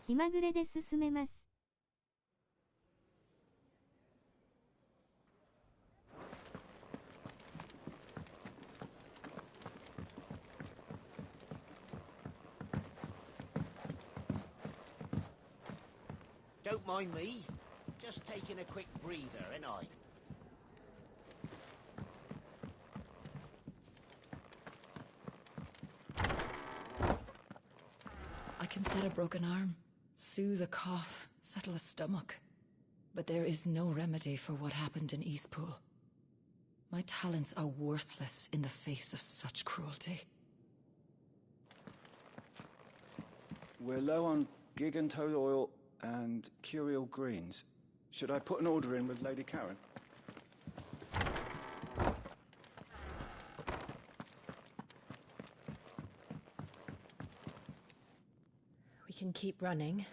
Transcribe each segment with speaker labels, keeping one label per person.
Speaker 1: 気まぐれで進めます。
Speaker 2: Don't mind me. Just taking a quick breather, ain't I?
Speaker 3: I can set a broken arm, soothe a cough, settle a stomach. But there is no remedy for what happened in Eastpool. My talents are worthless in the face of such cruelty.
Speaker 4: We're low on gig and toad oil and curial greens. Should I put an order in with Lady Karen?
Speaker 5: We can keep running,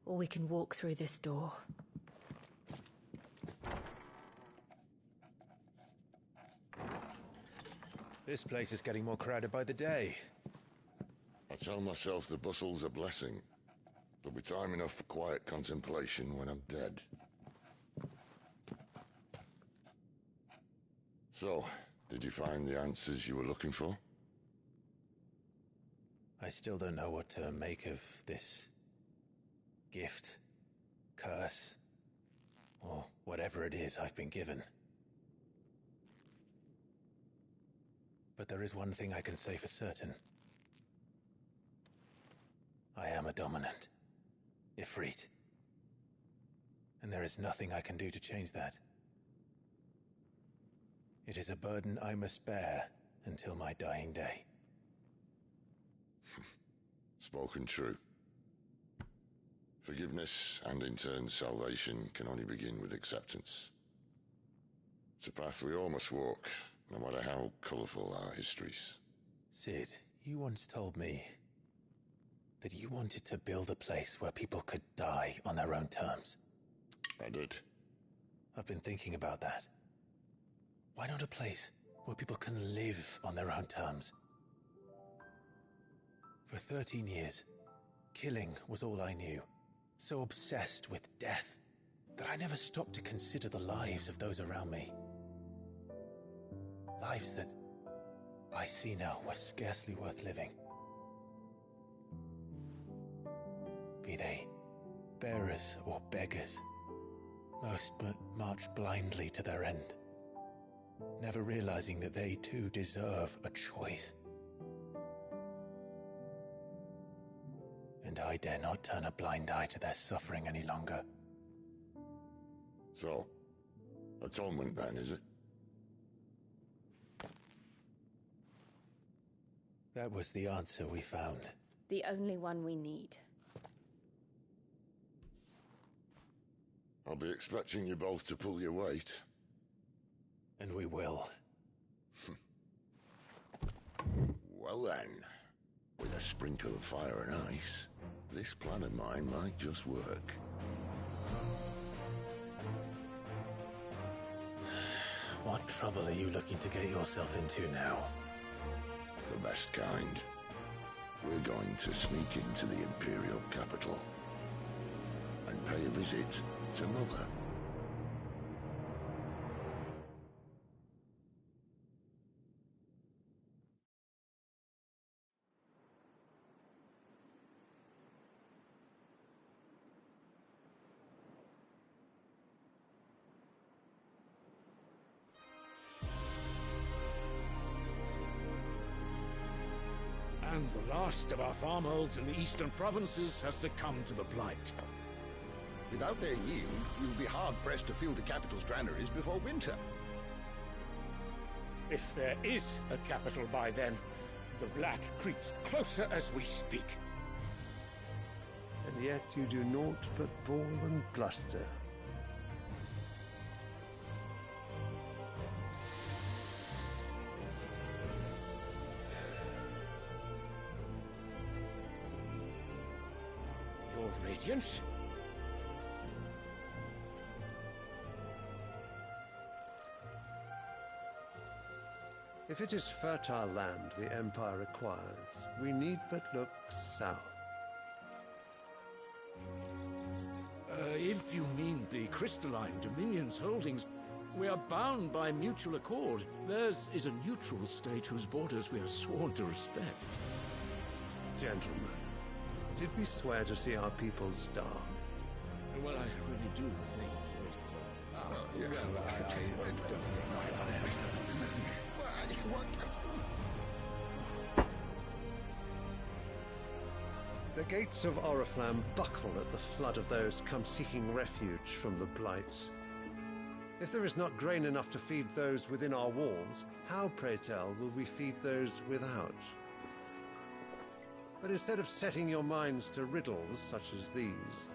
Speaker 5: or we can walk through this door.
Speaker 6: This place is getting more crowded by the day.
Speaker 7: I tell myself the bustle's a blessing. There'll be time enough for quiet contemplation when I'm dead. So, did you find the answers you were looking for?
Speaker 6: I still don't know what to make of this gift, curse, or whatever it is I've been given. But there is one thing I can say for certain. I am a dominant, Ifrit. And there is nothing I can do to change that. It is a burden I must bear until my dying day.
Speaker 7: Spoken true. Forgiveness and in turn salvation can only begin with acceptance. It's a path we all must walk, no matter how colourful our histories.
Speaker 6: Sid, you once told me that you wanted to build a place where people could die on their own terms.
Speaker 7: I did.
Speaker 6: I've been thinking about that. Why not a place where people can live on their own terms? For 13 years, killing was all I knew. So obsessed with death that I never stopped to consider the lives of those around me. Lives that I see now were scarcely worth living. Be they bearers or beggars, most march blindly to their end, never realizing that they too deserve a choice. And I dare not turn a blind eye to their suffering any longer.
Speaker 7: So, atonement then, is it?
Speaker 6: That was the answer we found.
Speaker 5: The only one we need.
Speaker 7: I'll be expecting you both to pull your weight.
Speaker 6: And we will.
Speaker 7: Well then, with a sprinkle of fire and ice, this plan of mine might just work.
Speaker 6: What trouble are you looking to get yourself into now?
Speaker 7: The best kind. We're going to sneak into the Imperial capital and pay a visit to Mother.
Speaker 8: And the last of our farmholds in the eastern provinces has succumbed to the blight.
Speaker 9: Without their yield, you'll be hard-pressed to fill the capital's granaries before winter.
Speaker 8: If there is a capital by then, the black creeps closer as we speak.
Speaker 10: And yet you do naught but bawl and bluster.
Speaker 8: Your Radiance?
Speaker 10: If it is fertile land the Empire requires, we need but look south.
Speaker 8: If you mean the crystalline Dominion's holdings, we are bound by mutual accord. Theirs is a neutral state whose borders we are sworn to respect.
Speaker 10: Gentlemen, did we swear to see our people starve?
Speaker 8: Well, I really do think
Speaker 10: The gates of Oriflamme buckle at the flood of those come seeking refuge from the Blight. If there is not grain enough to feed those within our walls, how, pray tell, will we feed those without? But instead of setting your minds to riddles such as these,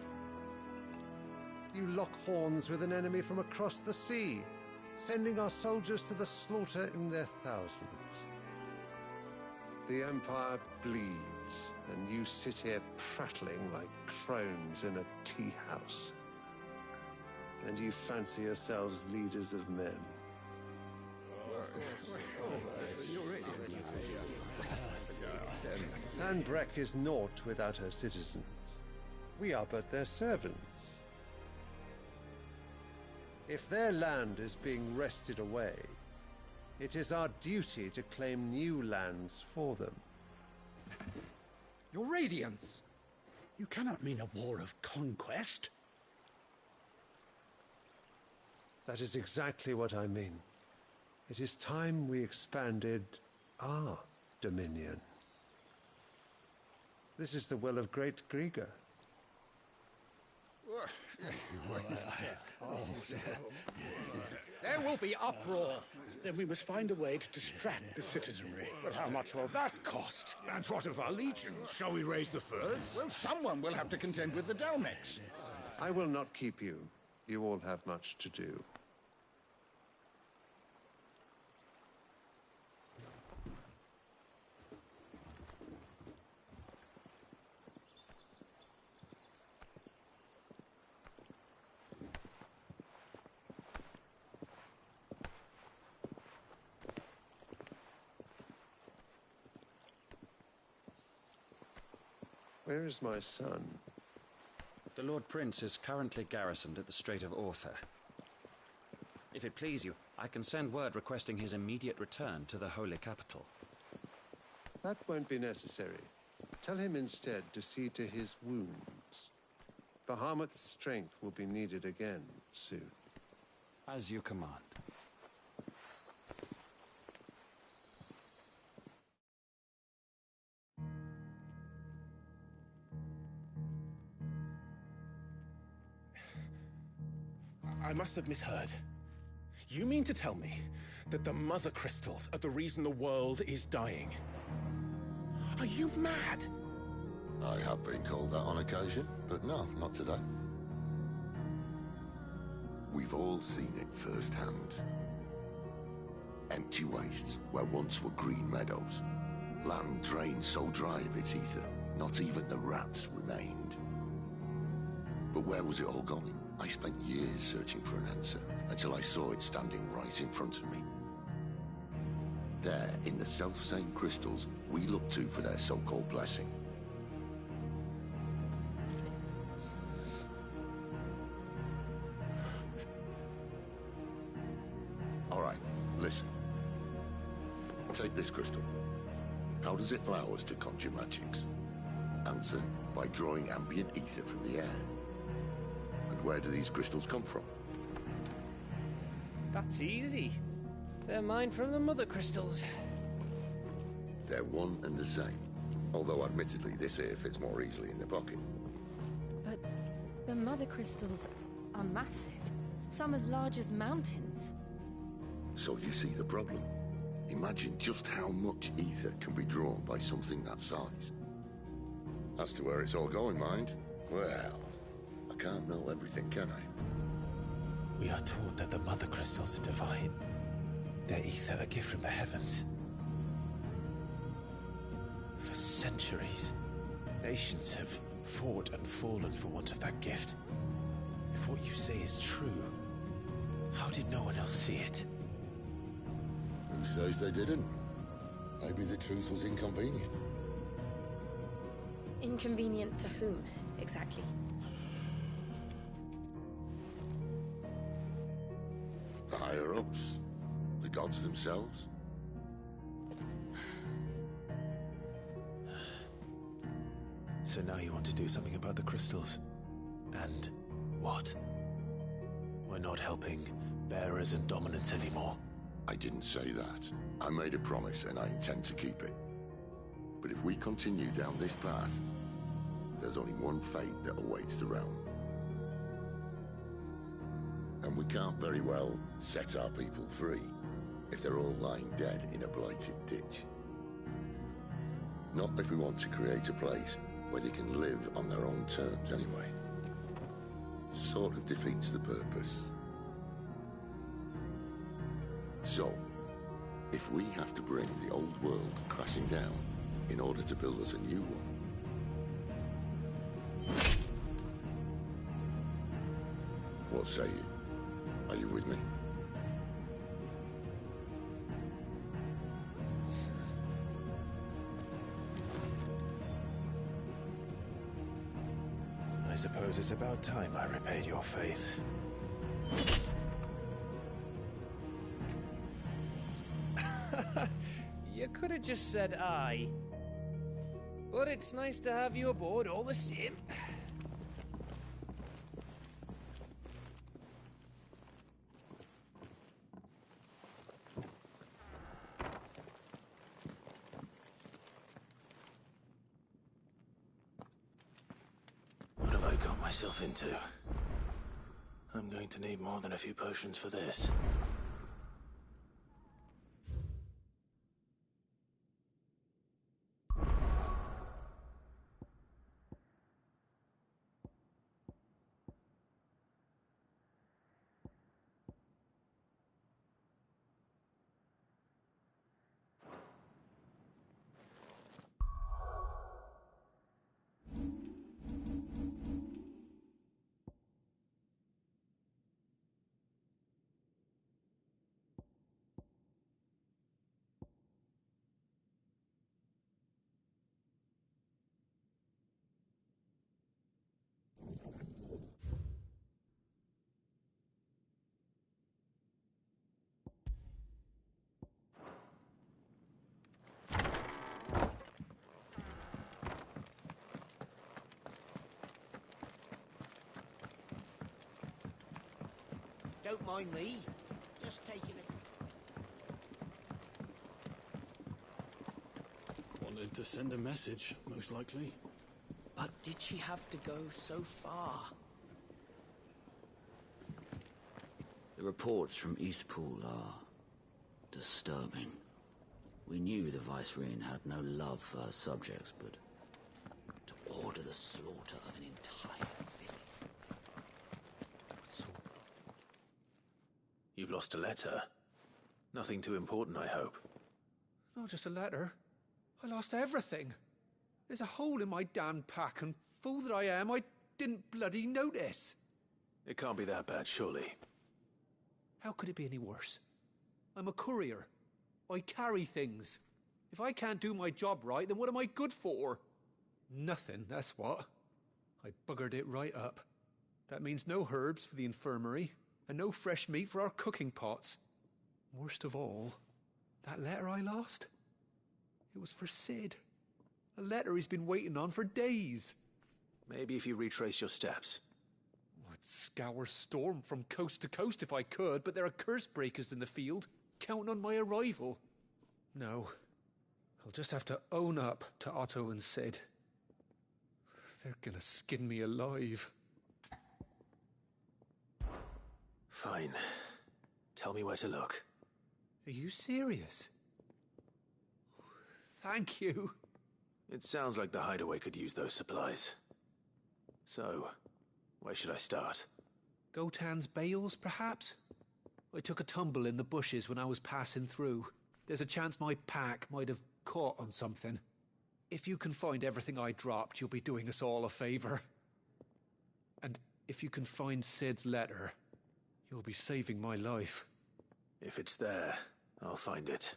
Speaker 10: you lock horns with an enemy from across the sea, sending our soldiers to the slaughter in their thousands. The Empire bleeds, and you sit here prattling like crones in a tea house. And you fancy yourselves leaders of men. Sandbreck is naught without her citizens. We are but their servants. If their land is being wrested away, it is our duty to claim new lands for them.
Speaker 8: Your Radiance! You cannot mean a war of conquest.
Speaker 10: That is exactly what I mean. It is time we expanded our dominion. This is the will of great Grieger.
Speaker 8: There will be uproar. Then we must find a way to distract the citizenry. But how much will that cost? And what of our legions? Shall we raise the furs?
Speaker 9: Well, someone will have to contend with the Dalmex.
Speaker 10: I will not keep you. You all have much to do. Where is my son?
Speaker 1: The Lord Prince is currently garrisoned at the Strait of Author. If it please you, I can send word requesting his immediate return to the Holy Capital.
Speaker 10: That won't be necessary. Tell him instead to see to his wounds. Bahamut's strength will be needed again soon.
Speaker 1: As you command.
Speaker 11: I must have misheard. You mean to tell me that the Mother Crystals are the reason the world is dying? Are you mad?
Speaker 7: I have been called that on occasion, but no, not today. We've all seen it firsthand. Empty wastes where once were green meadows. Land drained so dry of its ether, not even the rats remained. But where was it all going? I spent years searching for an answer, until I saw it standing right in front of me. There, in the self-same crystals we look to for their so-called blessing. All right, listen. Take this crystal. How does it allow us to conjure magics? Answer, by drawing ambient ether from the air. And where do these crystals come from?
Speaker 12: That's easy. They're mined from the Mother Crystals.
Speaker 7: They're one and the same. Although admittedly this here fits more easily in the pocket.
Speaker 5: But the Mother Crystals are massive. Some as large as mountains.
Speaker 7: So you see the problem. Imagine just how much ether can be drawn by something that size. As to where it's all going, mind, well, I can't know everything, can I?
Speaker 6: We are taught that the Mother Crystals are divine. Their ether a gift from the heavens. For centuries, nations have fought and fallen for want of that gift. If what you say is true, how did no one else see it?
Speaker 7: Who says they didn't? Maybe the truth was inconvenient.
Speaker 5: Inconvenient to whom, exactly?
Speaker 7: higher-ups? The gods themselves?
Speaker 6: So now you want to do something about the crystals? And what? We're not helping bearers and dominants anymore.
Speaker 7: I didn't say that. I made a promise and I intend to keep it. But if we continue down this path, there's only one fate that awaits the realm. And we can't very well set our people free if they're all lying dead in a blighted ditch. Not if we want to create a place where they can live on their own terms anyway. Sort of defeats the purpose. So, if we have to bring the old world crashing down in order to build us a new one, what say you? Are you with me?
Speaker 6: I suppose it's about time I repaid your faith.
Speaker 12: You could have just said aye. But it's nice to have you aboard all the same.
Speaker 6: What have I got myself into? I'm going to need more than a few potions for this.
Speaker 2: Don't mind me. Just taking a...
Speaker 4: Wanted to send a message, most likely.
Speaker 2: But did she have to go so far?
Speaker 13: The reports from Eastpool are disturbing. We knew the Vicereine had no love for her subjects, but to order the slaughter of an entire village...
Speaker 6: You've lost a letter. Nothing too important, I hope.
Speaker 14: Not just a letter. I lost everything. There's a hole in my damn pack, and fool that I am, I didn't bloody notice.
Speaker 6: It can't be that bad, surely.
Speaker 14: How could it be any worse? I'm a courier. I carry things. If I can't do my job right, then what am I good for? Nothing, that's what. I buggered it right up. That means no herbs for the infirmary, and no fresh meat for our cooking pots. Worst of all, that letter I lost? It was for Sid. A letter he's been waiting on for days.
Speaker 6: Maybe if you retrace your steps.
Speaker 14: I'd scour Storm from coast to coast if I could, but there are curse breakers in the field, counting on my arrival. No, I'll just have to own up to Otto and Sid. They're gonna skin me alive.
Speaker 6: Fine. Tell me where to look.
Speaker 14: Are you serious? Thank you.
Speaker 6: It sounds like the hideaway could use those supplies. So, where should I start?
Speaker 14: Gotan's bales, perhaps? I took a tumble in the bushes when I was passing through. There's a chance my pack might have caught on something. If you can find everything I dropped, you'll be doing us all a favor. And if you can find Sid's letter, you'll be saving my life.
Speaker 6: If it's there, I'll find it.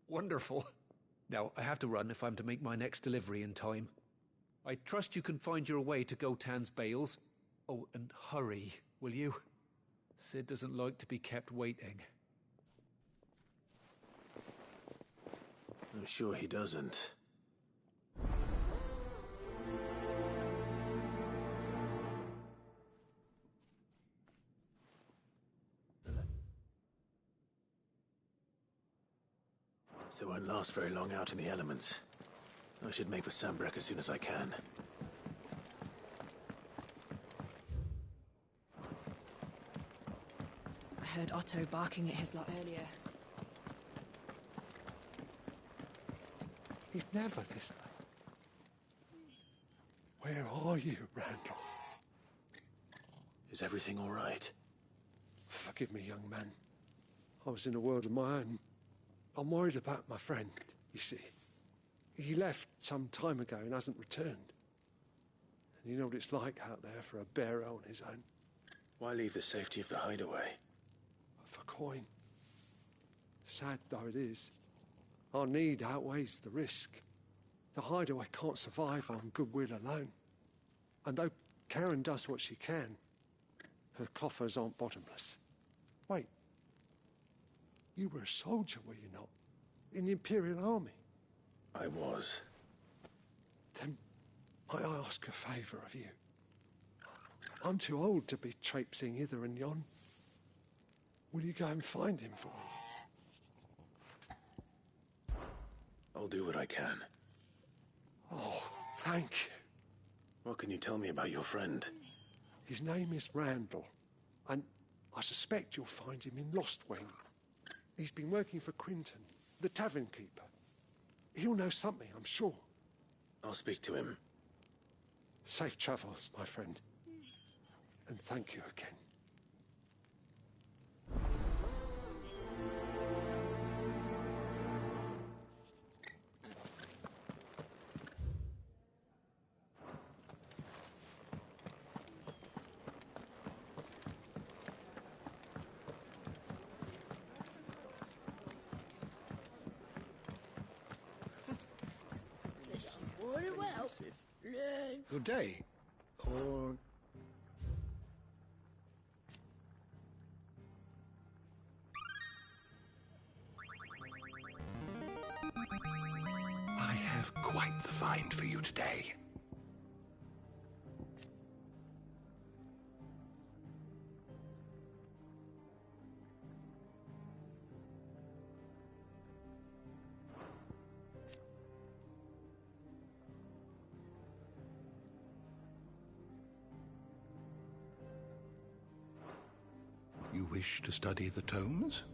Speaker 14: Wonderful. Now, I have to run if I'm to make my next delivery in time. I trust you can find your way to Gotan's bales. Oh, and hurry, will you? Sid doesn't like to be kept waiting.
Speaker 6: I'm sure he doesn't. So it won't last very long out in the elements. I should make for Sambrek as soon as I can.
Speaker 3: I heard Otto barking at his lot earlier.
Speaker 10: He's never this late. Where are you, Randall?
Speaker 6: Is everything all right?
Speaker 10: Forgive me, young man. I was in a world of my own. I'm worried about my friend, you see. He left some time ago and hasn't returned. And you know what it's like out there for a bearer on his own.
Speaker 6: Why leave the safety of the hideaway?
Speaker 10: For coin. Sad though it is, our need outweighs the risk. The hideaway can't survive on goodwill alone. And though Karen does what she can, her coffers aren't bottomless. Wait. You were a soldier, were you not? In the Imperial Army?
Speaker 6: I was.
Speaker 10: Then might I ask a favour of you? I'm too old to be traipsing hither and yon. Will you go and find him for me?
Speaker 6: I'll do what I can.
Speaker 10: Oh, thank you.
Speaker 6: What can you tell me about your friend?
Speaker 10: His name is Randall, and I suspect you'll find him in Lost Wing. He's been working for Quinton, the tavern keeper. He'll know something, I'm sure.
Speaker 6: I'll speak to him.
Speaker 10: Safe travels, my friend. And thank you again.
Speaker 9: Good day. Or...
Speaker 7: I have quite the find for you today. You wish to study the tomes?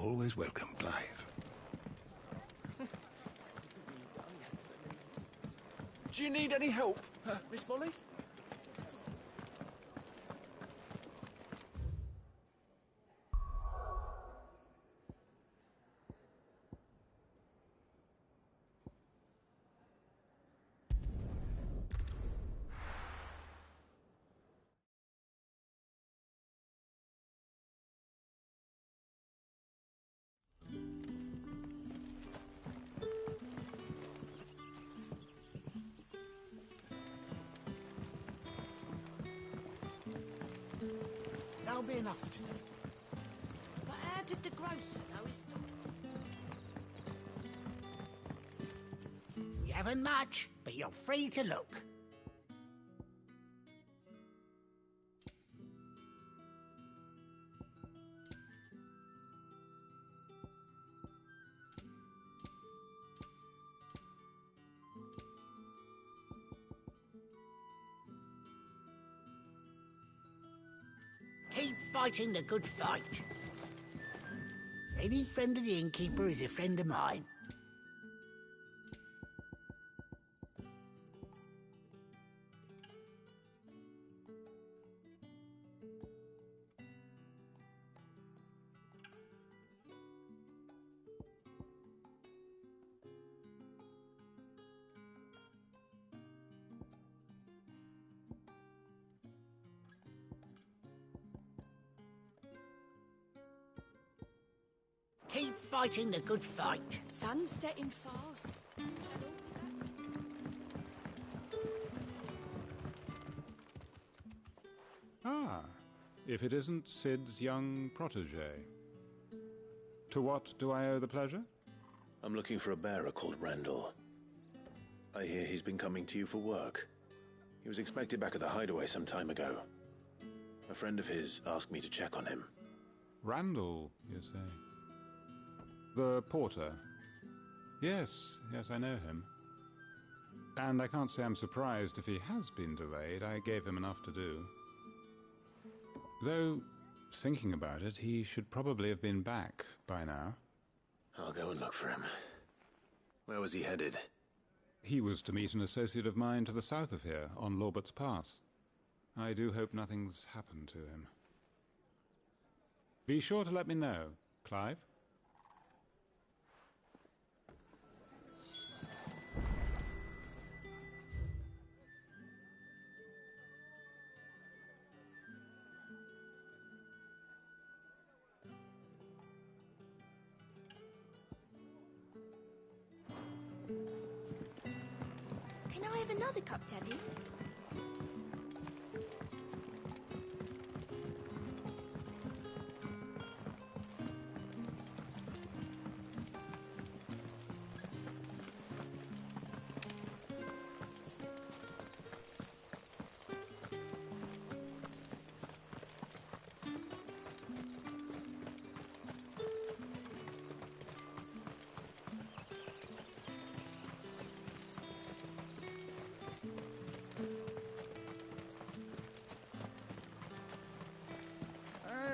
Speaker 9: always welcome, Clive.
Speaker 11: Do you need any help, Miss Molly?
Speaker 2: That'll be enough for today. But how did the grocer know his dog? We haven't much, but you're free to look. Keep fighting the good fight. Any friend of the innkeeper is a friend of mine. Keep fighting the good fight.
Speaker 5: Sun's setting fast.
Speaker 15: Ah, if it isn't Sid's young protege. To what do I owe the pleasure?
Speaker 6: I'm looking for a bearer called Randall. I hear he's been coming to you for work. He was expected back at the hideaway some time ago. A friend of his asked me to check on him.
Speaker 15: Randall, you say? The porter. Yes, I know him. And I can't say I'm surprised if he has been delayed. I gave him enough to do. Though, thinking about it, he should probably have been back by now.
Speaker 6: I'll go and look for him. Where was he headed?
Speaker 15: He was to meet an associate of mine to the south of here, on Lorbert's Pass. I do hope nothing's happened to him. Be sure to let me know, Clive.
Speaker 5: Can I have another cup, Daddy?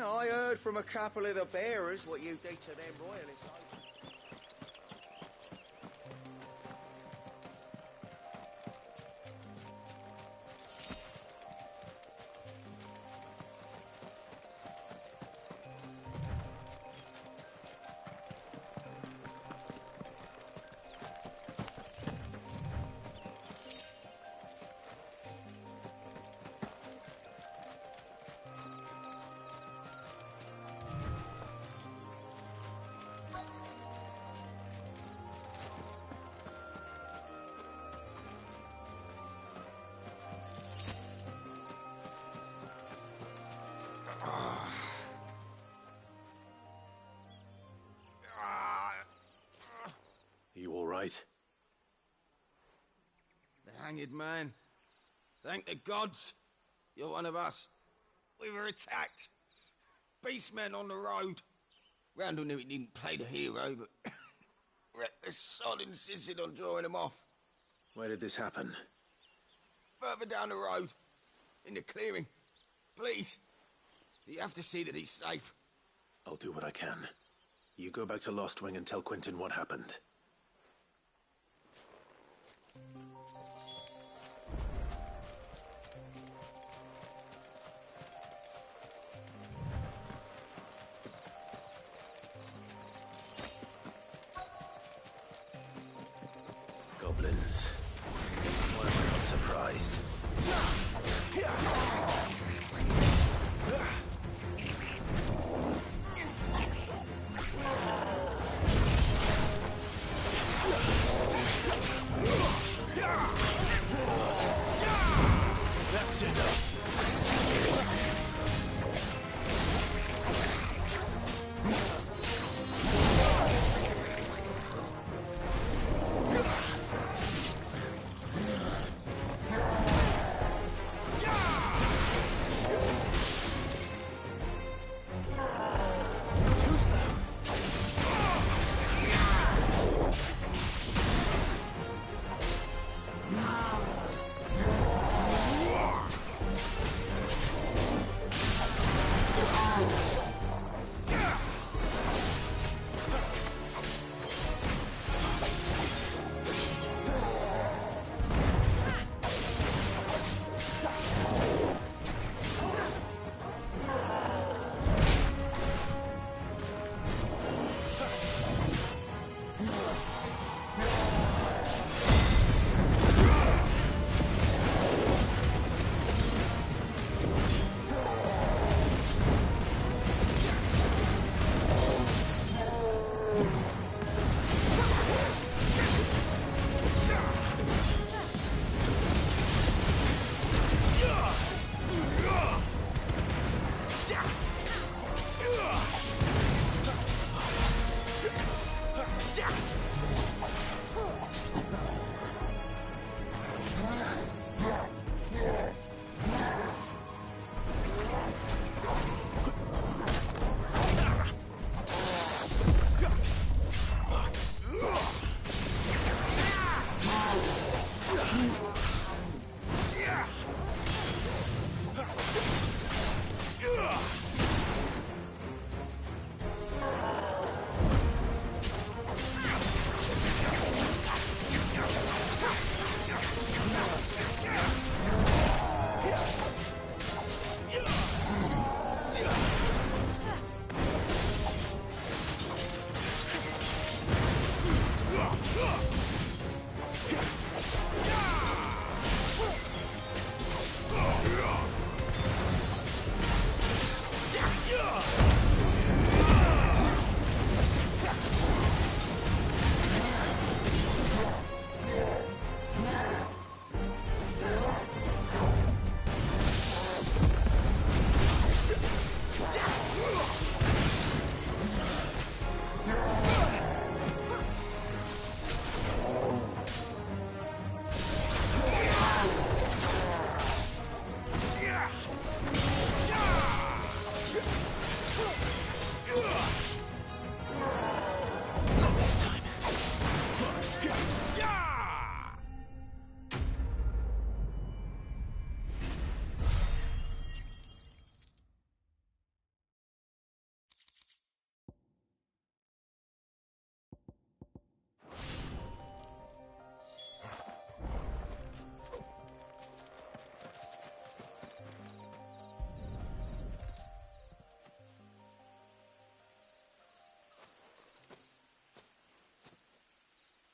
Speaker 2: I heard from a couple of the bearers what you did to them royalists.
Speaker 6: You all right?
Speaker 2: The hanged man. Thank the gods. You're one of us. We were attacked. Beastmen on the road. Randall knew he didn't play the hero, but the sod insisted on drawing him off.
Speaker 6: Where did this happen?
Speaker 2: Further down the road. In the clearing. Please. You have to see that he's safe.
Speaker 6: I'll do what I can.
Speaker 11: You go back to Lost Wing and tell Quentin what happened. Goblins. Why am I not surprised? That's it.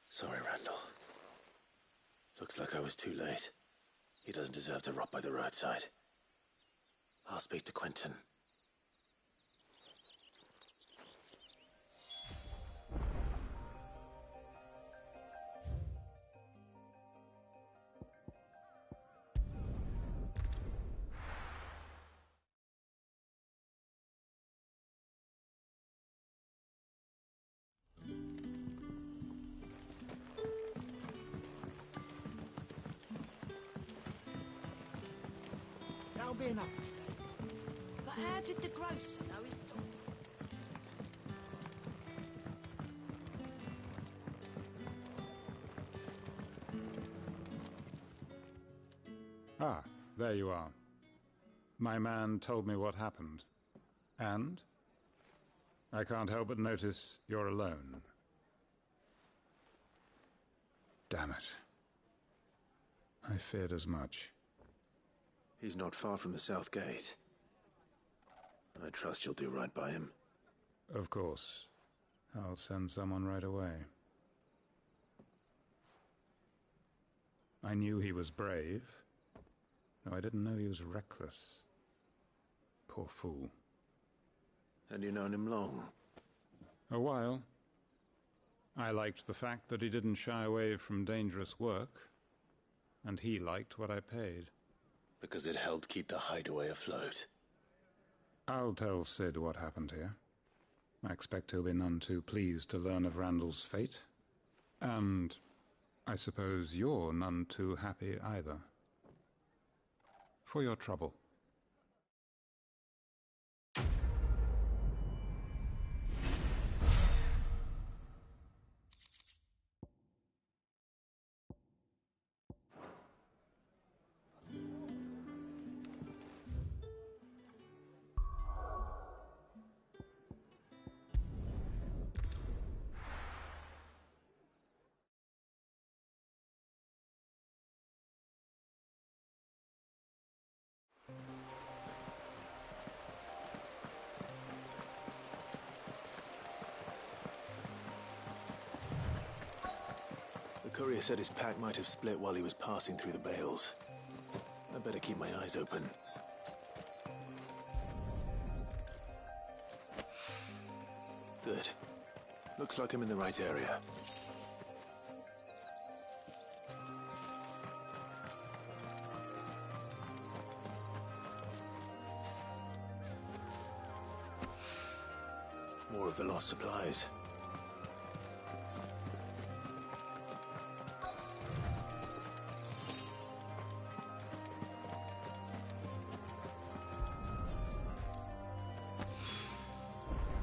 Speaker 11: Sorry, Randall. Looks like I was too late. He doesn't deserve to rot by the roadside. I'll speak to Quentin.
Speaker 2: That'll be enough for today.
Speaker 16: But how did the grocer know his dog?
Speaker 15: Ah, there you are. My man told me what happened. And? I can't help but notice you're alone. Damn it. I feared as much.
Speaker 6: He's not far from the South Gate. I trust you'll do right by him.
Speaker 15: Of course. I'll send someone right away. I knew he was brave, though I didn't know he was reckless. Poor fool.
Speaker 6: And you known him long?
Speaker 15: A while. I liked the fact that he didn't shy away from dangerous work, and he liked what I paid.
Speaker 6: Because it helped keep the hideaway afloat.
Speaker 15: I'll tell Sid what happened here. I expect he'll be none too pleased to learn of Randall's fate. And I suppose you're none too happy either. For your trouble.
Speaker 6: The courier said his pack might have split while he was passing through the bales. I better keep my eyes open. Good. Looks like I'm in the right area. More of the lost supplies.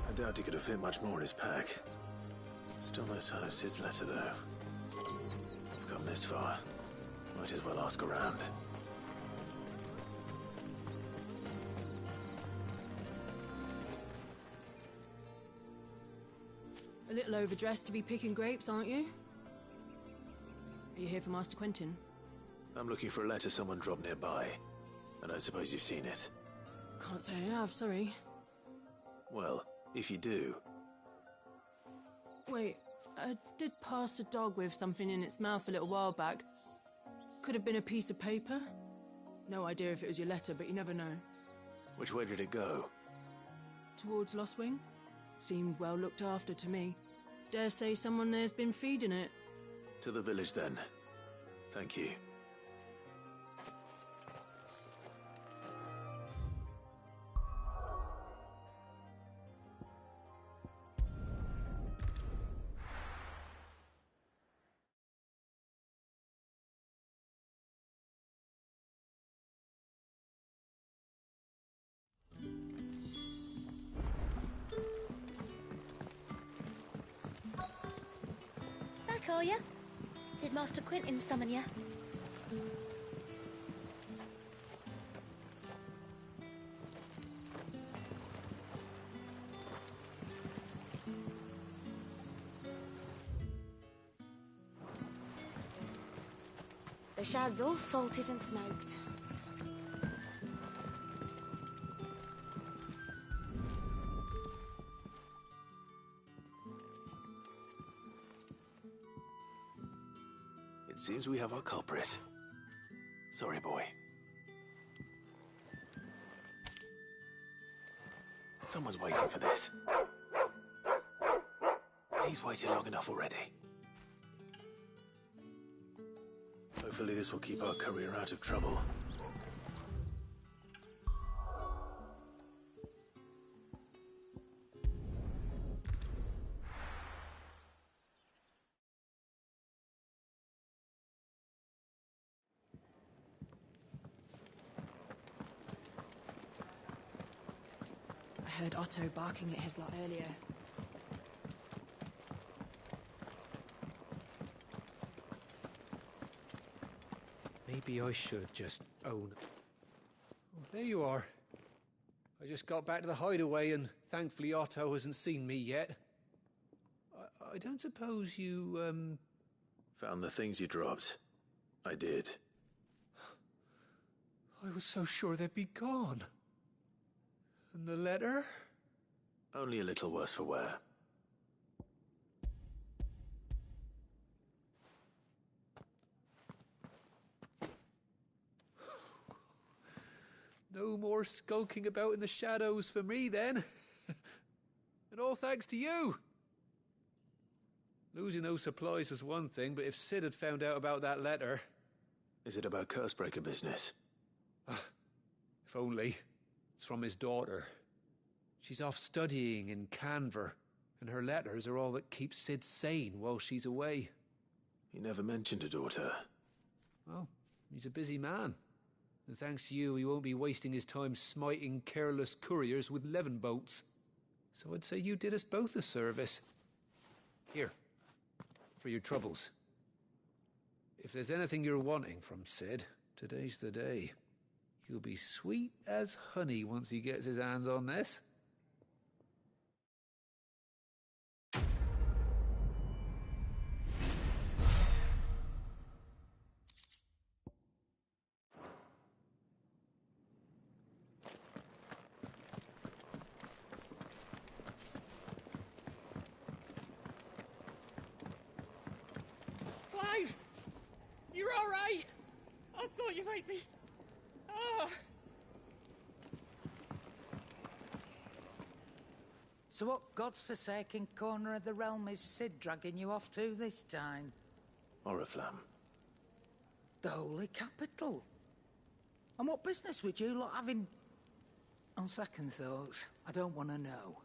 Speaker 6: I doubt he could have fit much more in his pack. Still no sign of Sid's letter, though. I've come this far. Might as well ask around.
Speaker 5: A little overdressed to be picking grapes, aren't you? Are you here for Master Quentin?
Speaker 6: I'm looking for a letter someone dropped nearby. And I suppose you've seen it.
Speaker 5: Can't say I have, sorry.
Speaker 6: Well, if you do...
Speaker 5: Wait, I did pass a dog with something in its mouth a little while back. Could have been a piece of paper. No idea if it was your letter, but you never know.
Speaker 6: Which way did it go?
Speaker 5: Towards Lost Wing? Seemed well looked after to me. Dare say someone there's been feeding it.
Speaker 6: To the village, then. Thank you.
Speaker 16: Back, are ya? Did Master Quentin summon ya? The shad's all salted and smoked.
Speaker 6: It seems we have our culprit. Sorry, boy. Someone's waiting for this. He's waited long enough already. Hopefully this will keep our courier out of trouble.
Speaker 3: I heard Otto barking at his lot earlier.
Speaker 14: Maybe I should just own... Oh, there you are. I just got back to the hideaway and thankfully Otto hasn't seen me yet. I don't suppose you,
Speaker 6: Found the things you dropped. I did.
Speaker 14: I was so sure they'd be gone. And the letter?
Speaker 6: Only a little worse for wear.
Speaker 14: No more skulking about in the shadows for me, then. And all thanks to you. Losing those supplies was one thing, but if Sid had found out about that letter...
Speaker 6: Is it about Cursebreaker business?
Speaker 14: If only. It's from his daughter. She's off studying in Canver, and her letters are all that keeps Sid sane while she's away.
Speaker 6: He never mentioned a daughter.
Speaker 14: Well, he's a busy man. And thanks to you, he won't be wasting his time smiting careless couriers with levin bolts. So I'd say you did us both a service. Here, for your troubles. If there's anything you're wanting from Sid, today's the day. He'll be sweet as honey once he gets his hands on this.
Speaker 2: Clive! You're all right? I thought you might be... Ah!
Speaker 17: So what God's forsaken corner of the realm is Sid dragging you off to this time?
Speaker 6: Oriflamme.
Speaker 17: The Holy Capital. And what business would you lot have in... On second thoughts, I don't want to know.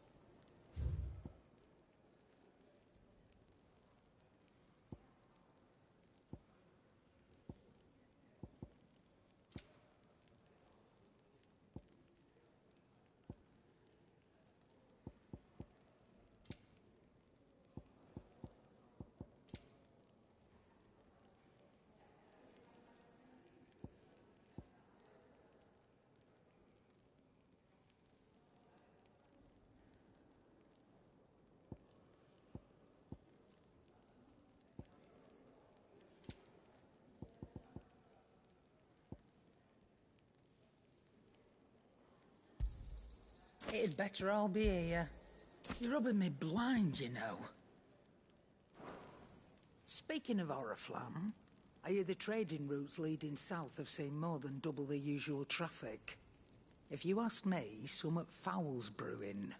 Speaker 17: It'd better all be here. You're rubbing me blind, you know. Speaking of Oriflamme, I hear the trading routes leading south have seen more than double the usual traffic. If you ask me, summat foul's brewing.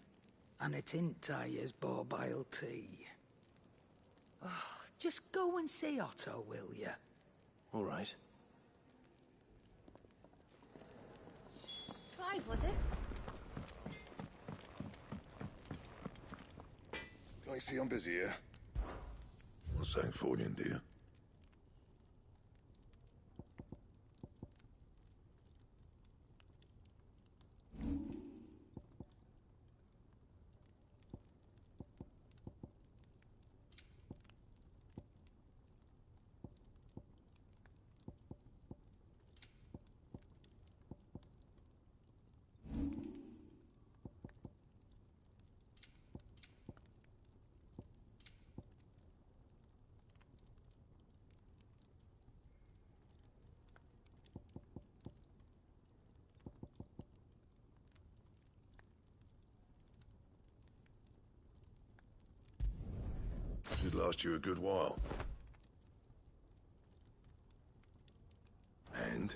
Speaker 17: And it ain't Tyre's borbile tea. Oh, just go and see Otto, will you?
Speaker 6: All right.
Speaker 16: Clive, was it?
Speaker 9: I see I'm busy here. What's that for you, dear? Should last you a good while. And?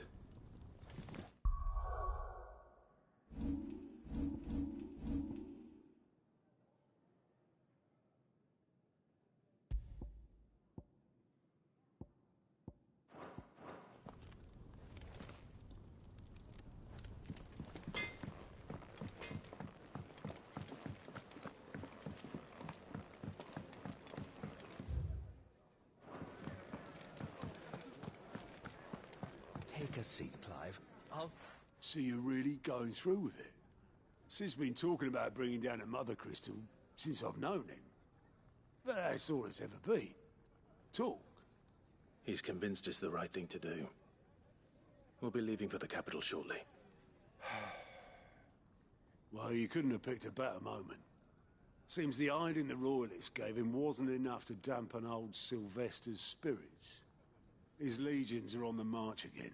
Speaker 18: Take a seat, Clive.
Speaker 19: So you're really going through with it? Sid's been talking about bringing down a mother crystal since I've known him. But that's all it's ever been. Talk.
Speaker 6: He's convinced it's the right thing to do. We'll be leaving for the capital shortly.
Speaker 19: Well, you couldn't have picked a better moment. Seems the hiding the Royalists gave him wasn't enough to dampen old Sylvester's spirits. His legions are on the march again,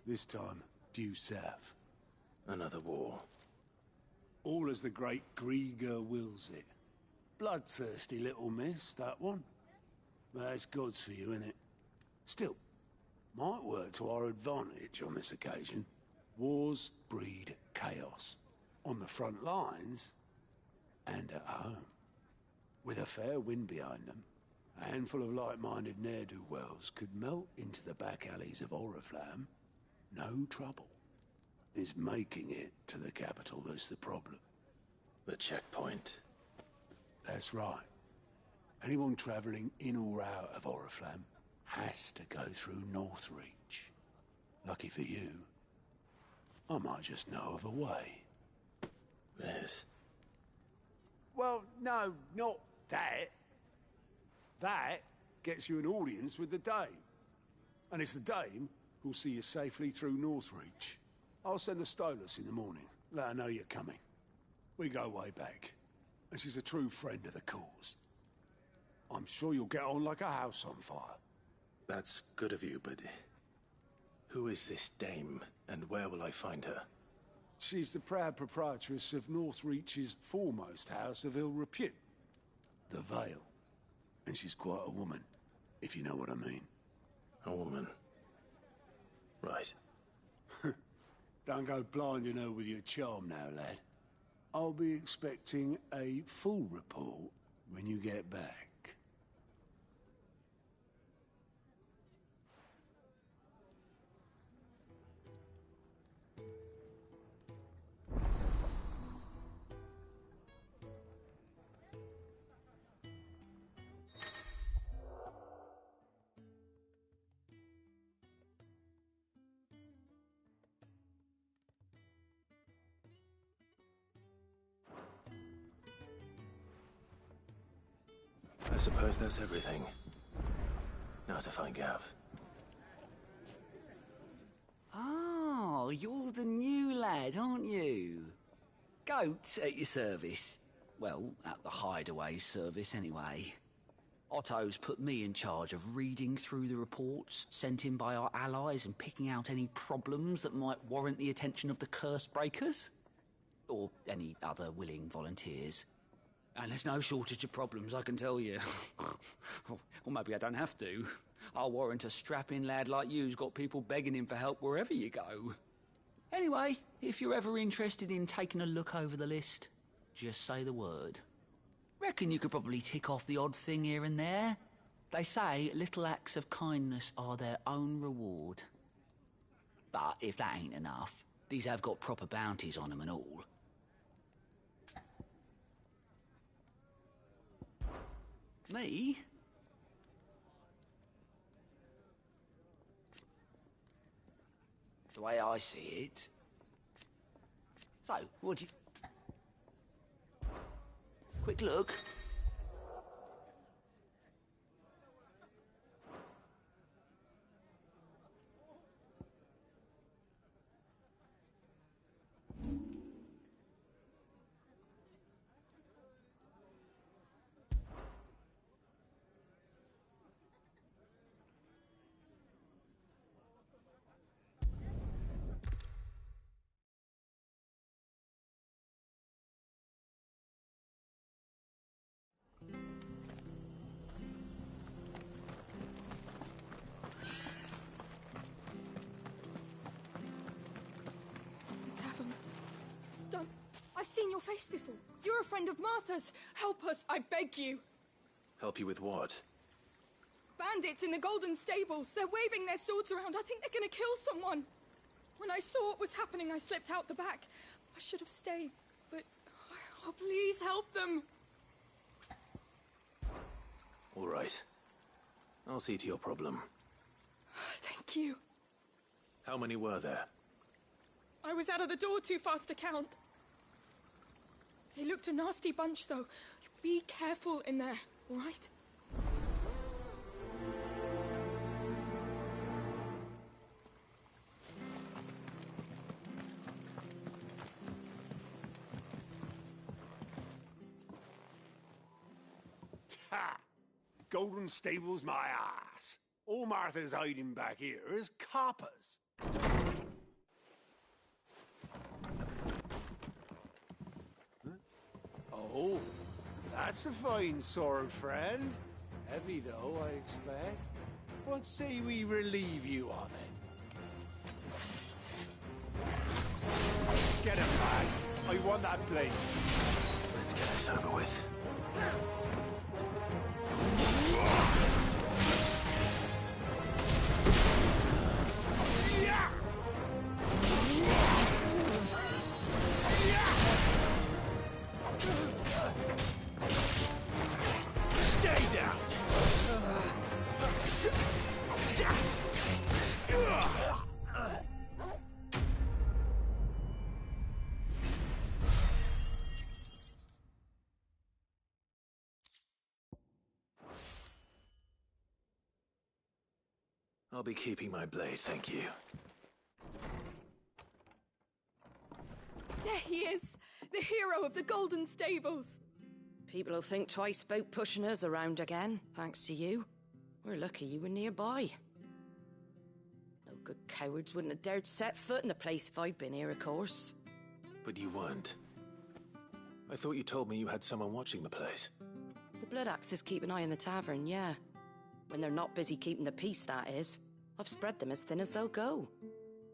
Speaker 19: this time due south.
Speaker 11: Another war.
Speaker 19: All as the great Grieger wills it. Bloodthirsty little miss, that one. That's God's for you, innit? Still, might work to our advantage on this occasion. Wars breed chaos. On the front lines, and at home. With a fair wind behind them, a handful of like-minded ne'er-do-wells could melt into the back alleys of Oriflamme. No trouble. It's making it to the capital that's the problem.
Speaker 11: The checkpoint.
Speaker 19: That's right. Anyone travelling in or out of Oriflamme has to go through Northreach. Lucky for you, I might just know of a way.
Speaker 11: This?
Speaker 19: Well, no, not that. That gets you an audience with the Dame. And it's the Dame who'll see you safely through Northreach. I'll send the Stolas in the morning. Let her know you're coming. We go way back. And she's a true friend of the cause. I'm sure you'll get on like a house on fire.
Speaker 11: That's good of you, but... who is this Dame, and where will I find her?
Speaker 19: She's the proud proprietress of Northreach's foremost house of ill repute, the Vale. And she's quite a woman, if you know what I mean.
Speaker 11: A woman? Right.
Speaker 19: Don't go blinding her with your charm now, lad. I'll be expecting a full report when you get back.
Speaker 11: I suppose that's everything. Now to find Gav.
Speaker 13: Oh, you're the new lad, aren't you? Goat at your service. Well, at the hideaway service anyway. Otto's put me in charge of reading through the reports sent in by our allies and picking out any problems that might warrant the attention of the curse breakers. Or any other willing volunteers. And there's no shortage of problems, I can tell you. Or maybe I don't have to. I'll warrant a strapping lad like you's got people begging him for help wherever you go. Anyway, if you're ever interested in taking a look over the list, just say the word. Reckon you could probably tick off the odd thing here and there. They say little acts of kindness are their own reward. But if that ain't enough, these have got proper bounties on them and all. Me? The way I see it. So, what'd you... Quick look.
Speaker 20: Done. I've seen your face before. You're a friend of Martha's. Help us, I beg you.
Speaker 11: Help you with what?
Speaker 20: Bandits in the Golden Stables. They're waving their swords around. I think they're gonna kill someone. When I saw what was happening, I slipped out the back. I should have stayed, but... oh, please help them.
Speaker 11: All right. I'll see to your problem.
Speaker 20: Thank you.
Speaker 11: How many were there?
Speaker 20: I was out of the door too fast to count. They looked a nasty bunch, though. Be careful in there, all right?
Speaker 19: Ha! Golden Stable's my ass. All Martha's hiding back here is coppers. Huh? Oh, that's a fine sword, friend. Heavy, though, I expect. What say we relieve you of it? Get him, lads. I want that blade.
Speaker 6: Let's get this over with.
Speaker 19: Stay down.
Speaker 6: I'll be keeping my blade, thank you.
Speaker 20: There he is! The hero of the Golden Stables!
Speaker 3: People will think twice about pushing us around again, thanks to you. We're lucky you were nearby. No good cowards wouldn't have dared set foot in the place if I'd been here, of course.
Speaker 6: But you weren't. I thought you told me you had someone watching the place.
Speaker 3: The Blood Axes keep an eye on the tavern, yeah. When they're not busy keeping the peace, that is. I've spread them as thin as they'll go.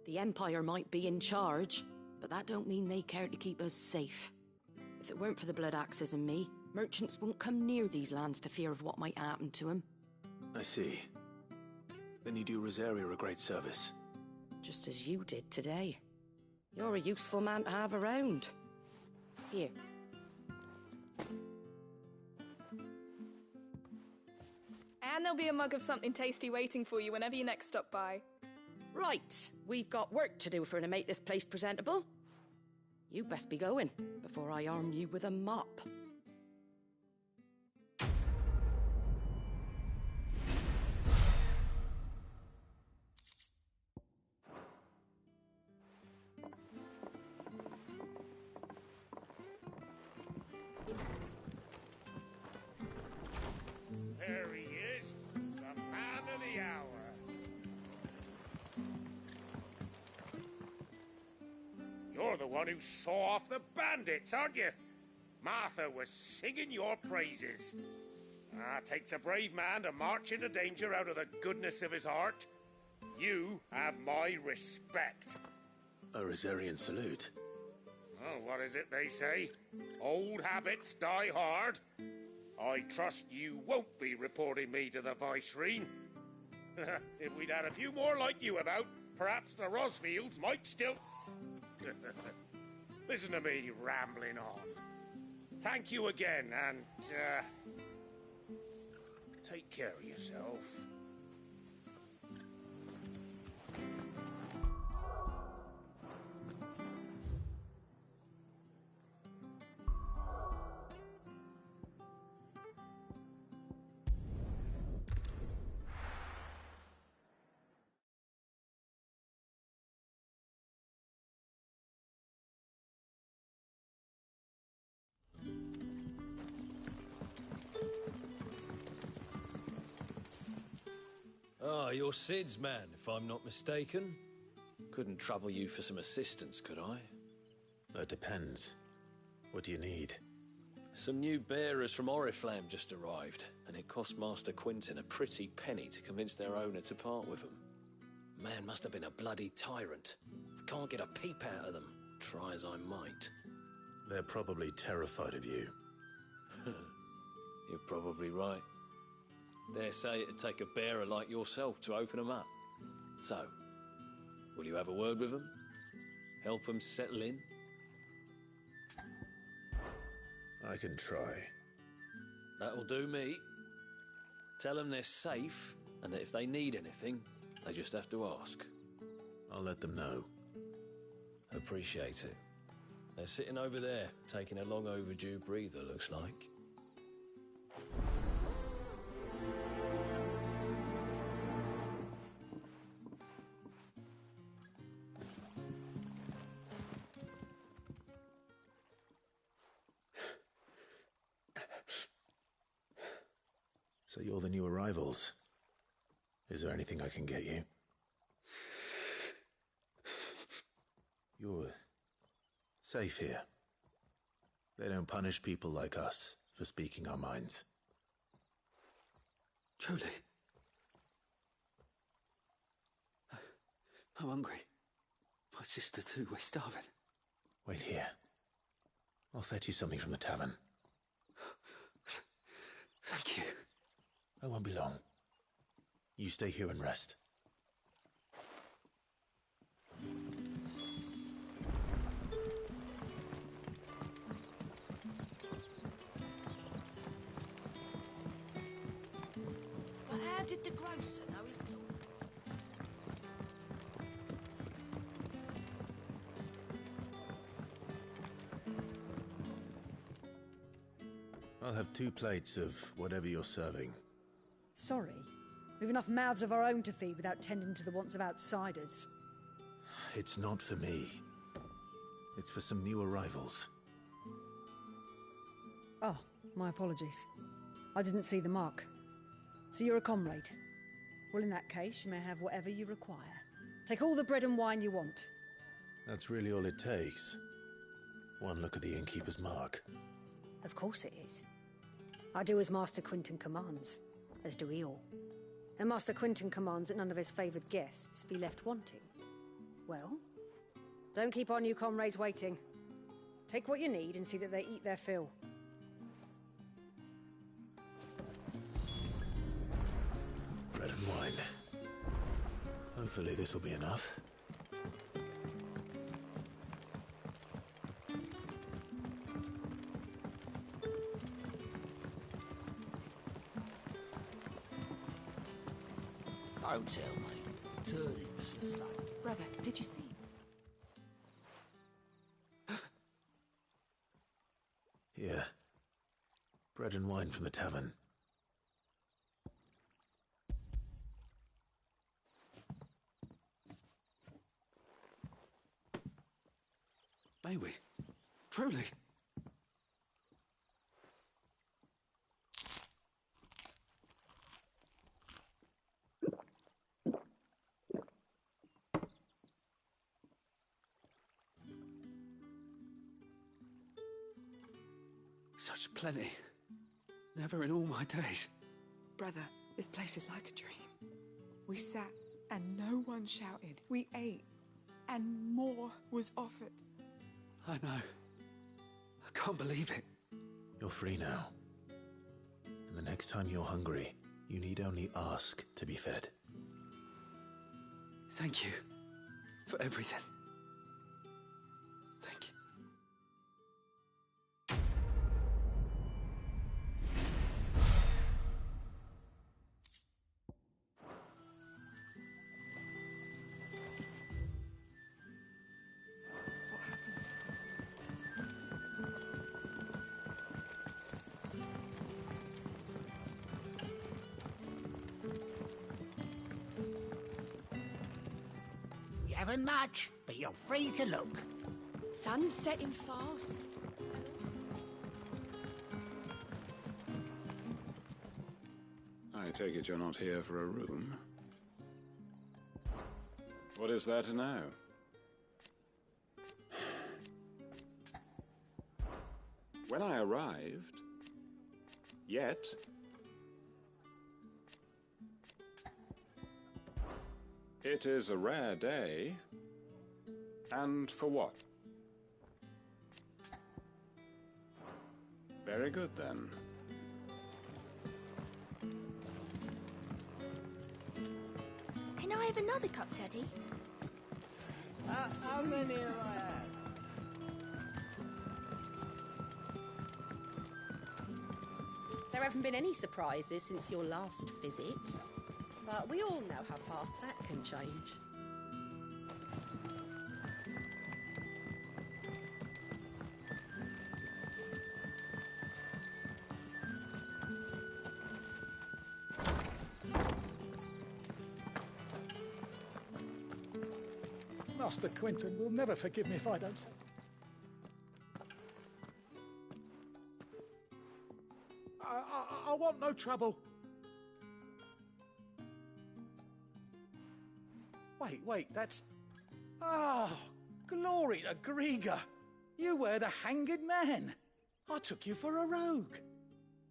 Speaker 3: The Empire might be in charge, but that don't mean they care to keep us safe. If it weren't for the Blood Axes and me, merchants wouldn't come near these lands for fear of what might happen to them.
Speaker 6: I see. Then you do Rosaria a great service.
Speaker 3: Just as you did today. You're a useful man to have around. Here.
Speaker 20: And there'll be a mug of something tasty waiting for you whenever you next stop by.
Speaker 3: Right, we've got work to do for to make this place presentable. You best be going, before I arm you with a mop.
Speaker 8: There he is, the man of the hour. You're the one who saw off the bandits, aren't you? Martha was singing your praises. Takes a brave man to march into danger out of the goodness of his heart. You have my respect.
Speaker 6: A Rosarian salute.
Speaker 8: Oh, what is it they say? Old habits die hard. I trust you won't be reporting me to the Viceroy. If we'd had a few more like you about, perhaps the Rosfields might still... Listen to me rambling on. Thank you again, and, take care of yourself.
Speaker 12: Ah, you're Sid's man, if I'm not mistaken. Couldn't trouble you for some assistance, could I?
Speaker 6: That depends. What do you need?
Speaker 12: Some new bearers from Oriflamme just arrived, and it cost Master Quintin a pretty penny to convince their owner to part with them. Man must have been a bloody tyrant. Can't get a peep out of them, try as I might.
Speaker 6: They're probably terrified of you.
Speaker 12: You're probably right. Dare say it'd take a bearer like yourself to open them up. So, will you have a word with them? Help them settle in?
Speaker 6: I can try.
Speaker 12: That'll do me. Tell them they're safe, and that if they need anything, they just have to ask.
Speaker 6: I'll let them know.
Speaker 12: Appreciate it. They're sitting over there, taking a long overdue breather, looks like.
Speaker 6: So you're the new arrivals. Is there anything I can get you? You're safe here. They don't punish people like us for speaking our minds.
Speaker 14: Truly. I'm hungry. My sister too, we're starving.
Speaker 6: Wait here. I'll fetch you something from the tavern.
Speaker 14: Thank you.
Speaker 6: I won't be long. You stay here and rest.
Speaker 16: But how did the grocer know his daughter?
Speaker 6: I'll have 2 plates of whatever you're serving.
Speaker 21: Sorry. We've enough mouths of our own to feed without tending to the wants of outsiders.
Speaker 6: It's not for me. It's for some new arrivals.
Speaker 21: Oh, my apologies. I didn't see the mark. So you're a comrade. Well, in that case, you may have whatever you require. Take all the bread and wine you want.
Speaker 6: That's really all it takes. One look at the innkeeper's mark.
Speaker 21: Of course it is. I do as Master Quinton commands, as do we all. And Master Quinton commands that none of his favoured guests be left wanting. Well, don't keep our new comrades waiting. Take what you need and see that they eat their fill.
Speaker 6: Bread and wine. Hopefully this'll be enough.
Speaker 13: Don't tell me. Turnips for sale.
Speaker 16: Brother, did you see?
Speaker 6: Here. Bread and wine from the tavern.
Speaker 14: May we? Truly? Such plenty. Never in all my days.
Speaker 20: Brother, this place is like a dream. We sat and no one shouted. We ate and more was offered.
Speaker 14: I know. I can't believe it.
Speaker 6: You're free now. And the next time you're hungry, you need only ask to be fed.
Speaker 14: Thank you for everything. Thank you.
Speaker 20: What happens to us?
Speaker 22: You haven't much, but you're free to look.
Speaker 16: Sun's setting fast.
Speaker 15: I take it you're not here for a room. What is there to know? When I arrived, yet, it is a rare day, and for what? Very good, then.
Speaker 16: Can I have another cup, Daddy?
Speaker 22: How many have I had?
Speaker 23: There haven't been any surprises since your last visit, but we all know how fast that can change.
Speaker 24: Master Quinton will never forgive me if I don't say.
Speaker 11: I want no trouble.
Speaker 24: Wait, that's... Oh, glory to Grieger! You were the Hanged Man! I took you for a rogue.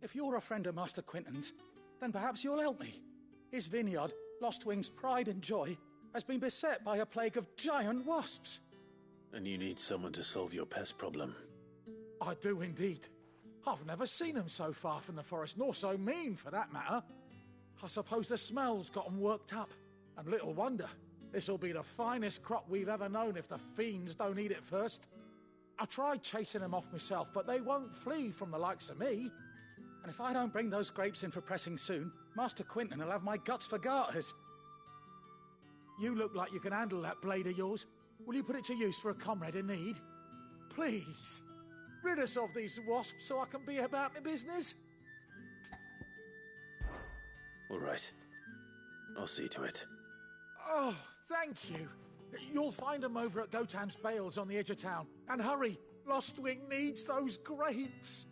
Speaker 24: If you're a friend of Master Quentin's, then perhaps you'll help me. His vineyard, Lostwing's pride and joy, has been beset by a plague of giant wasps.
Speaker 6: And you need someone to solve your pest problem.
Speaker 24: I do indeed. I've never seen them so far from the forest, nor so mean, for that matter. I suppose the smell's got them worked up. And little wonder. This'll be the finest crop we've ever known if the fiends don't eat it first. I tried chasing them off myself, but they won't flee from the likes of me. And if I don't bring those grapes in for pressing soon, Master Quentin will have my guts for garters. You look like you can handle that blade of yours. Will you put it to use for a comrade in need? Please, rid us of these wasps so I can be about my business.
Speaker 6: All right. I'll see to it.
Speaker 24: Oh, thank you. You'll find them over at Gotan's Bales on the edge of town. And hurry, Lostwing needs those grapes.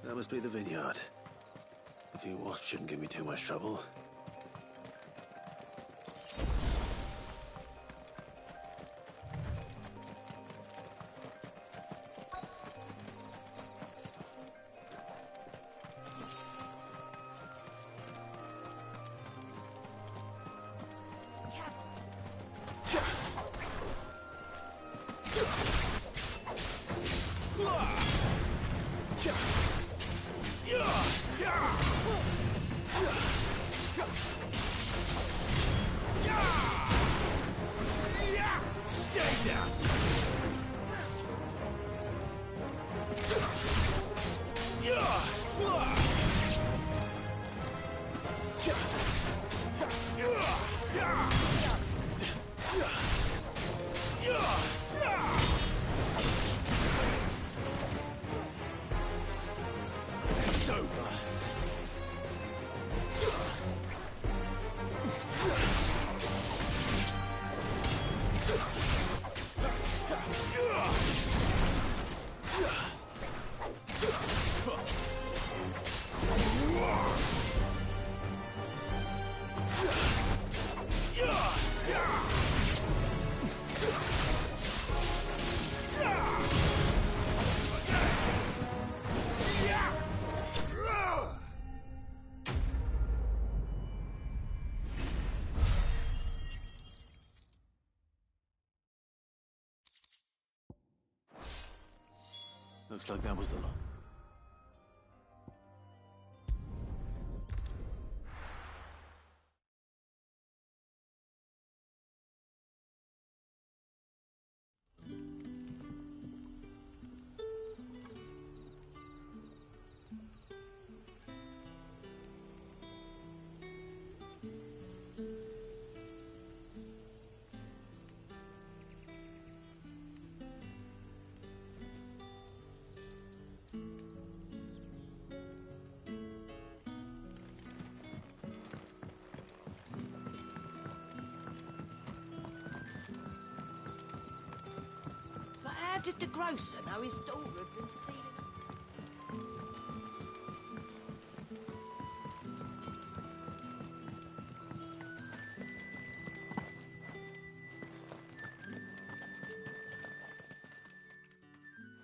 Speaker 6: That must be the vineyard. A few wasps shouldn't give me too much trouble. Looks like that was the lot.
Speaker 1: How did the grocer know his daughter had been stealing?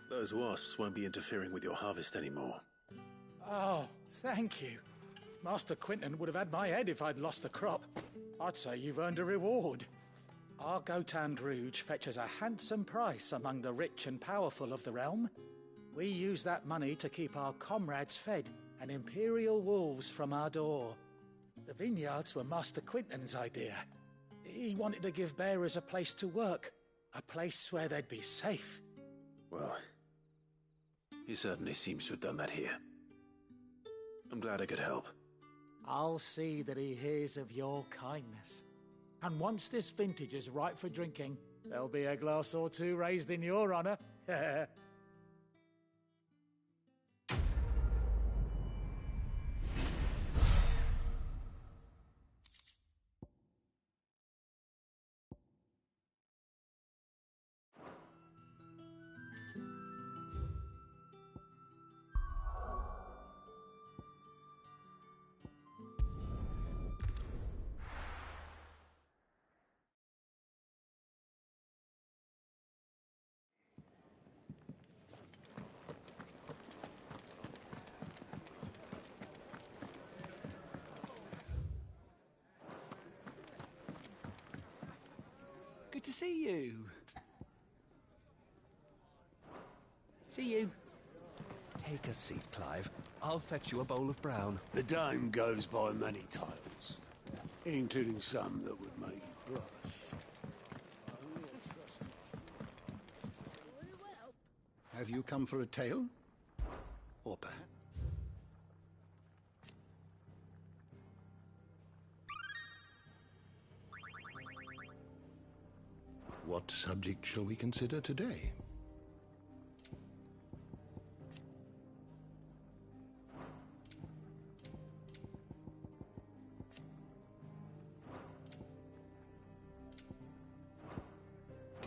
Speaker 6: Those wasps won't be interfering with your harvest anymore.
Speaker 24: Oh, thank you. Master Quentin would have had my head if I'd lost the crop. I'd say you've earned a reward. Our Gotan Rouge fetches a handsome price among the rich and powerful of the realm. We use that money to keep our comrades fed and imperial wolves from our door. The vineyards were Master Quentin's idea. He wanted to give bearers a place to work, a place where they'd be safe.
Speaker 6: Well, he certainly seems to have done that here. I'm glad I could help.
Speaker 24: I'll see that he hears of your kindness. And once this vintage is right for drinking, there'll be a glass or two raised in your honour.
Speaker 18: Good to see you. See you. Take a seat, Clive. I'll fetch you a bowl of brown.
Speaker 19: The dame goes by many titles, including some that would make you blush.
Speaker 9: Have you come for a tale? Or perhaps? What subject shall we consider today?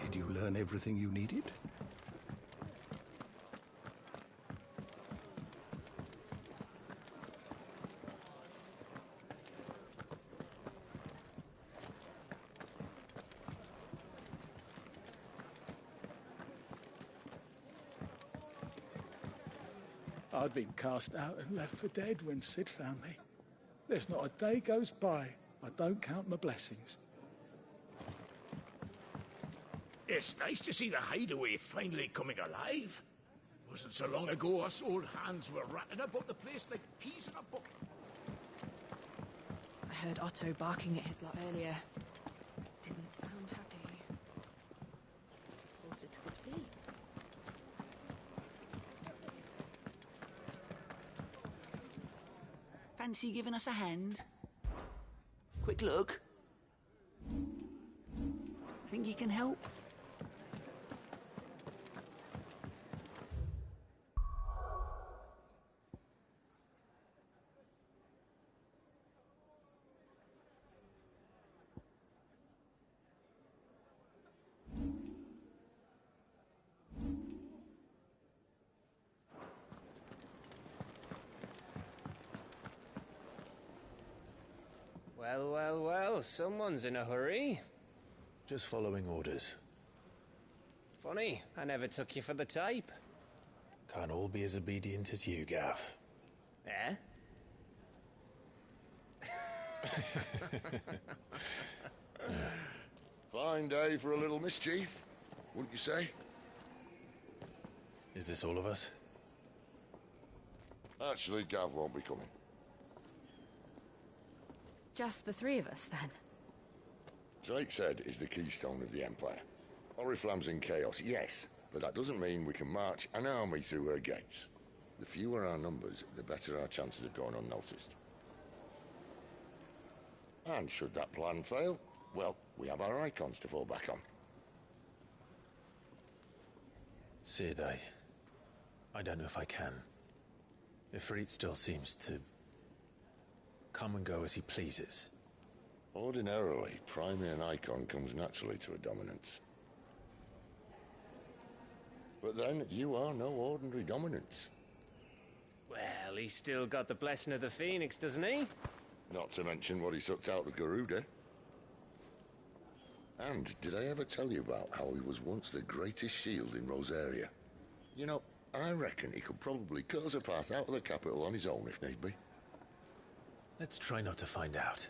Speaker 9: Did you learn everything you needed?
Speaker 24: I'd been cast out and left for dead when Sid found me. There's not a day goes by I don't count my blessings.
Speaker 8: It's nice to see the hideaway finally coming alive. Wasn't so long ago us old hands were ratting about the place like peas in a bucket.
Speaker 3: I heard Otto barking at his lot earlier. Didn't sound happy.
Speaker 23: Suppose it could be.
Speaker 18: Fancy giving us a hand? Quick look. Think you can help?
Speaker 4: Well, well, well, someone's in a hurry.
Speaker 6: Just following orders.
Speaker 4: Funny, I never took you for the type.
Speaker 6: Can't all be as obedient as you, Gav.
Speaker 4: Eh?
Speaker 9: Fine day for a little mischief, wouldn't you say?
Speaker 6: Is this all of us?
Speaker 9: Actually, Gav won't be coming.
Speaker 3: Just the three of us, then?
Speaker 9: Drake's Head is the keystone of the Empire. Oriflamme's in chaos, yes, but that doesn't mean we can march an army through her gates. The fewer our numbers, the better our chances of going unnoticed. And should that plan fail, well, we have our icons to fall back on.
Speaker 6: Sid, I don't know if I can. Ifrit still seems to come and go as he pleases.
Speaker 9: Ordinarily, priming an icon comes naturally to a dominance. But then, you are no ordinary dominance.
Speaker 4: Well, he's still got the blessing of the Phoenix, doesn't he?
Speaker 9: Not to mention what he sucked out of Garuda. And did I ever tell you about how he was once the greatest shield in Rosaria? You know, I reckon he could probably cut us a path out of the capital on his own if need be.
Speaker 6: Let's try not to find out.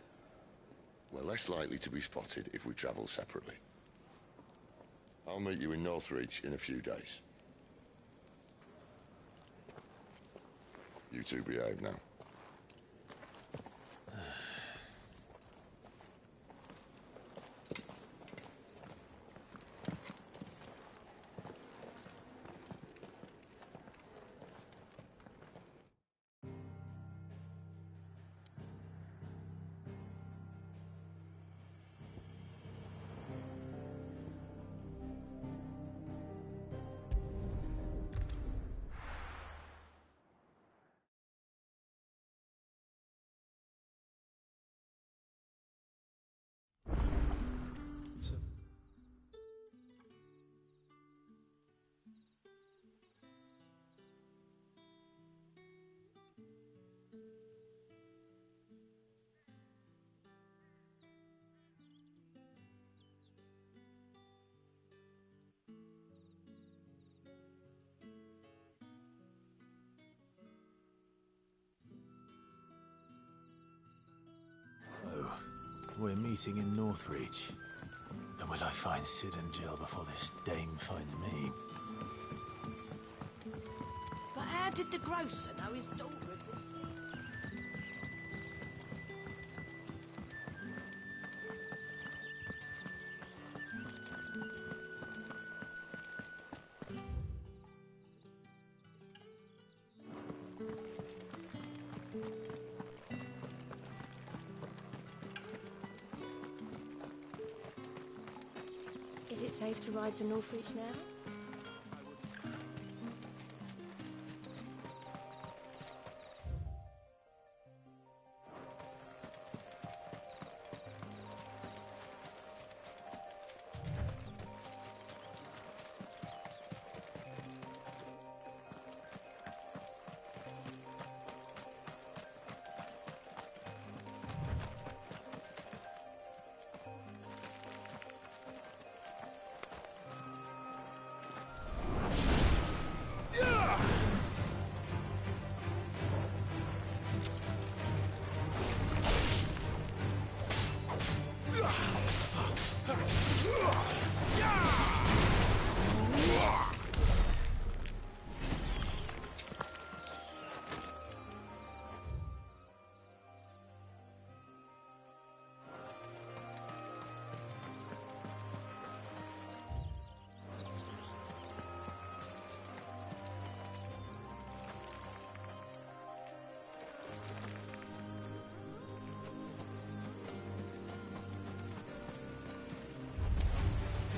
Speaker 9: We're less likely to be spotted if we travel separately. I'll meet you in Northreach in a few days. You two behave now.
Speaker 19: we're meeting in Northreach. And will I find Sid and Jill before this dame finds me?
Speaker 1: But how did the grocer know his daughter had been seen?
Speaker 2: Is it safe to ride to Northreach now?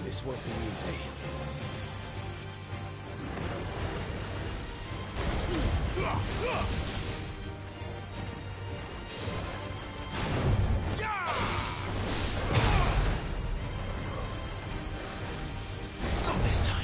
Speaker 19: This won't be easy. Not this time.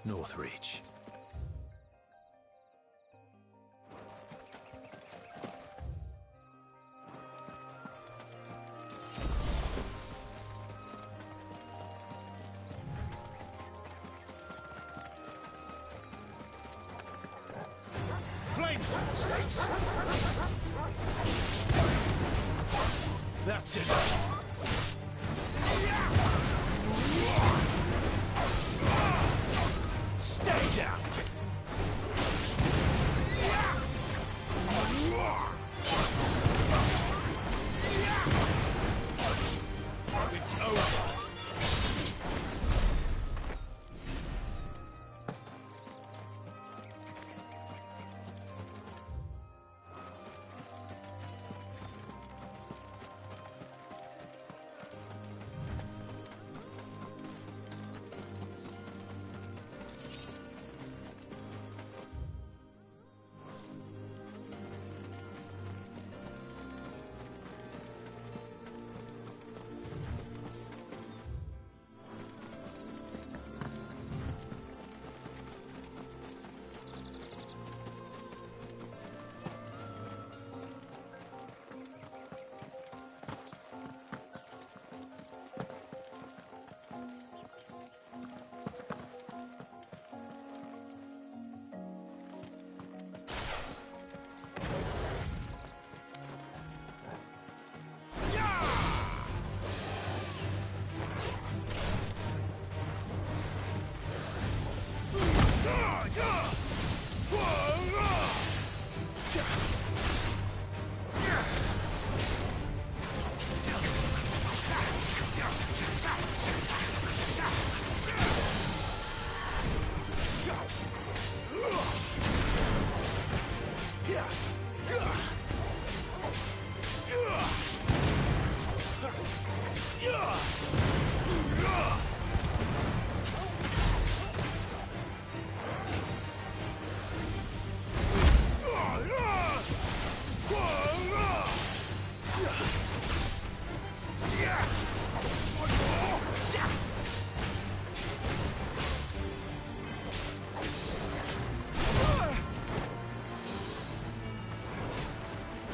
Speaker 11: Northreach.
Speaker 19: Flames to the stakes. That's it. Stay down. It's over.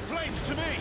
Speaker 19: Flames to me!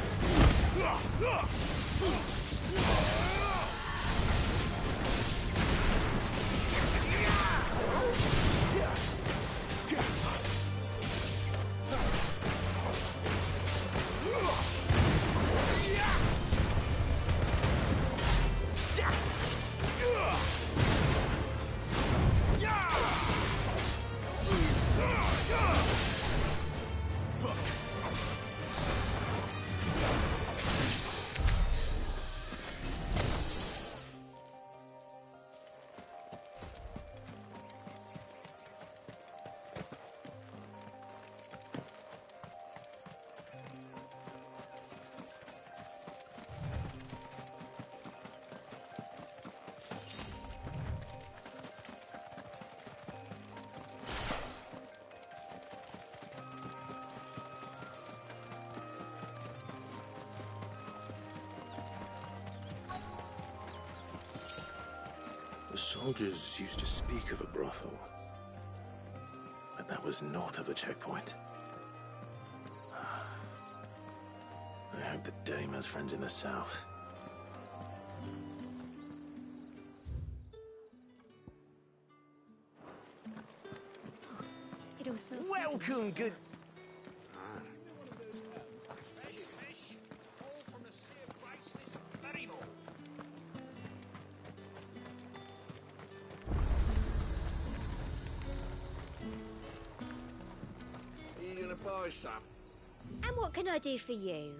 Speaker 11: The soldiers used to speak of a brothel, but that was north of the checkpoint. I hope the dame has friends in the south.
Speaker 16: It all smells
Speaker 18: Welcome, good...
Speaker 12: Some.
Speaker 16: And what can I do for you?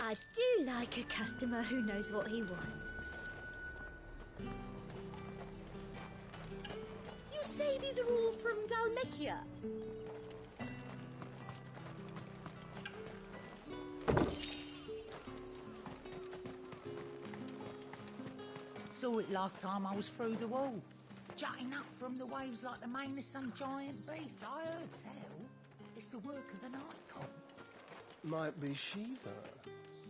Speaker 16: I do like a customer who knows what he wants. You say these are all from Dalmekia?
Speaker 22: Saw it last time I was through the wall. Jutting up from the waves like the mane of some giant beast. I heard tell. It's the work of an icon.
Speaker 5: Might be Shiva.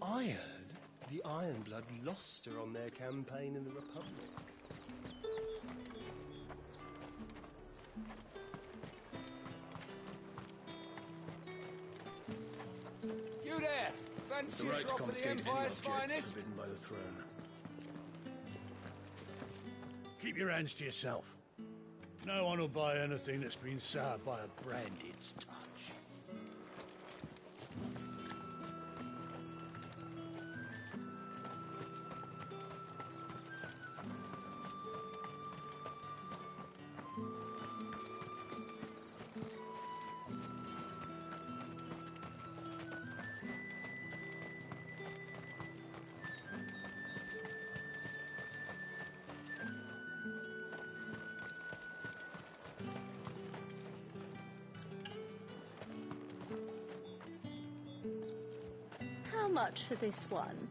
Speaker 5: I heard the Ironblood lost her on their campaign in the Republic.
Speaker 7: You there! Fancy a drop of the Empire's finest?
Speaker 19: Forbidden by the throne. Keep your hands to yourself. No one will buy anything that's been soured by a branded's touch.
Speaker 23: How much for this one?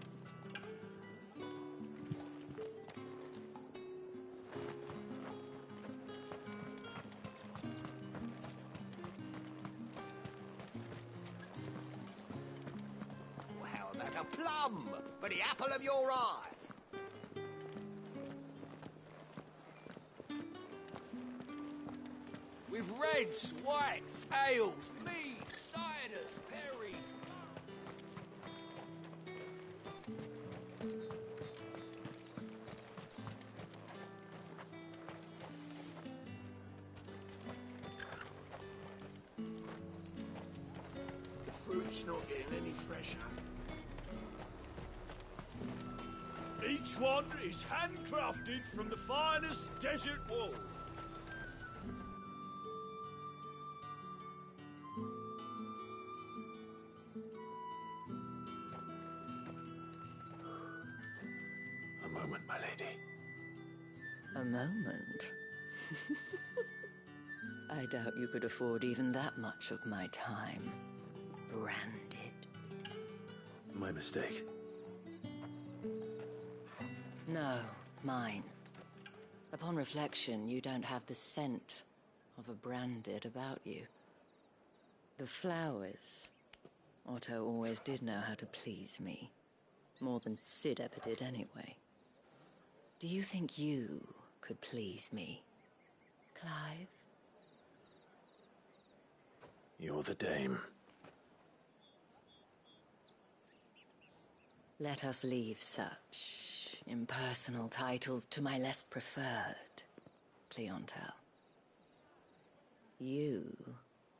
Speaker 22: Well, how about a plum for the apple of your eye?
Speaker 7: With reds, whites, ales, meads, ciders, perries.
Speaker 19: The fruit's not getting any fresher. Each one is handcrafted from the finest desert wool. A moment, my lady.
Speaker 3: A moment? I doubt you could afford even that much of my time. Branded.
Speaker 19: My mistake.
Speaker 3: No, mine. Upon reflection, you don't have the scent of a branded about you. The flowers. Otto always did know how to please me. More than Sid ever did anyway. Do you think you could please me, Clive?
Speaker 19: You're the dame.
Speaker 3: Let us leave such impersonal titles to my less preferred clientele. You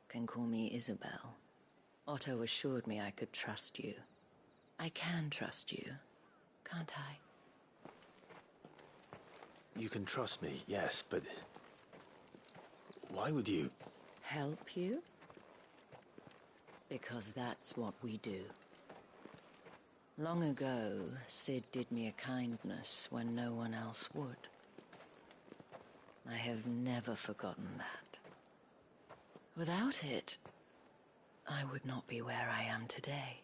Speaker 3: can call me Isabel. Otto assured me I could trust you. I can trust you, can't I?
Speaker 19: You can trust me, yes, but why would you?
Speaker 3: Help you? Because that's what we do. Long ago, Sid did me a kindness when no one else would. I have never forgotten that. Without it, I would not be where I am today.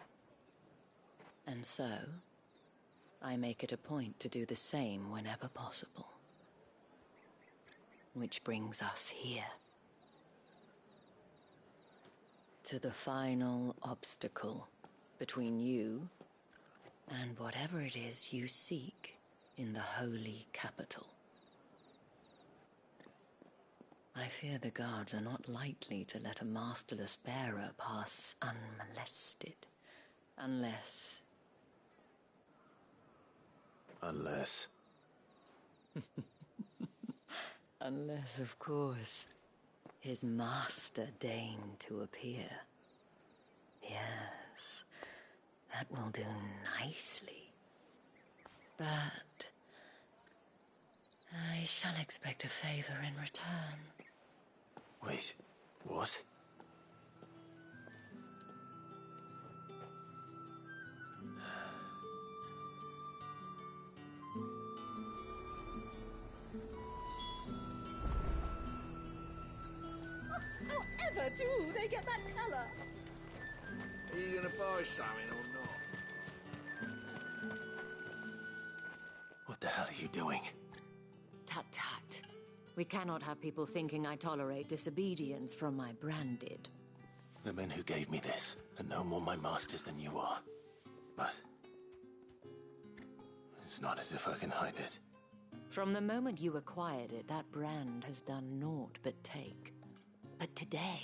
Speaker 3: And so, I make it a point to do the same whenever possible. Which brings us here. To the final obstacle between you and whatever it is you seek in the holy capital. I fear the guards are not likely to let a masterless bearer pass unmolested. Unless...
Speaker 19: Unless...
Speaker 3: Unless, of course, his master deigned to appear. Yes, that will do nicely. But I shall expect a favor in return.
Speaker 19: Wait, what?
Speaker 23: However do they get that colour?
Speaker 7: Are you gonna buy something or not?
Speaker 19: What the hell are you
Speaker 12: doing?
Speaker 10: Tut tut. We cannot have people thinking I tolerate disobedience from my branded.
Speaker 12: The men who gave me this are no more my masters than you are. But it's not as if I can hide it.
Speaker 10: From the moment you acquired it, that brand has done naught but take. But today,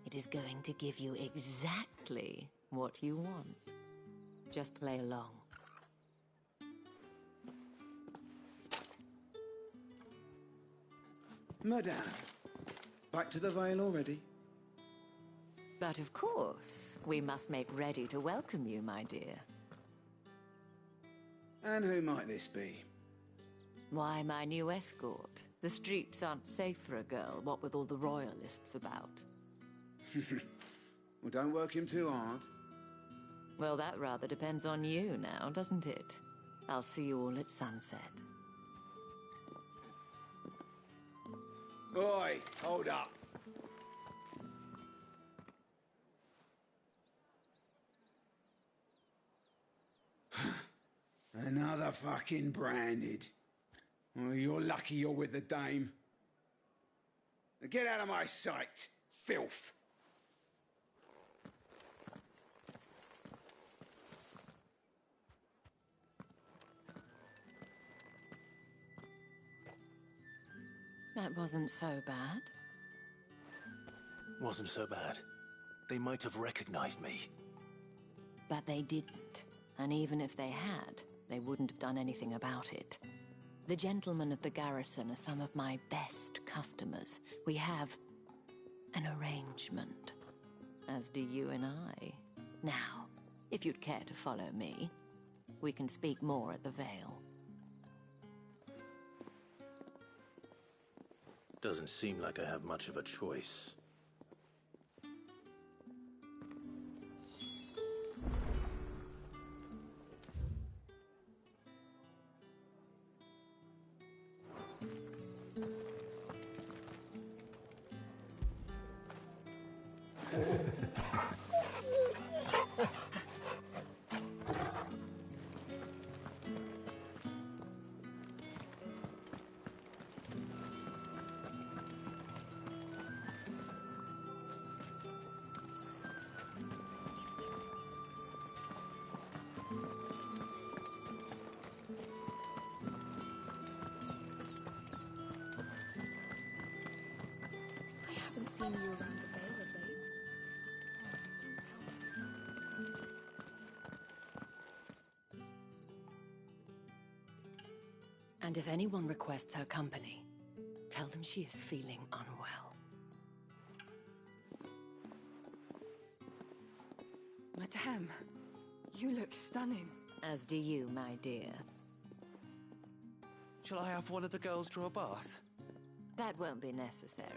Speaker 10: it is going to give you exactly what you want. Just play along.
Speaker 13: Madame, back to the Vale already?
Speaker 10: But of course, we must make ready to welcome you, my dear.
Speaker 13: And who might this be?
Speaker 10: Why, my new escort. The streets aren't safe for a girl, what with all the royalists about.
Speaker 13: Well, don't work him too hard.
Speaker 10: Well, that rather depends on you now, doesn't it? I'll see you all at sunset.
Speaker 13: Oi, hold up. Another fucking branded. Oh, you're lucky you're with the dame. Now get out of my sight, filth.
Speaker 10: That wasn't so bad.
Speaker 12: Wasn't so bad. They might have recognized me.
Speaker 10: But they didn't. And even if they had, they wouldn't have done anything about it. The gentlemen of the garrison are some of my best customers. We have an arrangement, as do you and I. Now, if you'd care to follow me, we can speak more at the Vale.
Speaker 12: Doesn't seem like I have much of a choice.
Speaker 2: I haven't seen you around the Vale of late.
Speaker 10: And if anyone requests her company, tell them she is feeling unwell.
Speaker 20: Madame, you look stunning.
Speaker 10: As do you, my dear.
Speaker 18: Shall I have one of the girls draw a bath?
Speaker 10: That won't be necessary.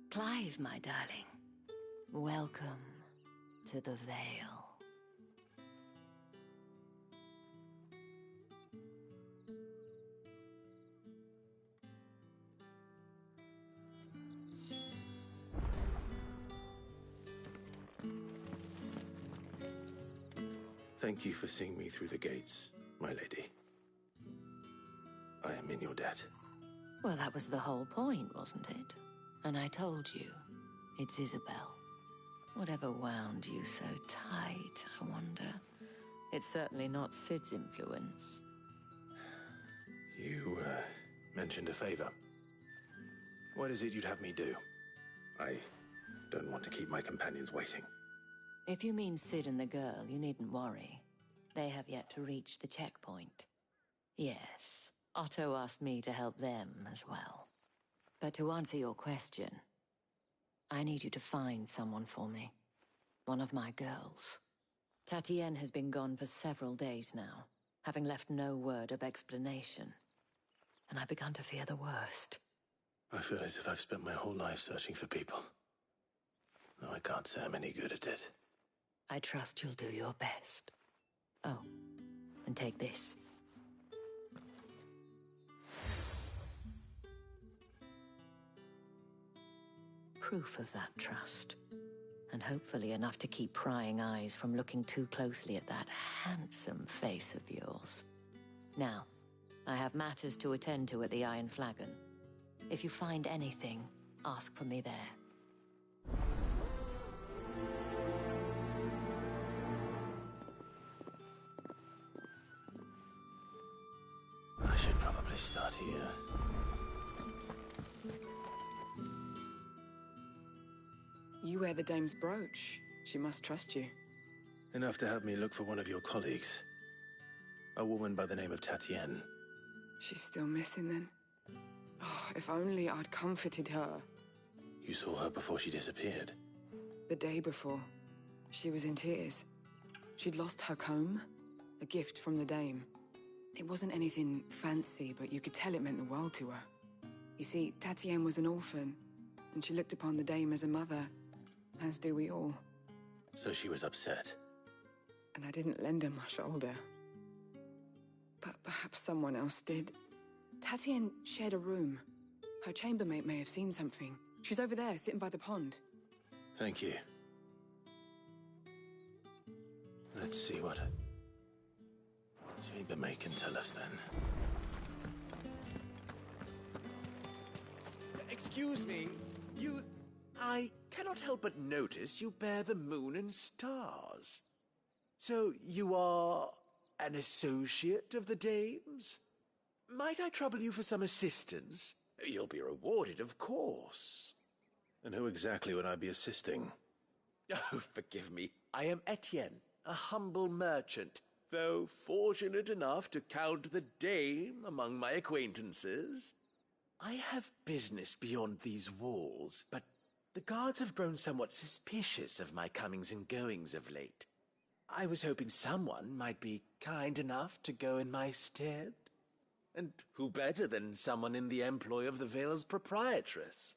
Speaker 10: Clive, my darling. Welcome to the Vale.
Speaker 12: Thank you for seeing me through the gates, my lady. I am in your debt.
Speaker 10: Well, that was the whole point, wasn't it? And I told you, it's Isabel. Whatever wound you so tight, I wonder. It's certainly not Sid's influence.
Speaker 12: You, mentioned a favor. What is it you'd have me do? I don't want to keep my companions waiting.
Speaker 10: If you mean Sid and the girl, you needn't worry. They have yet to reach the checkpoint. Yes, Otto asked me to help them as well. But to answer your question, I need you to find someone for me. One of my girls. Tatienne has been gone for several days now, having left no word of explanation. And I've begun to fear the worst.
Speaker 12: I feel as if I've spent my whole life searching for people. Though I can't say I'm any good at it.
Speaker 10: I trust you'll do your best. Oh, and take this. Proof of that trust. and hopefully enough to keep prying eyes from looking too closely at that handsome face of yours. Now, I have matters to attend to at the Iron Flagon. If you find anything, ask for me there.
Speaker 6: I should probably start here.
Speaker 14: You wear the dame's brooch. She must trust you.
Speaker 6: Enough to have me look for one of your colleagues. A woman by the name of Tatienne.
Speaker 14: She's still missing then? Oh, if only I'd comforted her.
Speaker 6: You saw her before she disappeared?
Speaker 14: The day before. She was in tears. She'd lost her comb, a gift from the dame. It wasn't anything fancy, but you could tell it meant the world to her. You see, Tatienne was an orphan, and she looked upon the dame as a mother, as do we all.
Speaker 6: So she was upset.
Speaker 14: And I didn't lend her my shoulder. But perhaps someone else did. Tatienne shared a room. Her chambermaid may have seen something. She's over there, sitting by the pond.
Speaker 6: Thank you. Let's see what a chambermaid can tell us then.
Speaker 15: Excuse me, I cannot help but notice you bear the moon and stars. So you are an associate of the dame's? Might I trouble you for some assistance? You'll be rewarded, of course.
Speaker 6: And who exactly would I be assisting?
Speaker 15: Oh, forgive me. I am Etienne, a humble merchant, though fortunate enough to count the dame among my acquaintances. I have business beyond these walls, but the guards have grown somewhat suspicious of my comings and goings of late. I was hoping someone might be kind enough to go in my stead. And who better than someone in the employ of the Vale's proprietress?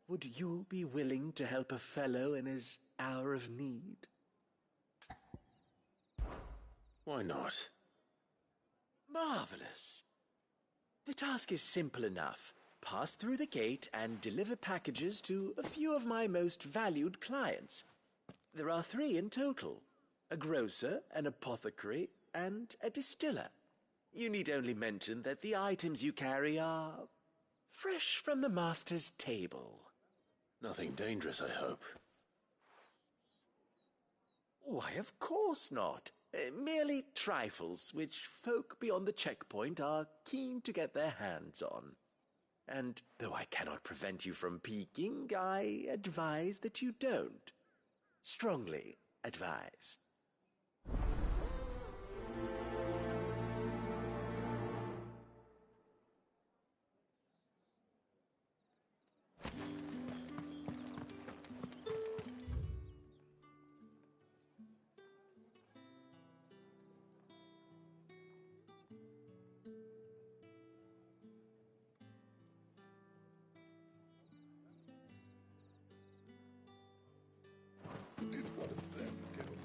Speaker 15: Would you be willing to help a fellow in his hour of need?
Speaker 6: Why not?
Speaker 15: Marvelous. The task is simple enough. Pass through the gate and deliver packages to a few of my most valued clients. There are 3 in total. A grocer, an apothecary, and a distiller. You need only mention that the items you carry are fresh from the master's table.
Speaker 6: Nothing dangerous, I hope.
Speaker 15: Why, of course not. Merely trifles which folk beyond the checkpoint are keen to get their hands on. And though I cannot prevent you from peeking, I advise that you don't. Strongly advise.
Speaker 9: Did one of them get off?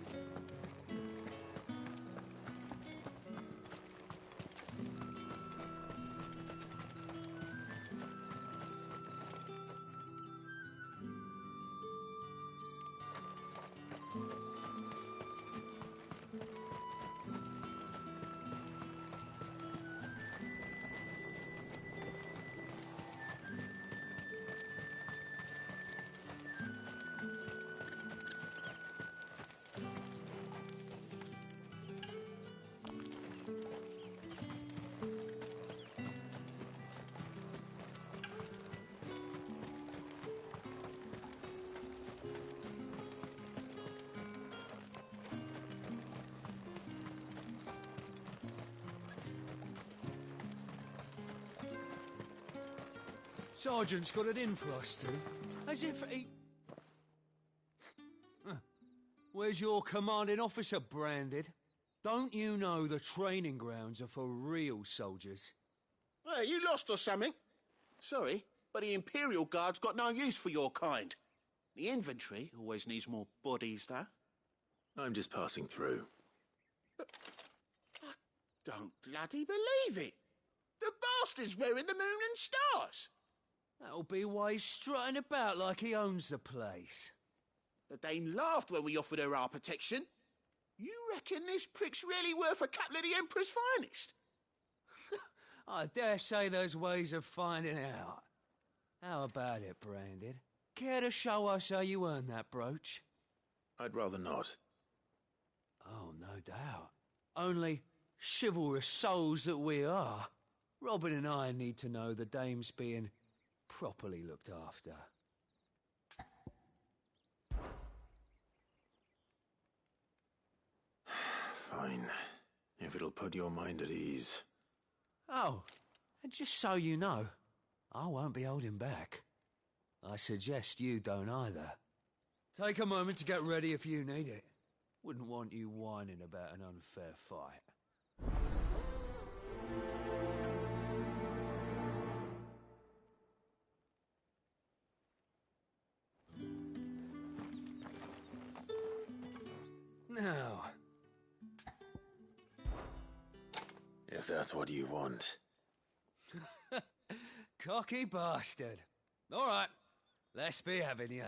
Speaker 18: Sergeant's got it in for us two. As if he... Where's your commanding officer branded? Don't you know the training grounds are for real soldiers?
Speaker 17: Hey, you lost or something? Sorry, but the Imperial Guard's got no use for your kind. The infantry always needs more bodies, though.
Speaker 6: I'm just passing through.
Speaker 17: I don't bloody believe it. The bastard's wearing the moon and stars.
Speaker 18: That'll be why he's strutting about like he owns the place.
Speaker 17: The Dane laughed when we offered her our protection. You reckon this prick's really worth a couple of the Emperor's finest?
Speaker 18: I dare say there's ways of finding out. How about it, Branded? Care to show us how you earned that brooch?
Speaker 6: I'd rather not.
Speaker 18: Oh, no doubt. Only chivalrous souls that we are, Robin and I need to know the dame's being properly looked after.
Speaker 6: Fine. If it'll put your mind at ease.
Speaker 18: Oh, and just so you know, I won't be holding back. I suggest you don't either. Take a moment to get ready if you need it. Wouldn't want you whining about an unfair fight. Now,
Speaker 6: if that's what you want.
Speaker 18: Cocky bastard. All right, let's be having you.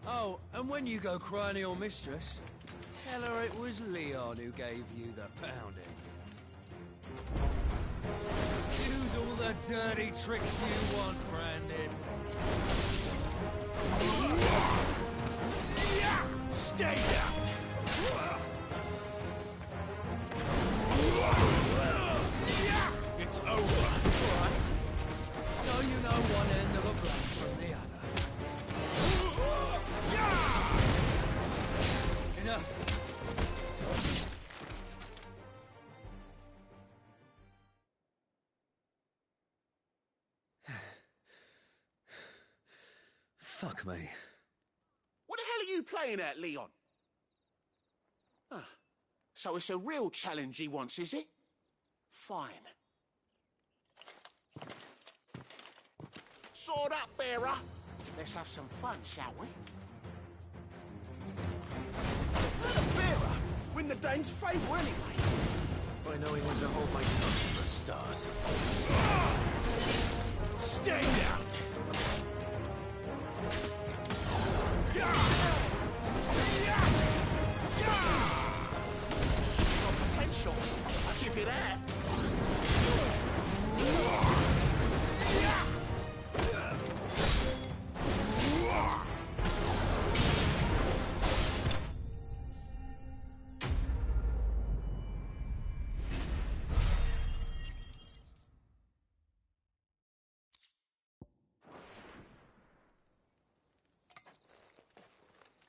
Speaker 18: Oh, and when you go crying to your mistress, tell her it was Leon who gave you the pounding. Use all the dirty tricks you want, Brandon. Stay down! It's over. Right. So you know one end of a blade from the other. Enough. Fuck me.
Speaker 17: What the hell are you playing at, Leon? Ah, so it's a real challenge he wants, is it? Fine. Sword up, bearer. Let's have some fun, shall we? The bearer! Win the Dane's favour anyway.
Speaker 6: I know he went to hold my tongue for a start.
Speaker 17: Stay down! Got potential, I'll give you that.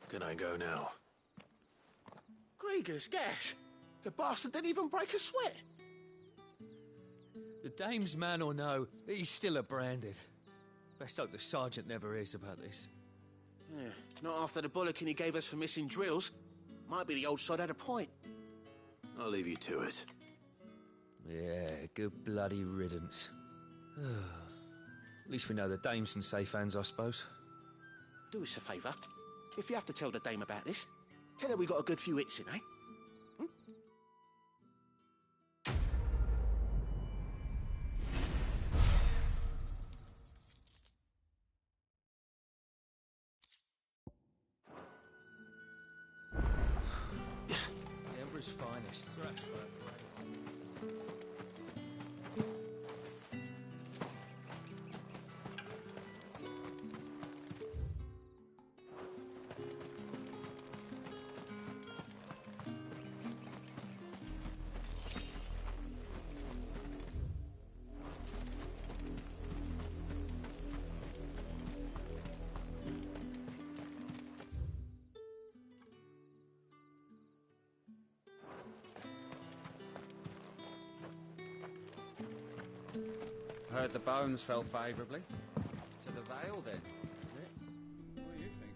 Speaker 6: Can I go now?
Speaker 17: Grieger's gas. The bastard didn't even break a sweat.
Speaker 18: The dame's man or no, he's still a Branded. Best hope the sergeant never hears about this.
Speaker 17: Yeah, not after the bollocking he gave us for missing drills. Might be the old sod had a point.
Speaker 6: I'll leave you to it.
Speaker 18: Yeah, good bloody riddance. At least we know the dame's in safe hands, I suppose.
Speaker 17: Do us a favour. If you have to tell the dame about this, tell her we got a good few hits in, eh?
Speaker 18: The Emperor's finest.
Speaker 4: Heard the bones fell favourably. To the Vale, then. What do you think?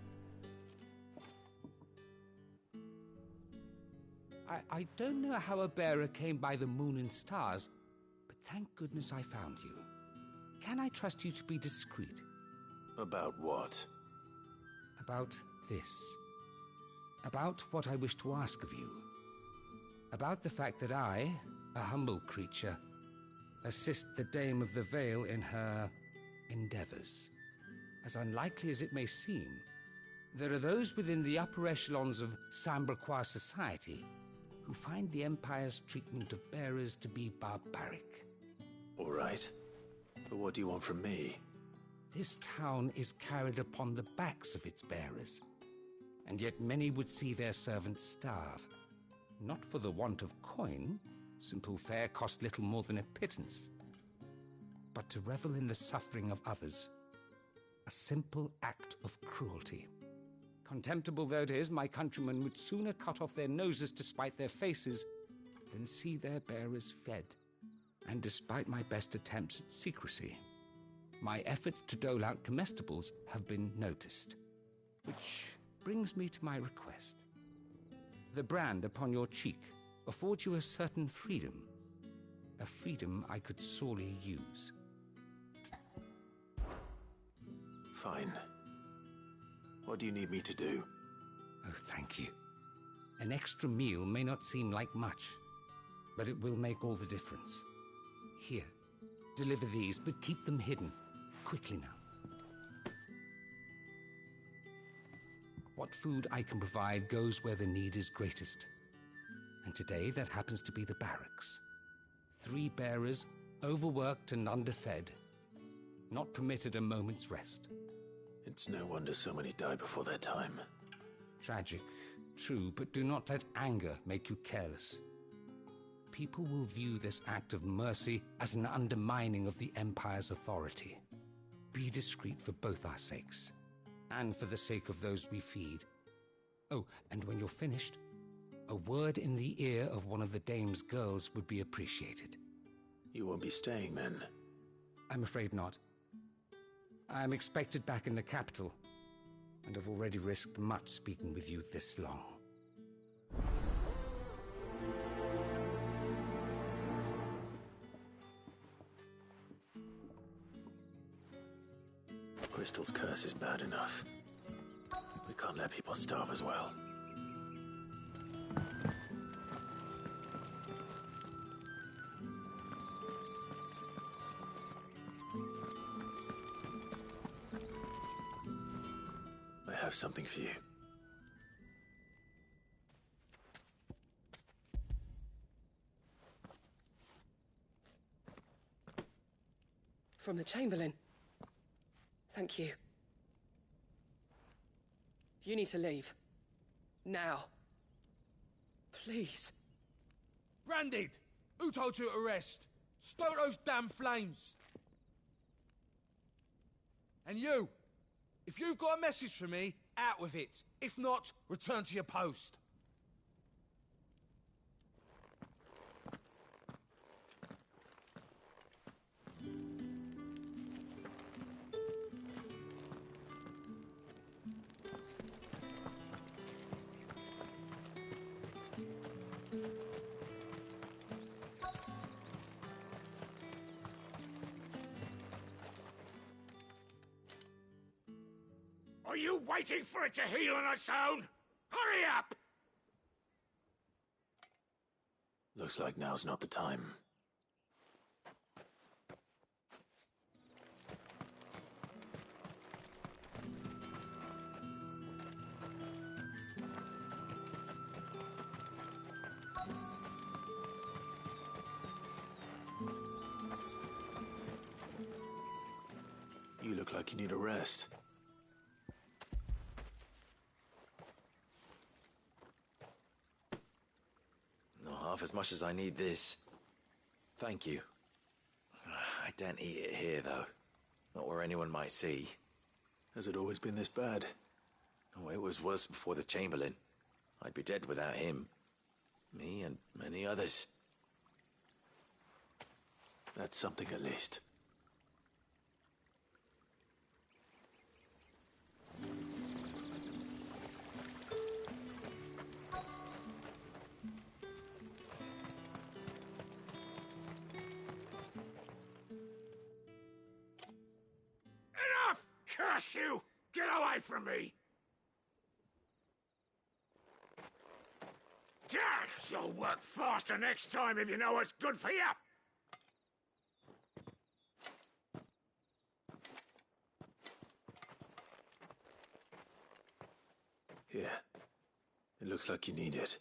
Speaker 8: I don't know how a bearer came by the moon and stars, but thank goodness I found you. Can I trust you to be discreet?
Speaker 6: About what?
Speaker 8: About this. About what I wish to ask of you. About the fact that I, a humble creature, assist the Dame of the Vale in her endeavors. As unlikely as it may seem, there are those within the upper echelons of Sambraquois society who find the Empire's treatment of bearers to be barbaric.
Speaker 6: All right. But what do you want from me?
Speaker 8: This town is carried upon the backs of its bearers, and yet many would see their servants starve. Not for the want of coin, simple fare cost little more than a pittance, but to revel in the suffering of others, a simple act of cruelty. Contemptible though it is, my countrymen would sooner cut off their noses to spite their faces than see their bearers fed. And despite my best attempts at secrecy, my efforts to dole out comestibles have been noticed. Which brings me to my request. The brand upon your cheek affords you a certain freedom. A freedom I could sorely use.
Speaker 6: Fine. What do you need me to do?
Speaker 8: Oh, thank you. An extra meal may not seem like much, but it will make all the difference. Here, deliver these, but keep them hidden. Quickly now. What food I can provide goes where the need is greatest. And today that happens to be the barracks. 3 bearers, overworked and underfed, not permitted a moment's rest.
Speaker 6: It's no wonder so many die before their time.
Speaker 8: Tragic, true, but do not let anger make you careless. People will view this act of mercy as an undermining of the Empire's authority. Be discreet for both our sakes, and for the sake of those we feed. Oh, and when you're finished, a word in the ear of one of the Dame's girls would be appreciated.
Speaker 6: You won't be staying then?
Speaker 8: I'm afraid not. I am expected back in the capital, and have already risked much speaking with you this long.
Speaker 6: Crystal's curse is bad enough. We can't let people starve as well. I have something for you.
Speaker 1: From the Chamberlain. Thank you. You need to leave. Now. Please.
Speaker 7: Branded! Who told you to rest? Stoke those damn flames! And you! If you've got a message for me, out with it. If not, return to your post.
Speaker 11: Are you waiting for it to heal on its own? Hurry up!
Speaker 6: Looks like now's not the time. You look like you need a rest.
Speaker 21: Half as much as I need this. Thank you. I daren't eat it here, though. Not where anyone might see.
Speaker 6: Has it always been this bad?
Speaker 21: Oh, it was worse before the Chamberlain. I'd be dead without him. Me and many others.
Speaker 6: That's something at least.
Speaker 11: Curse you! Get away from me! You'll work faster next time if you know what's good for you.
Speaker 21: Here. It looks like you need it.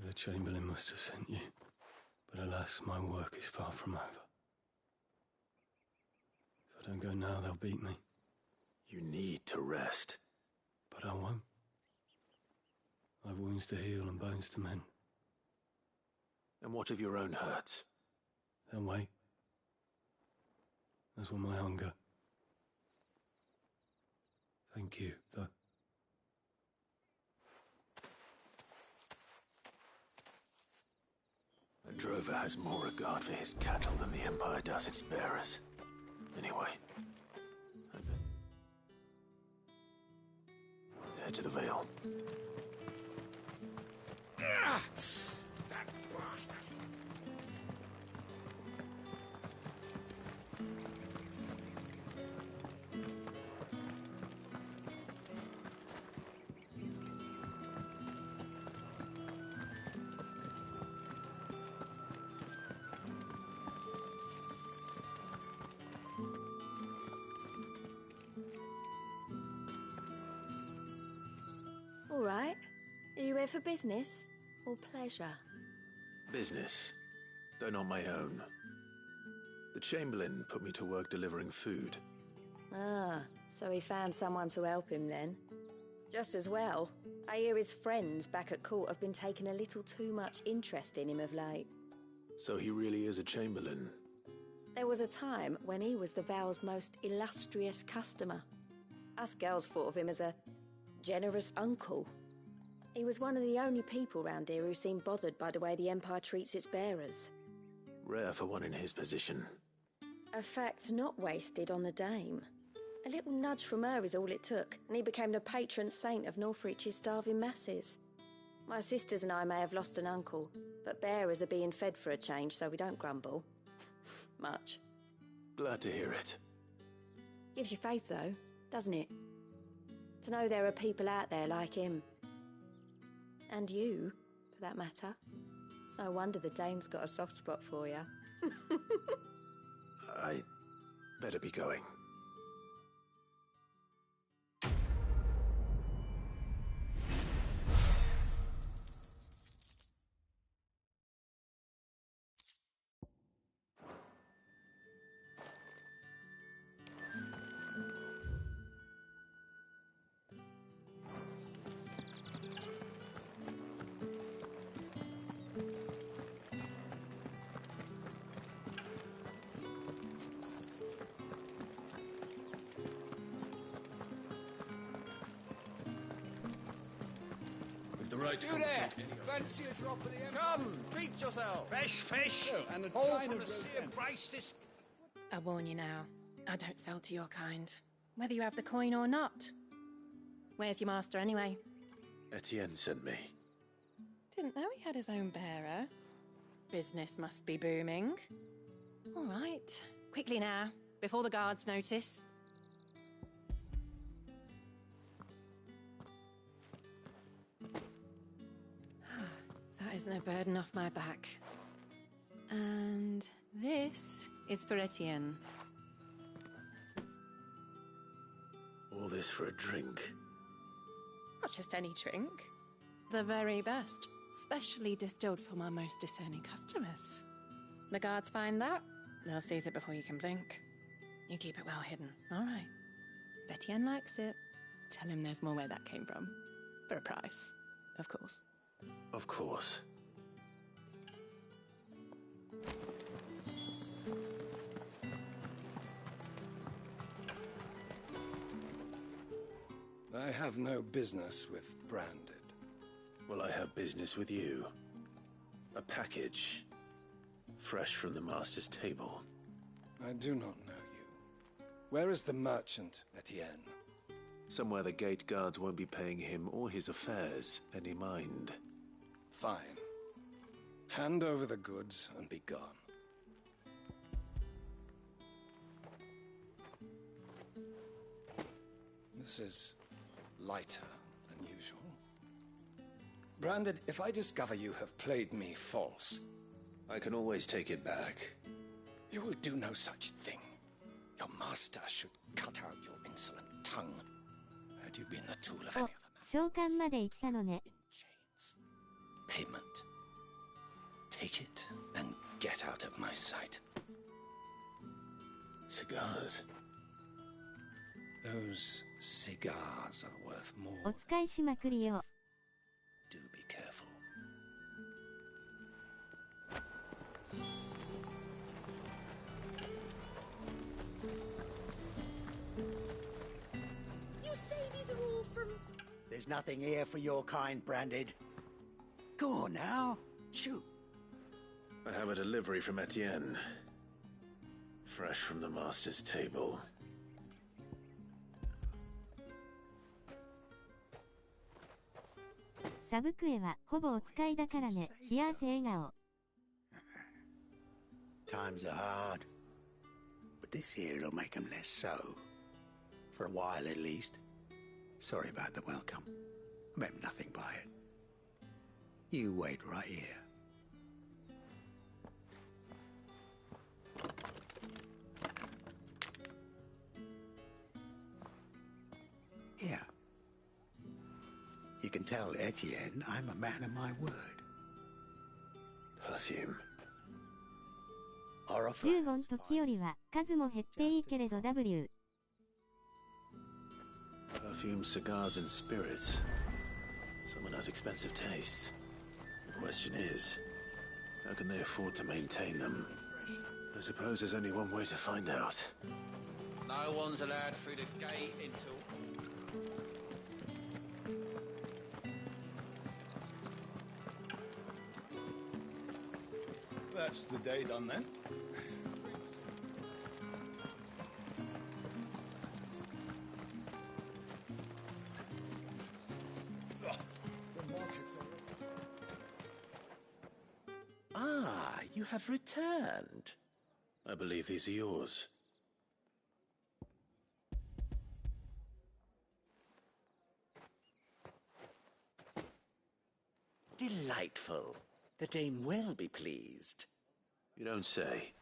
Speaker 6: The Chamberlain must have sent you, but alas, my work is far from over. If I don't go now, they'll beat me.
Speaker 21: You need to rest.
Speaker 6: But I won't. I've wounds to heal and bones to mend.
Speaker 21: And what of your own hurts?
Speaker 6: They'll wait. As will my hunger. Thank you, though.
Speaker 21: A drover has more regard for his cattle than the Empire does its bearers. Anyway. Head to the Vale.
Speaker 11: That bastard!
Speaker 5: All right. Are you here for business or pleasure?
Speaker 21: Business, though not my own. The Chamberlain put me to work delivering food.
Speaker 5: Ah, so he found someone to help him then. Just as well. I hear his friends back at court have been taking a little too much interest in him of late.
Speaker 21: So he really is a Chamberlain.
Speaker 5: There was a time when he was the Vale's most illustrious customer. Us girls thought of him as a generous uncle. He was one of the only people round here who seemed bothered by the way the Empire treats its bearers.
Speaker 21: Rare for one in his position.
Speaker 5: A fact not wasted on the Dame. A little nudge from her is all it took, and he became the patron saint of Northreach's starving masses. My sisters and I may have lost an uncle, but bearers are being fed for a change, so we don't grumble. Much.
Speaker 21: Glad to hear it.
Speaker 5: Gives you faith, though, doesn't it? To know there are people out there like him. And you, for that matter. It's no wonder the Dame's got a soft spot for you.
Speaker 21: I better be going.
Speaker 12: Do there! Fancy a drop of the Empire? Come, treat yourself!
Speaker 7: Fresh fish!
Speaker 12: Oh, and a
Speaker 7: all
Speaker 12: china
Speaker 7: from the
Speaker 12: roast
Speaker 7: sea of
Speaker 12: ent.
Speaker 7: grace this...
Speaker 16: I warn you now, I don't sell to your kind, whether you have the coin or not. Where's your master anyway?
Speaker 21: Etienne sent me.
Speaker 16: Didn't know he had his own bearer. Business must be booming. All right, quickly now, before the guards notice. That is no burden off my back. And this is for Etienne.
Speaker 21: All this for a drink.
Speaker 16: Not just any drink. The very best, specially distilled for my most discerning customers. The guards find that, they'll seize it before you can blink. You keep it well hidden, all right? If Etienne likes it, tell him there's more where that came from. For a price, of course.
Speaker 21: Of course.
Speaker 22: I have no business with Branded.
Speaker 21: Well, I have business with you. A package. Fresh from the master's table.
Speaker 22: I do not know you. Where is the merchant, Etienne?
Speaker 21: Somewhere the gate guards won't be paying him or his affairs any mind.
Speaker 22: Fine. Hand over the goods and be gone. This is lighter than usual. Branded, if I discover you have played me false...
Speaker 17: I can always take it back.
Speaker 22: You will do no such thing. Your master should cut out your insolent tongue. Had you been the tool of any other man.
Speaker 3: 召喚まで行ったのね。
Speaker 22: Payment. Take it and get out of my sight.
Speaker 17: Cigars.
Speaker 22: Those cigars are worth more.
Speaker 3: お使いしまくりよ。
Speaker 22: Do be careful.
Speaker 19: You say these are all from...
Speaker 23: There's nothing here for your kind, Branded. Go on now. Shoot.
Speaker 17: I have a delivery from Etienne. Fresh from the master's table.
Speaker 3: サブクエはほぼお使いだからね。冷や汗笑顔。
Speaker 23: Times are hard. But this here'll make them less so. For a while at least. Sorry about the welcome. I meant nothing by it. You wait right here. Here. You can tell Etienne I'm a man of my word.
Speaker 17: Perfume.
Speaker 3: 15時よりは数も減っていいけれど W.
Speaker 17: Perfume, cigars, and spirits. Someone has expensive tastes. The question is, how can they afford to maintain them? I suppose there's only one way to find out.
Speaker 4: No one's allowed through the gate until...
Speaker 22: That's the day done then.
Speaker 17: Ah, you have returned. I believe these are yours.
Speaker 15: Delightful. The dame will be pleased.
Speaker 17: You don't say.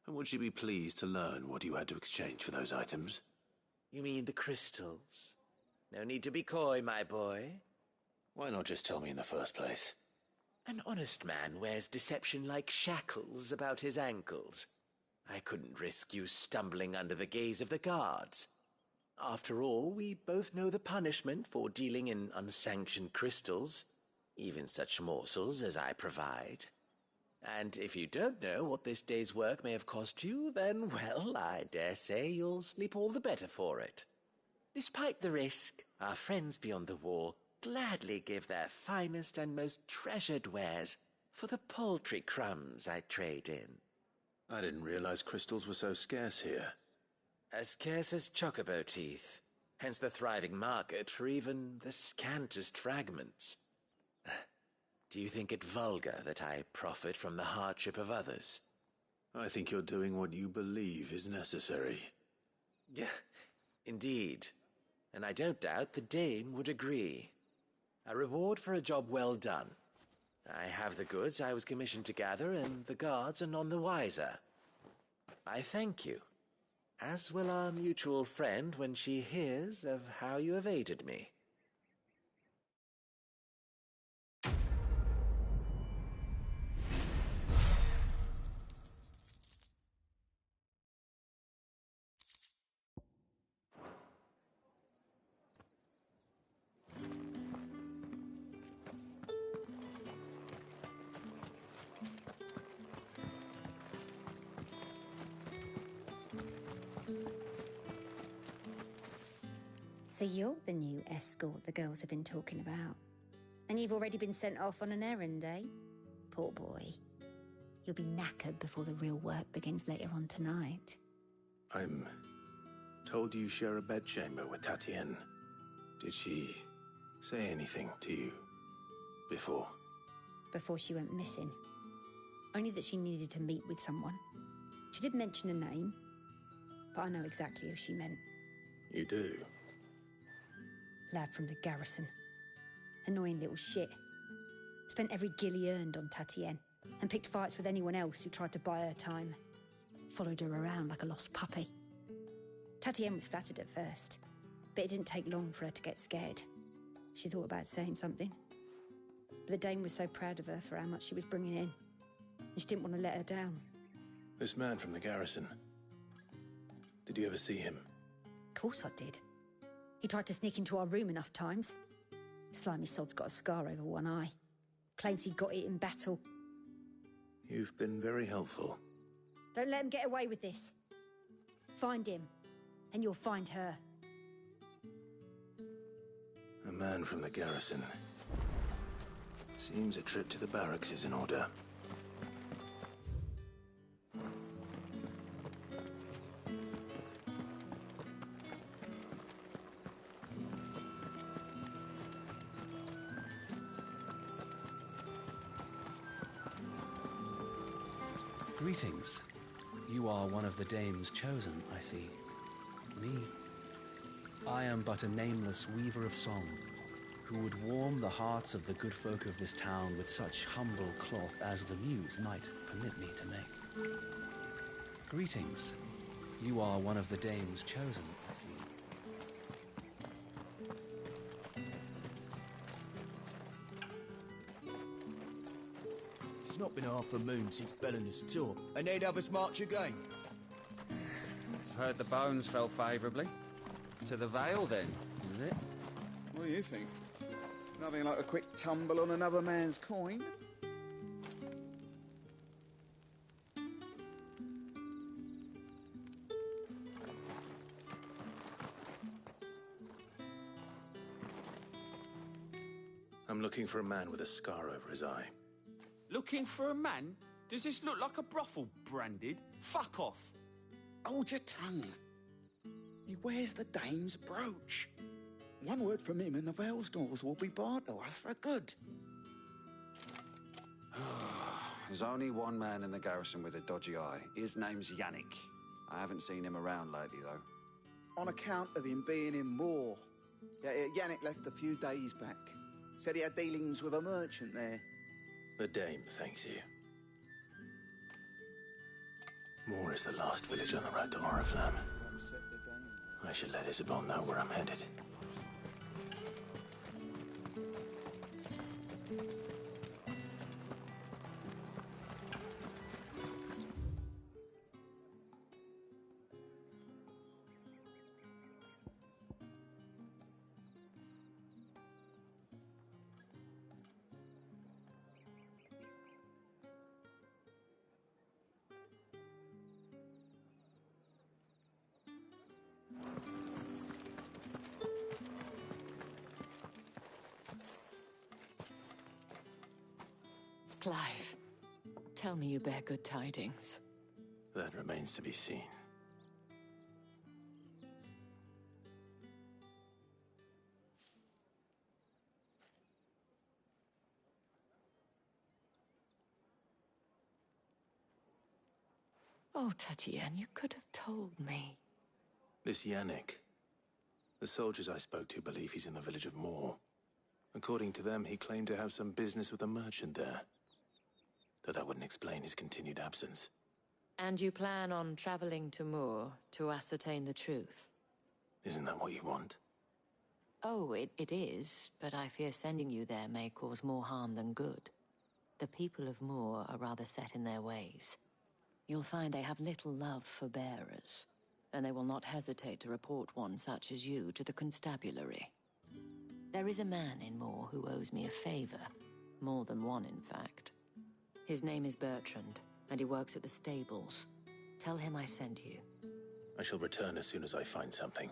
Speaker 17: And would she be pleased to learn what you had to exchange for those items?
Speaker 15: You mean the crystals? No need to be coy, my boy.
Speaker 17: Why not just tell me in the first place?
Speaker 15: An honest man wears deception like shackles about his ankles. I couldn't risk you stumbling under the gaze of the guards. After all, we both know the punishment for dealing in unsanctioned crystals, even such morsels as I provide. And if you don't know what this day's work may have cost you, then, well, I dare say you'll sleep all the better for it. Despite the risk, our friends beyond the wall gladly give their finest and most treasured wares for the paltry crumbs I trade in.
Speaker 17: I didn't realize crystals were so scarce here.
Speaker 15: As scarce as chocobo teeth, hence the thriving market for even the scantest fragments. Do you think it vulgar that I profit from the hardship of others?
Speaker 17: I think you're doing what you believe is necessary.
Speaker 15: Yeah, indeed. And I don't doubt the dame would agree. A reward for a job well done. I have the goods I was commissioned to gather, and the guards are none the wiser. I thank you, as will our mutual friend when she hears of how you have aided me.
Speaker 5: So you're the new escort the girls have been talking about. And you've already been sent off on an errand, eh? Poor boy. You'll be knackered before the real work begins later on tonight.
Speaker 17: I'm told you share a bedchamber with Tatienne. Did she say anything to you before?
Speaker 5: Before she went missing. Only that she needed to meet with someone. She did mention a name, but I know exactly who she meant.
Speaker 23: You do?
Speaker 2: Lad from the garrison. Annoying little shit. Spent every guil he earned on Tatienne, and picked fights with anyone else who tried to buy her time. Followed her around like a lost puppy. Tatienne was flattered at first, but it didn't take long for her to get scared. She thought about saying something. But the Dame was so proud of her for how much she was bringing in, and she didn't want to let her down.
Speaker 17: This man from the garrison. Did you ever see him?
Speaker 2: Of course I did. He tried to sneak into our room enough times. Slimy sod's got a scar over one eye. Claims he got it in battle.
Speaker 17: You've been very helpful.
Speaker 2: Don't let him get away with this. Find him, and you'll find her.
Speaker 17: A man from the garrison. Seems a trip to the barracks is in order.
Speaker 13: Greetings. You are one of the dames chosen, I see. Me? I am but a nameless weaver of song, who would warm the hearts of the good folk of this town with such humble cloth as the muse might permit me to make. Greetings. You are one of the dames chosen, I see.
Speaker 20: It's not been half a moon since Bellinus' tour, and they'd have us march again.
Speaker 4: I've heard the bones fell favourably. To the Vale, then, is it?
Speaker 24: What do you think? Nothing like a quick tumble on another man's coin?
Speaker 17: I'm looking for a man with a scar over his eye.
Speaker 11: Looking for a man? Does this look like a brothel, Branded? Fuck off.
Speaker 23: Hold your tongue. He wears the Dame's brooch. One word from him and the Vale's doors will be barred to us for good.
Speaker 25: There's only one man in the garrison with a dodgy eye. His name's Yannick. I haven't seen him around lately, though.
Speaker 24: On account of him being in Moor. Yeah, Yannick left a few days back. Said he had dealings with a merchant there.
Speaker 17: The Dame thanks you. Moor is the last village on the road to Oriflamme. I should let Isabel know where I'm headed.
Speaker 10: Clive, tell me you bear good tidings.
Speaker 17: That remains to be seen.
Speaker 10: Oh, Tatienne, you could have told me.
Speaker 17: This Yannick. The soldiers I spoke to believe he's in the village of Moor. According to them, he claimed to have some business with a merchant there. Though that wouldn't explain his continued absence.
Speaker 10: And you plan on traveling to Moor to ascertain the truth?
Speaker 17: Isn't that what you want?
Speaker 10: Oh, it is, but I fear sending you there may cause more harm than good. The people of Moor are rather set in their ways. You'll find they have little love for bearers, and they will not hesitate to report one such as you to the constabulary. There is a man in Moor who owes me a favor. More than one, in fact. His name is Bertrand, and he works at the stables. Tell him I sent you.
Speaker 17: I shall return as soon as I find something.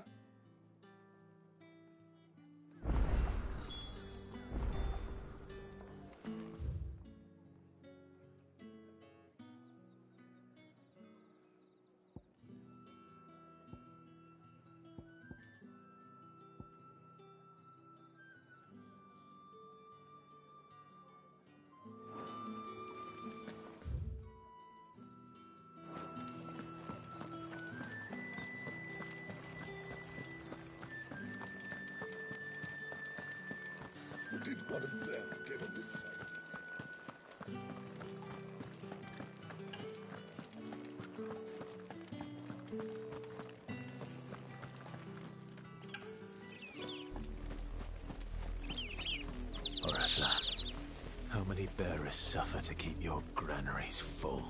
Speaker 1: None of them get on this side.
Speaker 6: Oraslan, how many bearers suffer to keep your granaries full?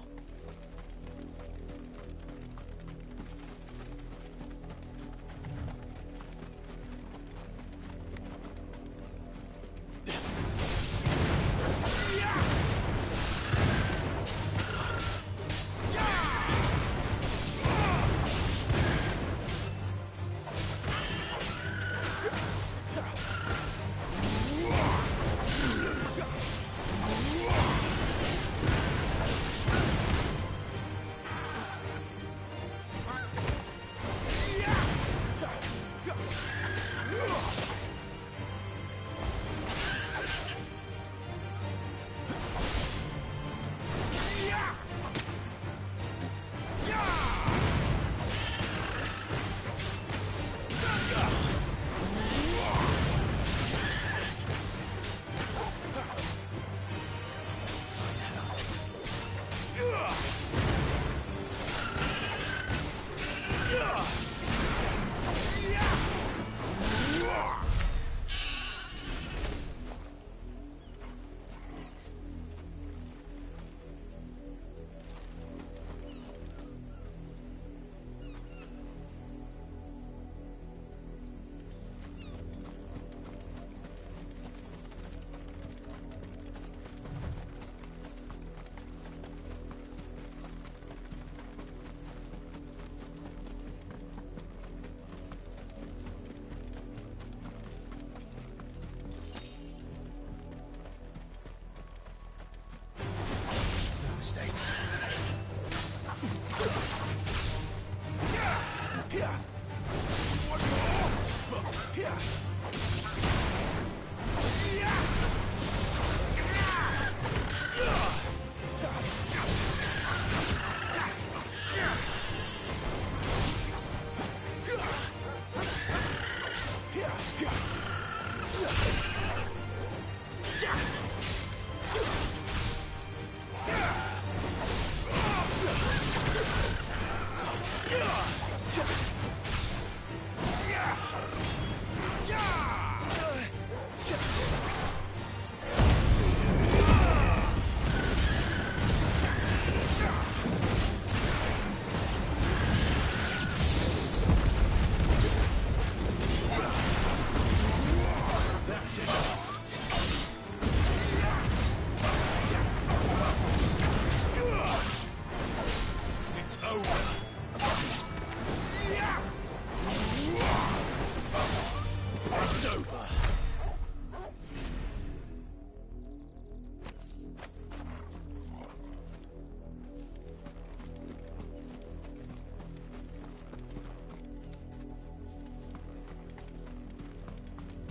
Speaker 6: Mistakes.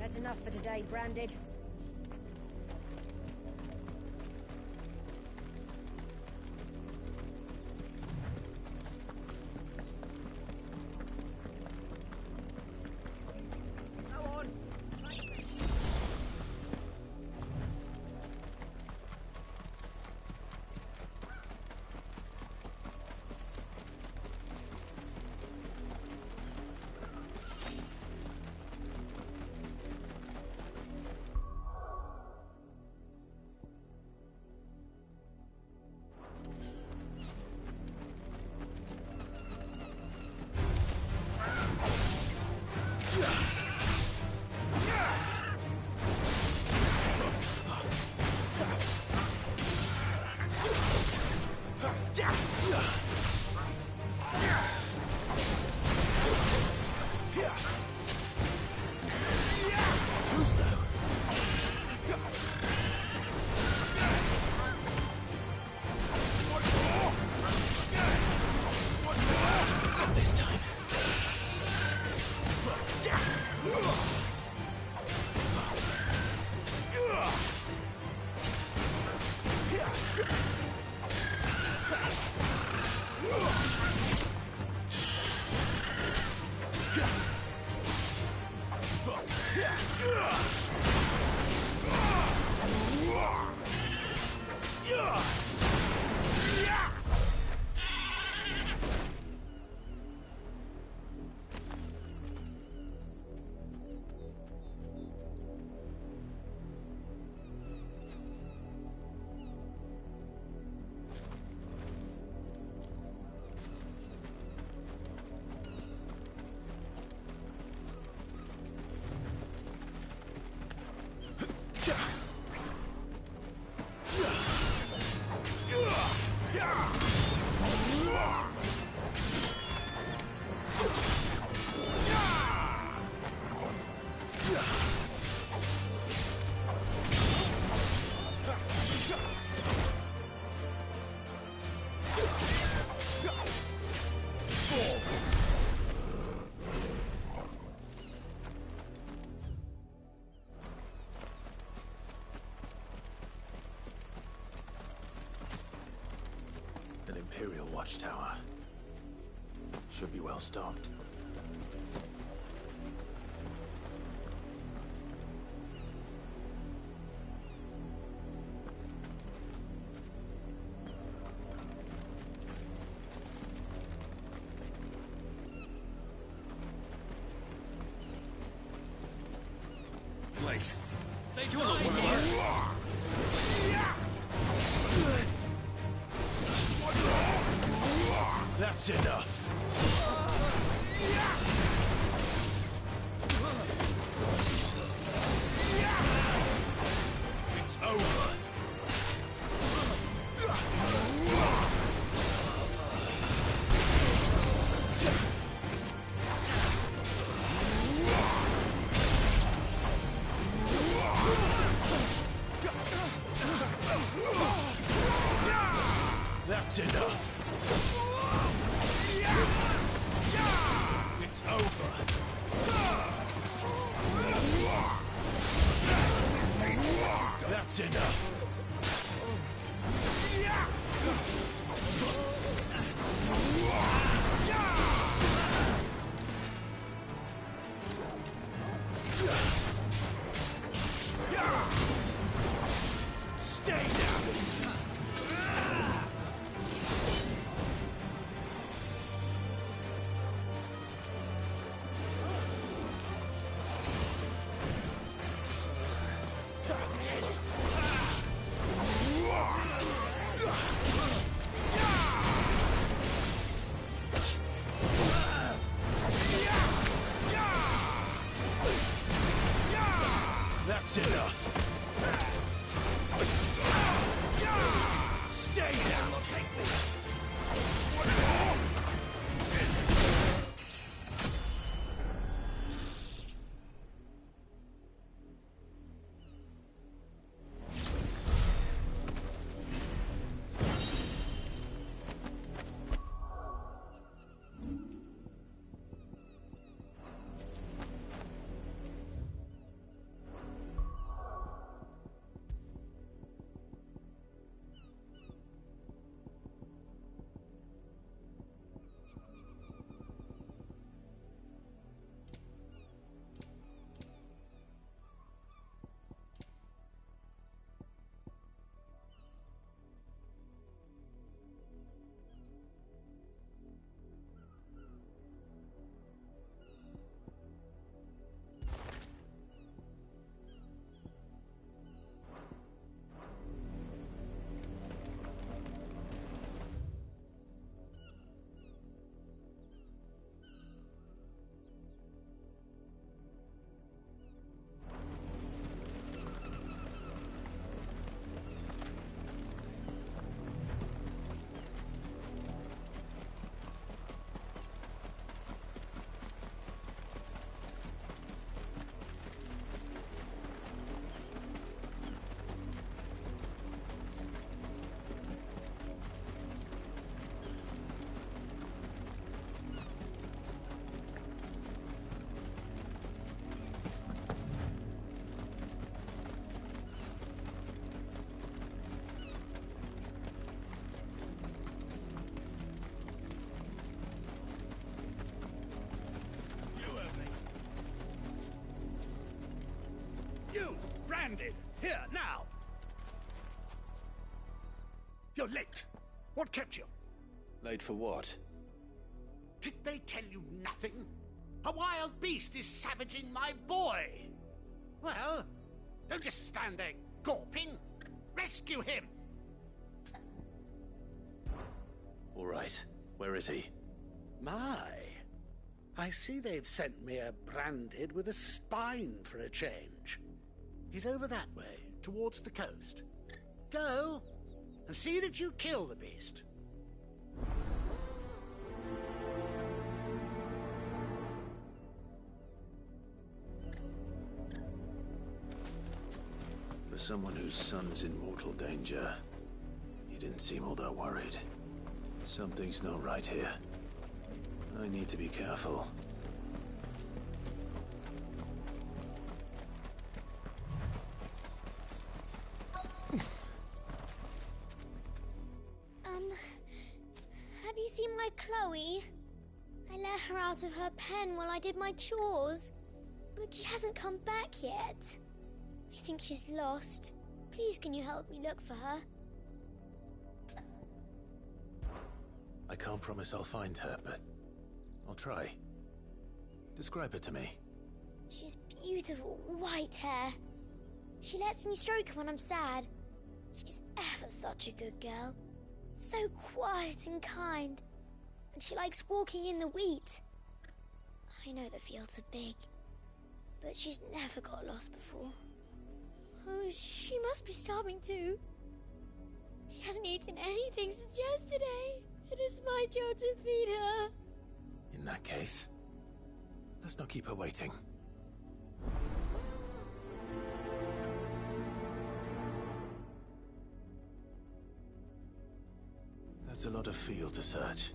Speaker 2: That's enough for today, Branded.
Speaker 17: An Imperial watchtower. Should be well stocked.
Speaker 13: Wait. You're not one of us.
Speaker 7: That's enough. It's over. That's enough. It's over. That's enough. Stay down. That's enough. Stay down. Take me.
Speaker 8: You, branded, here, now!
Speaker 22: You're late. What kept you?
Speaker 6: Late for what?
Speaker 22: Did they tell you nothing? A wild beast is savaging my boy. Well, don't just stand there gawping. Rescue him.
Speaker 6: All right. Where is he?
Speaker 22: My. I see they've sent me a branded with a spine for a change. He's over that way, towards the coast. Go, and see that you kill the beast.
Speaker 6: For someone whose son's in mortal danger, he didn't seem all that worried. Something's not right here. I need to be careful.
Speaker 19: Have you seen my Chloe? I let her out of her pen while I did my chores, but she hasn't come back yet. I think she's lost. Please, can you help me look for her?
Speaker 6: I can't promise I'll find her, but I'll try. Describe her to me.
Speaker 19: She's beautiful white hair. She lets me stroke her when I'm sad. She's ever such a good girl. So quiet and kind. And she likes walking in the wheat. I know the fields are big, but she's never got lost before. Oh, she must be starving too. She hasn't eaten anything since yesterday. It is my job to feed her.
Speaker 6: In that case, let's not keep her waiting. That's a lot of field to search.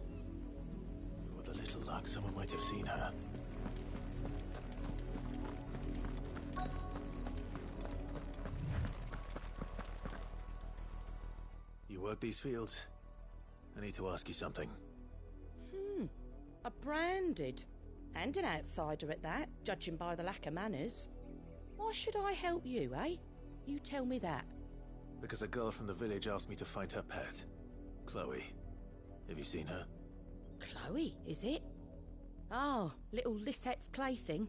Speaker 6: With a little luck, someone might have seen her. You work these fields? I need to ask you something.
Speaker 8: A branded. And an outsider at that, judging by the lack of manners. Why should I help you, eh? You tell me that.
Speaker 6: Because a girl from the village asked me to find her pet. Chloe. Have you seen her?
Speaker 8: Chloe, is it? Oh, little Lisette's plaything.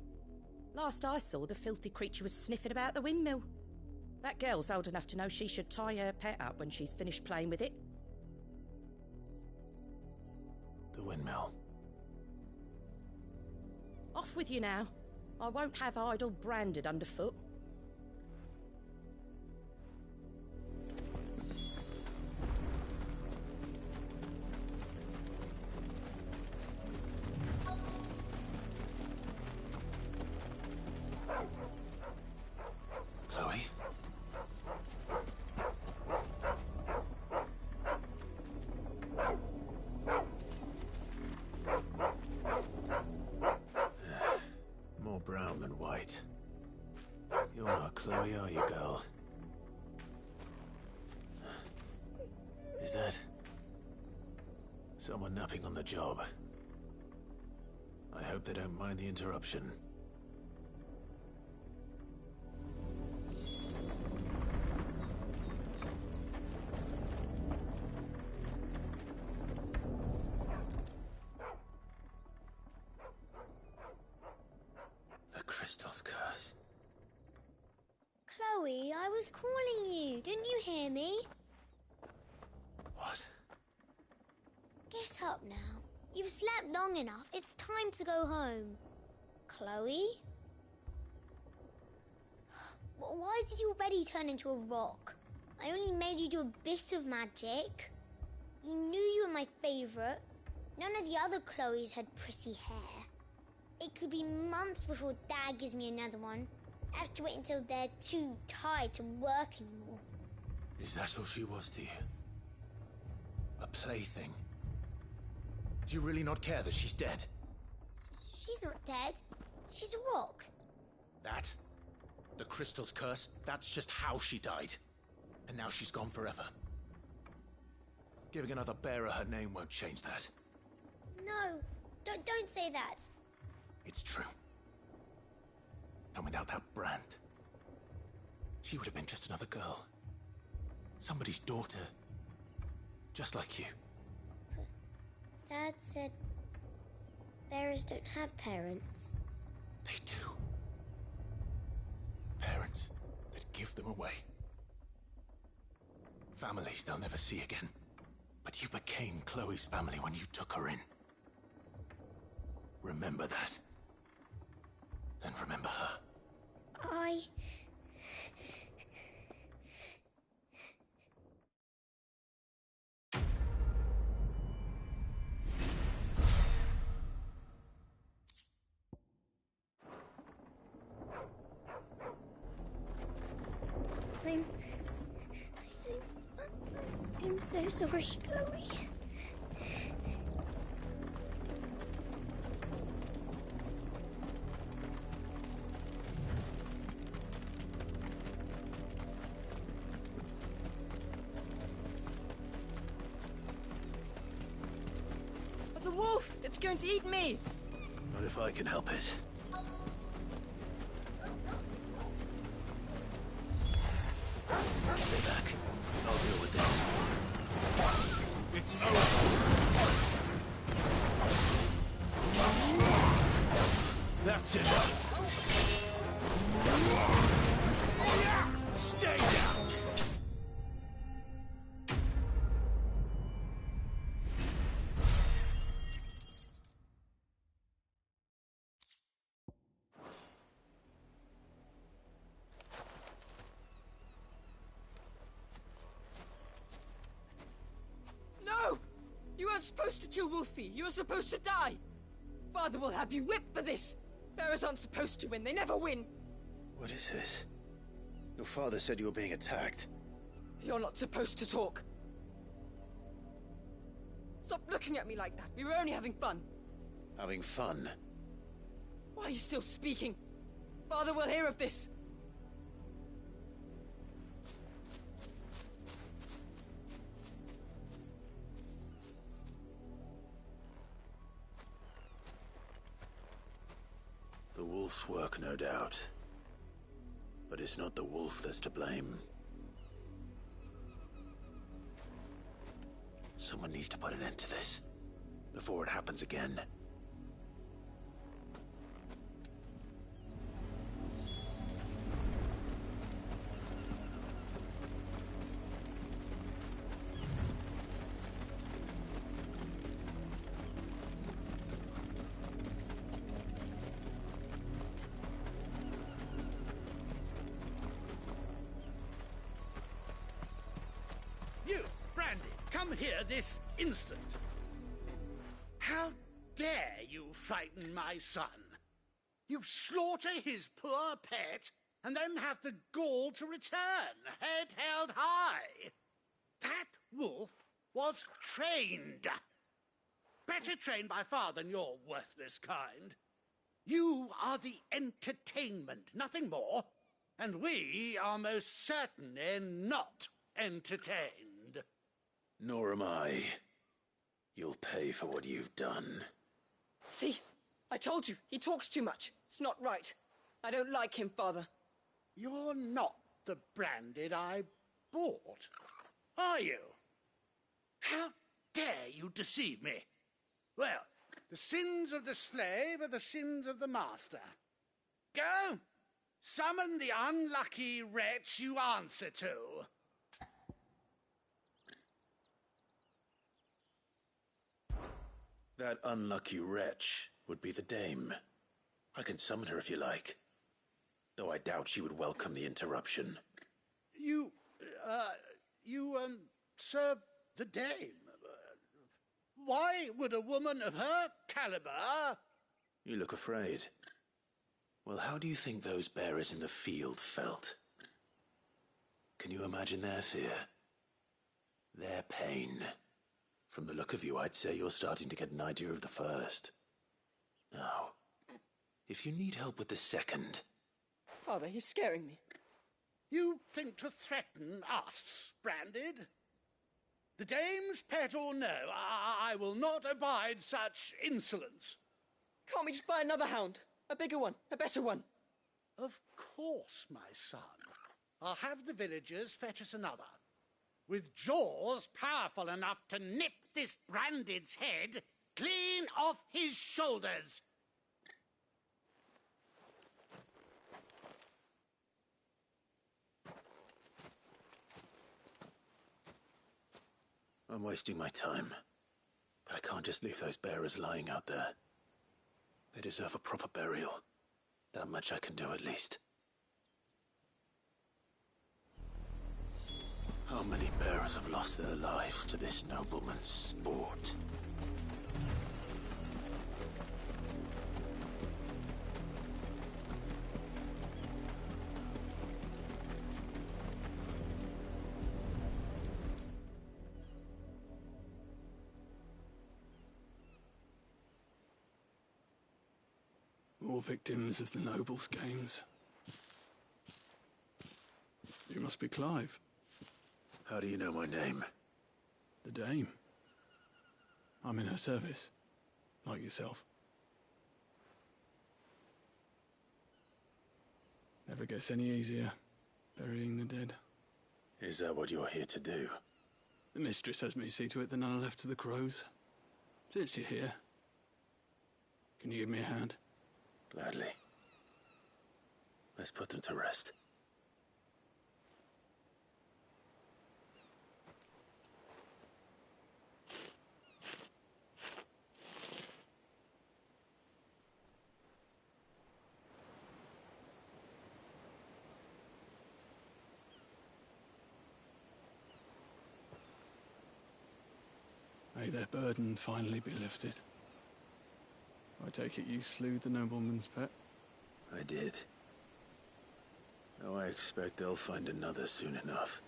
Speaker 8: Last I saw, the filthy creature was sniffing about the windmill. That girl's old enough to know she should tie her pet up when she's finished playing with it.
Speaker 6: The windmill.
Speaker 8: Off with you now. I won't have idle branded underfoot.
Speaker 6: Chloe? More brown than white. You're not Chloe, are you, girl? Is that someone napping on the job? I hope they don't mind the interruption. The crystal's curse.
Speaker 19: Chloe, I was calling you. Didn't you hear me?
Speaker 6: What?
Speaker 19: Get up now. You've slept long enough. It's time to go home. Chloe? Why did you already turn into a rock? I only made you do a bit of magic. You knew you were my favourite. None of the other Chloes had pretty hair. It could be months before Dad gives me another one. I have to wait until they're too tired to work anymore.
Speaker 6: Is that all she was to you? A plaything? Do you really not care that she's dead?
Speaker 19: She's not dead. She's a rock.
Speaker 6: That? The crystal's curse? That's just how she died. And now she's gone forever. Giving another bearer her name won't change that.
Speaker 19: No, don't say that.
Speaker 6: It's true. And without that brand, she would have been just another girl. Somebody's daughter. Just like you.
Speaker 19: But Dad said bearers don't have parents.
Speaker 6: They do. Parents that give them away. Families they'll never see again. But you became Chloe's family when you took her in. Remember that. And remember her.
Speaker 19: I'm so sorry, Chloe.
Speaker 9: The wolf! It's going to eat me!
Speaker 17: Not if I can help it. Stay back. I'll deal with this.
Speaker 7: It's over. That's it. Stay down.
Speaker 9: No! You weren't supposed to kill Wolfie. You were supposed to die. Father will have you whipped for this. Bearers aren't supposed to win. They never win.
Speaker 17: What is this? Your father said you were being attacked.
Speaker 9: You're not supposed to talk. Stop looking at me like that. We were only having fun.
Speaker 17: Having fun?
Speaker 9: Why are you still speaking? Father will hear of this.
Speaker 17: The wolf's work, no doubt. But it's not the wolf that's to blame. Someone needs to put an end to this, before it happens again.
Speaker 22: You, Brandy, come here this instant. How dare you frighten my son? You slaughter his poor pet, and then have the gall to return, head held high. That wolf was trained. Better trained by far than your worthless kind. You are the entertainment, nothing more. And we are most certainly not entertained.
Speaker 17: Nor am I. You'll pay for what you've done.
Speaker 9: See? I told you. He talks too much. It's not right. I don't like him, Father.
Speaker 22: You're not the Branded I bought, are you? How dare you deceive me? Well, the sins of the slave are the sins of the master. Go! Summon the unlucky wretch you answer to.
Speaker 17: That unlucky wretch would be the dame. I can summon her if you like. Though I doubt she would welcome the interruption.
Speaker 22: You serve the dame. Why would a woman of her caliber...
Speaker 17: You look afraid. Well, how do you think those bearers in the field felt? Can you imagine their fear? Their pain? From the look of you, I'd say you're starting to get an idea of the first. Now, if you need help with the second...
Speaker 9: Father, he's scaring me.
Speaker 22: You think to threaten us, Branded? The dame's pet or no, I will not abide such insolence.
Speaker 9: Can't we just buy another hound? A bigger one, a better one.
Speaker 22: Of course, my son. I'll have the villagers fetch us another. with jaws powerful enough to nip this Branded's head clean off his shoulders.
Speaker 6: I'm wasting my time. But I can't just leave those bearers lying out there. They deserve a proper burial. That much I can do at least. How many bearers have lost their lives to this nobleman's sport?
Speaker 12: More victims of the nobles' games. You must be Clive.
Speaker 6: How do you know my name?
Speaker 12: The Dame. I'm in her service, like yourself. Never gets any easier, burying the dead.
Speaker 6: Is that what you're here to do?
Speaker 12: The mistress has me see to it that none are left to the crows. Since you're here, can you give me a hand?
Speaker 6: Gladly. Let's put them to rest.
Speaker 12: May their burden finally be lifted. I take it you slew the nobleman's pet?
Speaker 6: I did. Now I expect they'll find another soon enough.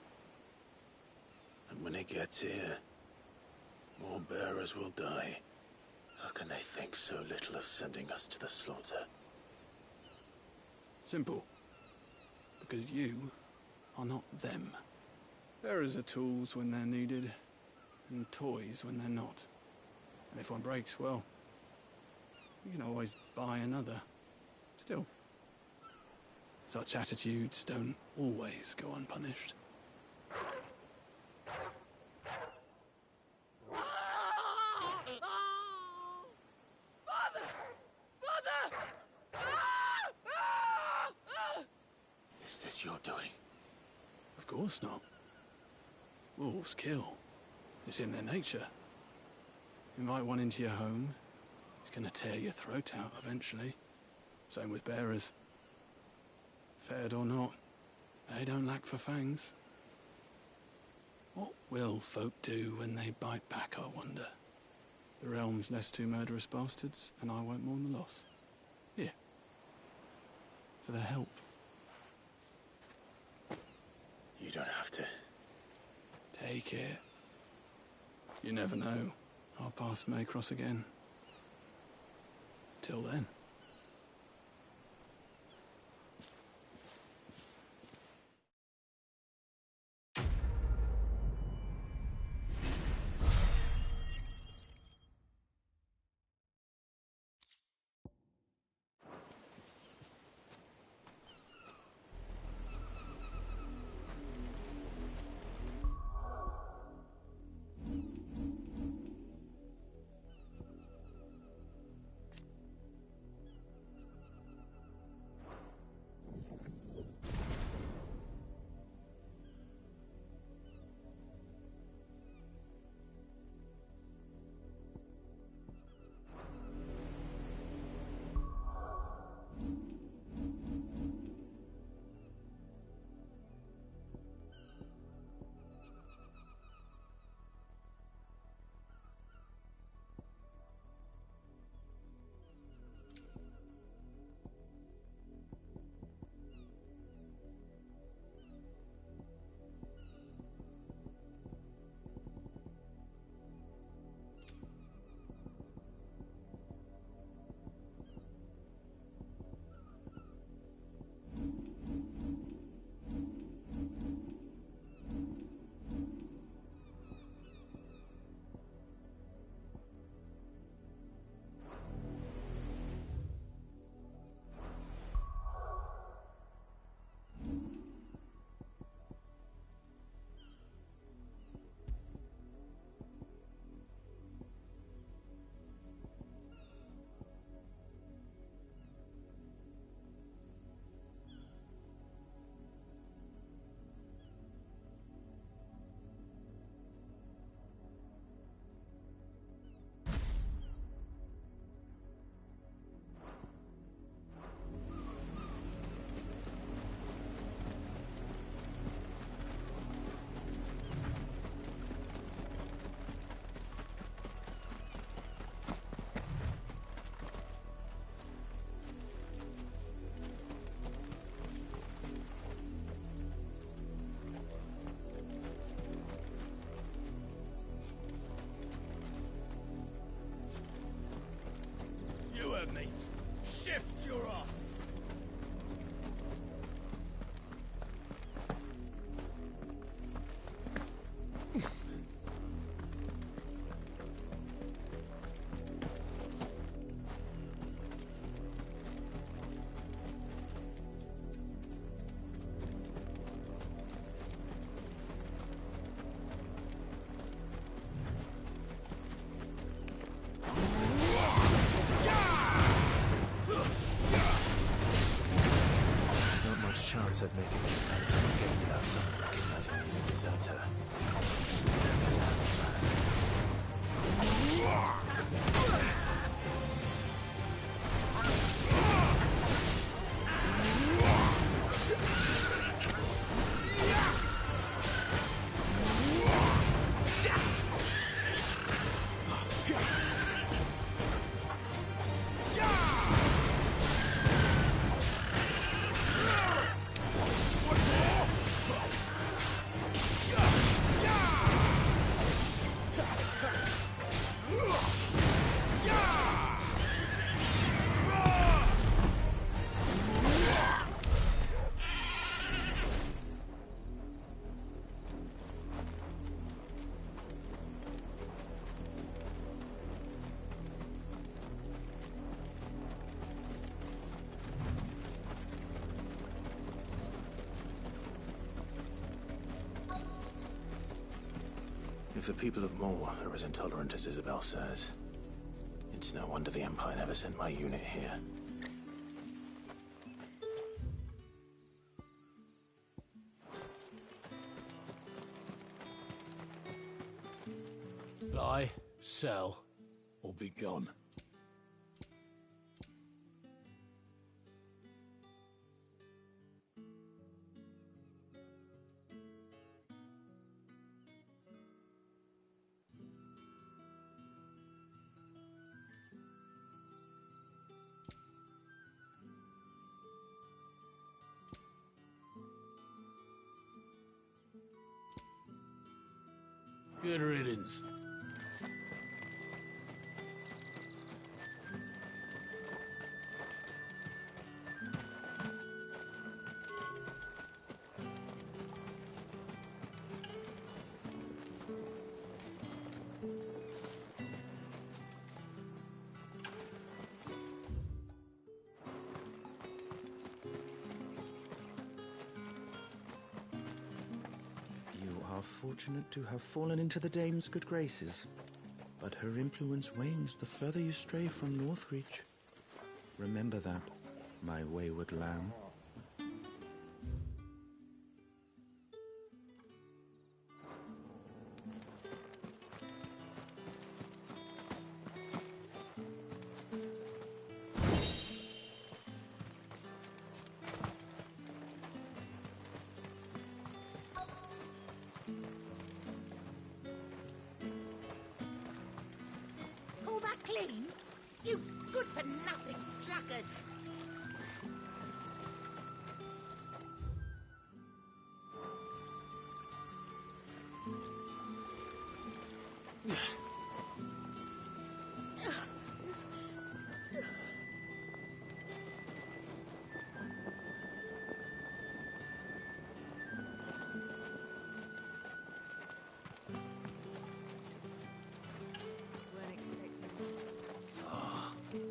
Speaker 6: And when it gets here, more bearers will die. How can they think so little of sending us to the slaughter?
Speaker 12: Simple. Because you are not them. Bearers are tools when they're needed, and toys when they're not. And if one breaks, well, you can always buy another. Still, such attitudes don't always go unpunished.
Speaker 9: Father! Father!
Speaker 6: Is this your doing?
Speaker 12: Of course not. Wolves kill. It's in their nature. Invite one into your home, it's gonna tear your throat out eventually. Same with bearers. Fed or not, they don't lack for fangs. What will folk do when they bite back, I wonder? The realm's less two murderous bastards, and I won't mourn the loss. Here. For their help.
Speaker 6: You don't have to.
Speaker 12: Take it. You never know. Our paths may cross again. Till then.
Speaker 7: heard me. Shift your asses!
Speaker 17: Chance I'd make an inheritance game without someone recognizing me as a deserter. If the people of Moor are as intolerant as Isabel says, it's no wonder the Empire never sent my unit here.
Speaker 22: Buy, sell, or be gone. Good riddance.
Speaker 3: Fortunate to have fallen into the dame's good graces, but her influence wanes the further you stray from Northreach. Remember that, my wayward lamb.
Speaker 14: Clean? You good-for-nothing sluggard!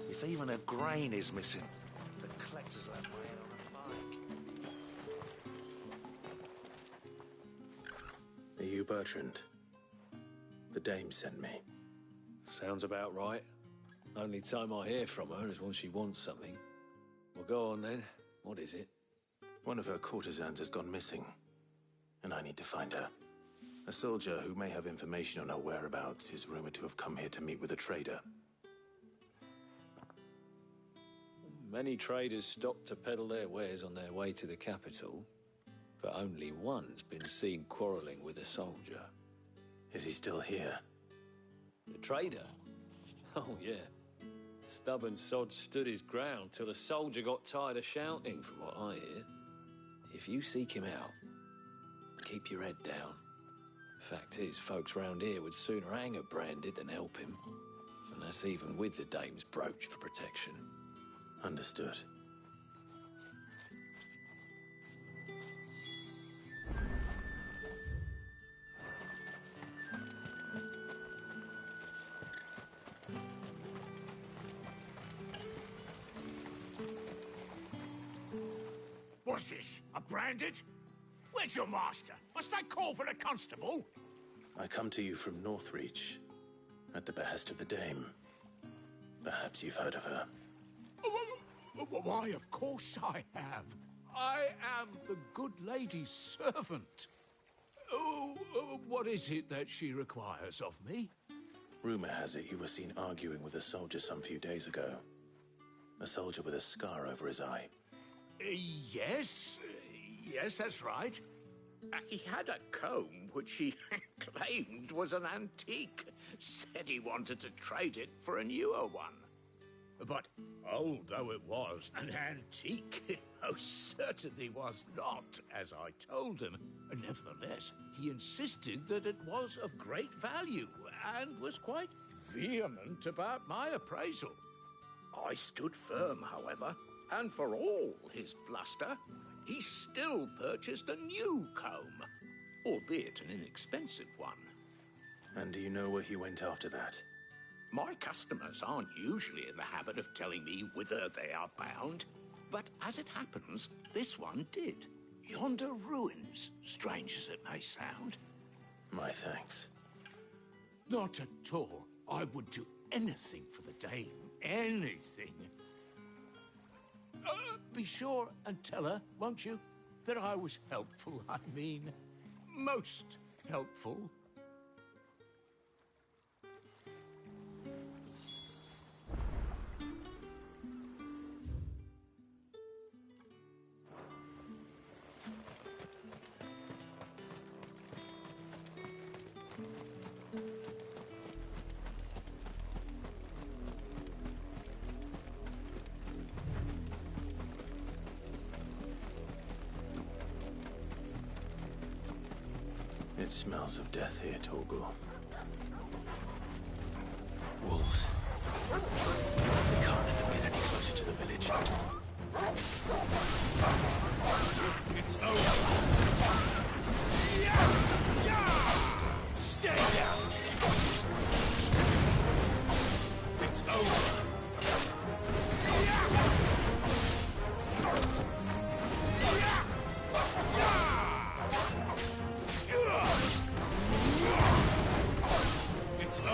Speaker 15: If even a grain is missing, the collectors will have my head on a pike.
Speaker 17: Are you Bertrand? The dame sent me.
Speaker 12: Sounds about right. Only time I hear from her is when she wants something. Well, go on then. What is it?
Speaker 17: One of her courtesans has gone missing, and I need to find her. A soldier who may have information on her whereabouts is rumored to have come here to meet with a trader.
Speaker 12: Many traders stop to peddle their wares on their way to the capital, but only one's been seen quarrelling with a soldier.
Speaker 17: Is he still here?
Speaker 12: The trader? Oh, yeah. Stubborn sod stood his ground till the soldier got tired of shouting, from what I hear. If you seek him out, keep your head down. Fact is, folks round here would sooner hang a branded than help him.
Speaker 17: And that's even with the dame's brooch for protection.
Speaker 6: Understood.
Speaker 5: What's this? A branded? Where's your master? Must I call for the constable?
Speaker 6: I come to you from Northreach, at the behest of the dame. Perhaps you've heard of her.
Speaker 5: Why, of course I have. I am the good lady's servant. What is it that she requires of me?
Speaker 6: Rumor has it you were seen arguing with a soldier some few days ago. A soldier with a scar over his eye.
Speaker 5: Yes, that's right. He had a comb which he claimed was an antique. Said he wanted to trade it for a newer one. But old though it was, an antique it most certainly was not, as I told him. Nevertheless, he insisted that it was of great value and was quite vehement about my appraisal. I stood firm, however, and for all his bluster, he still purchased a new comb, albeit an inexpensive one.
Speaker 6: And do you know where he went after that?
Speaker 5: My customers aren't usually in the habit of telling me whither they are bound, but as it happens, this one did. Yonder ruins, strange as it may sound.
Speaker 6: My thanks.
Speaker 5: Not at all. I would do anything for the dame. Anything. Be sure and tell her, won't you, that I was helpful. I mean, most helpful.
Speaker 6: It smells of death here, Torgal. Wolves. We can't let them get any closer to the village.
Speaker 5: It's over. Stay down. It's over. It's over.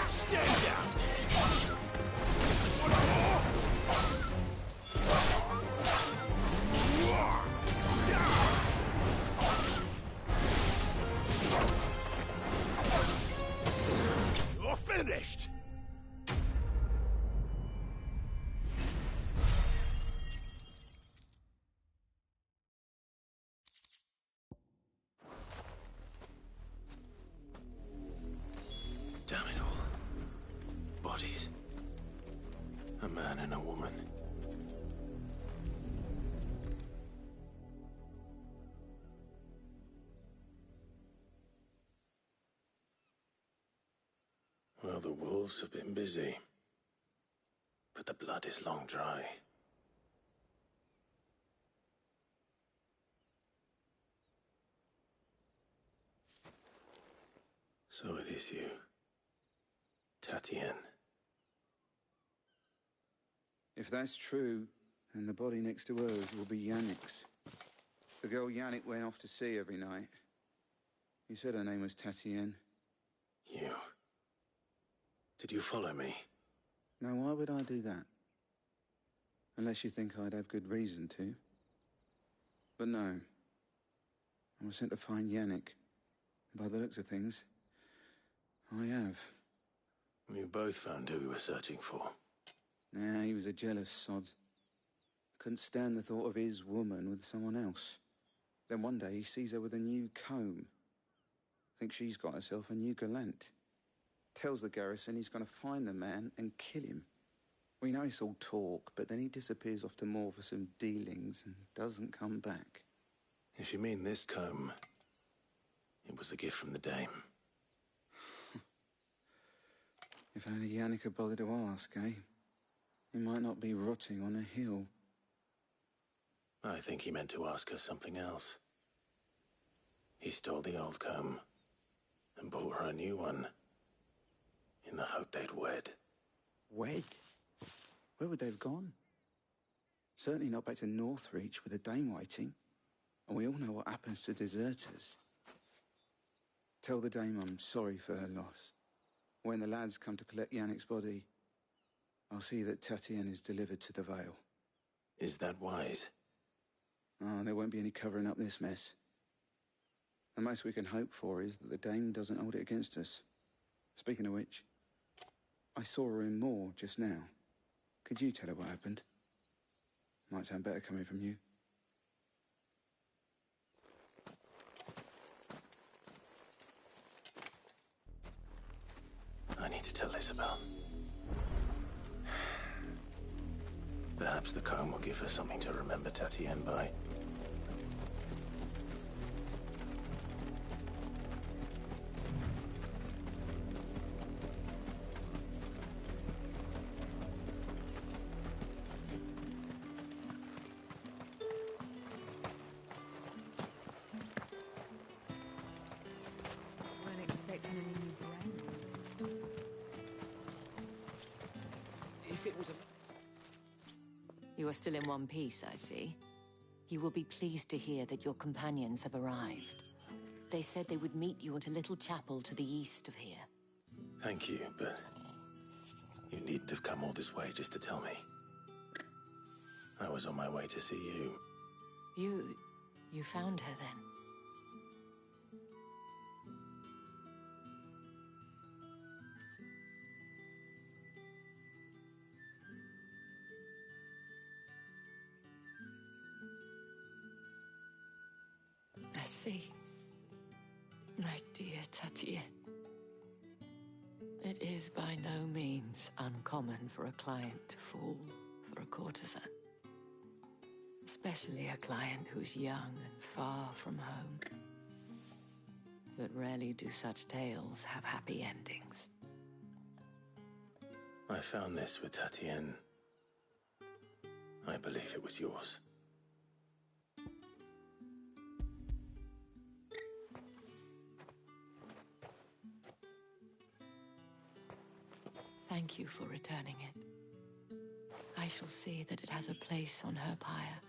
Speaker 5: Stay down. You're finished.
Speaker 6: Damn it all. Bodies. A man and a woman. Well, the wolves have been busy. But the blood is long dry. So it is you. Tatienne.
Speaker 24: If that's true, then the body next to hers will be Yannick's. The girl Yannick went off to see every night. He said her name was Tatienne.
Speaker 6: You. Did you follow me?
Speaker 24: Now, why would I do that? Unless you think I'd have good reason to. But no. I was sent to find Yannick. By the looks of things, I have.
Speaker 6: We both found who we were searching for.
Speaker 24: Nah, he was a jealous sod. Couldn't stand the thought of his woman with someone else. Then one day he sees her with a new comb. Thinks she's got herself a new gallant. Tells the garrison he's going to find the man and kill him. We know it's all talk, but then he disappears off to Moor for some dealings and doesn't come back.
Speaker 6: If you mean this comb,
Speaker 17: It was a gift from the dame.
Speaker 24: If only Yannick had bothered to ask, eh? He might not be rotting on a hill.
Speaker 17: I think he meant to ask us something else. He stole the old comb and bought her a new one in the hope they'd wed.
Speaker 24: Wed? Where would they have gone? Certainly not back to Northreach with a dame waiting. And we all know what happens to deserters. Tell the dame I'm sorry for her loss. When the lads come to collect Yannick's body, I'll see that Tatienne is delivered to the Vale.
Speaker 17: Is that wise?
Speaker 24: Oh, there won't be any covering up this mess. The most we can hope for is that the dame doesn't hold it against us. Speaking of which, I saw her in Moor just now. Could you tell her what happened? Might sound better coming from you.
Speaker 17: I need to tell Isabel. Perhaps the comb will give her something to remember Tatienne by.
Speaker 2: Weren't expecting any new brand.
Speaker 11: If it was a...
Speaker 10: You are still in one piece, I see. You will be pleased to hear that your companions have arrived. They said they would meet you at a little chapel to the east of here.
Speaker 17: Thank you, but you needn't have come all this way just to tell me. I was on my way to see you.
Speaker 10: You found her then? I see. My dear Tatienne. It is by no means uncommon for a client to fall for a courtesan. Especially a client who's young and far from home. But rarely do such tales have happy endings.
Speaker 17: I found this with Tatienne. I believe it was yours.
Speaker 10: Thank you for returning it. I shall see that it has a place on her pyre.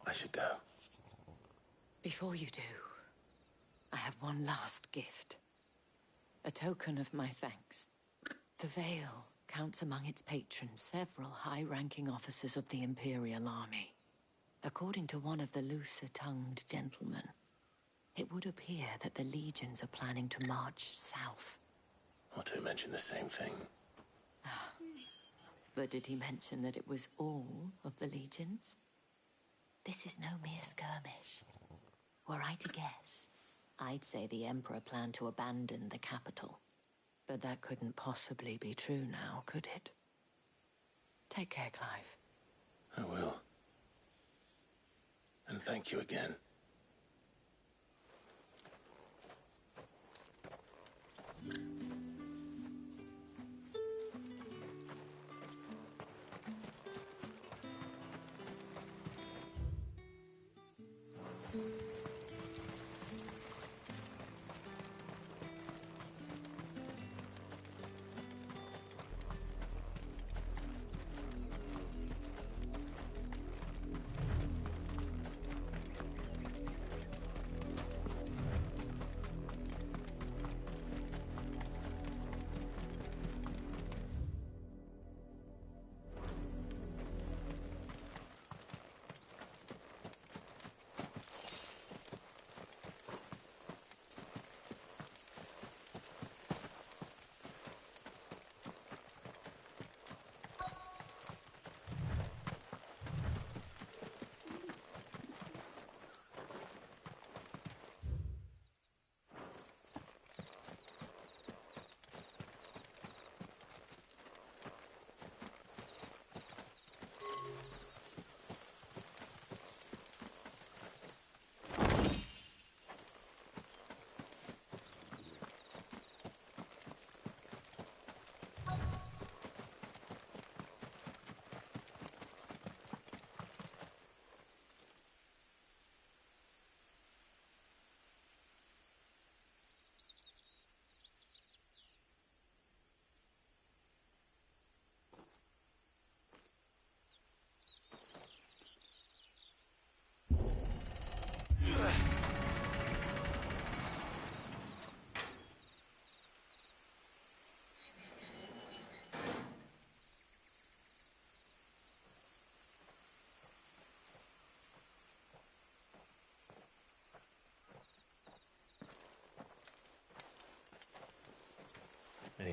Speaker 17: I should go.
Speaker 10: Before you do, I have one last gift. A token of my thanks. The Vale counts among its patrons several high-ranking officers of the Imperial Army. According to one of the looser-tongued gentlemen, it would appear that the legions are planning to march south.
Speaker 17: Otto mentioned the same thing.
Speaker 10: But did he mention that it was all of the legions? This is no mere skirmish. Were I to guess, I'd say the Emperor planned to abandon the capital. But that couldn't possibly be true now, could it? Take care, Clive.
Speaker 17: I will. And thank you again.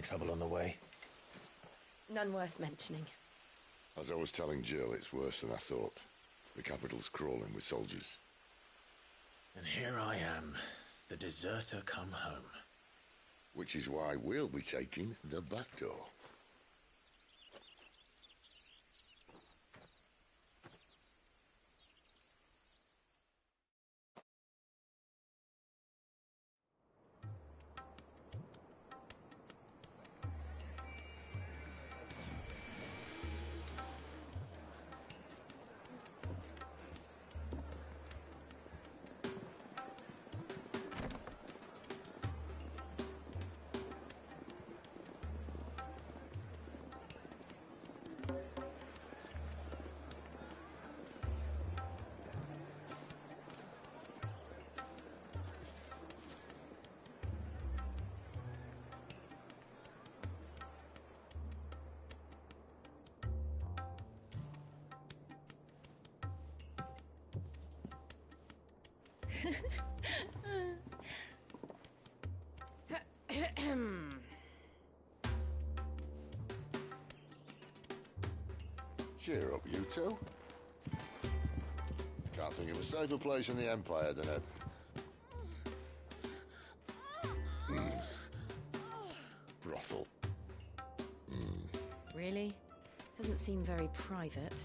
Speaker 6: trouble on the way?
Speaker 8: None worth mentioning.
Speaker 1: As I was telling Jill, it's worse than I thought. The capital's crawling with soldiers.
Speaker 17: And here I am, the deserter come home.
Speaker 1: Which is why we'll be taking the back door. Cheer up, you two. Can't think of a safer place in the Empire than a... brothel.
Speaker 8: Really? Doesn't seem very private.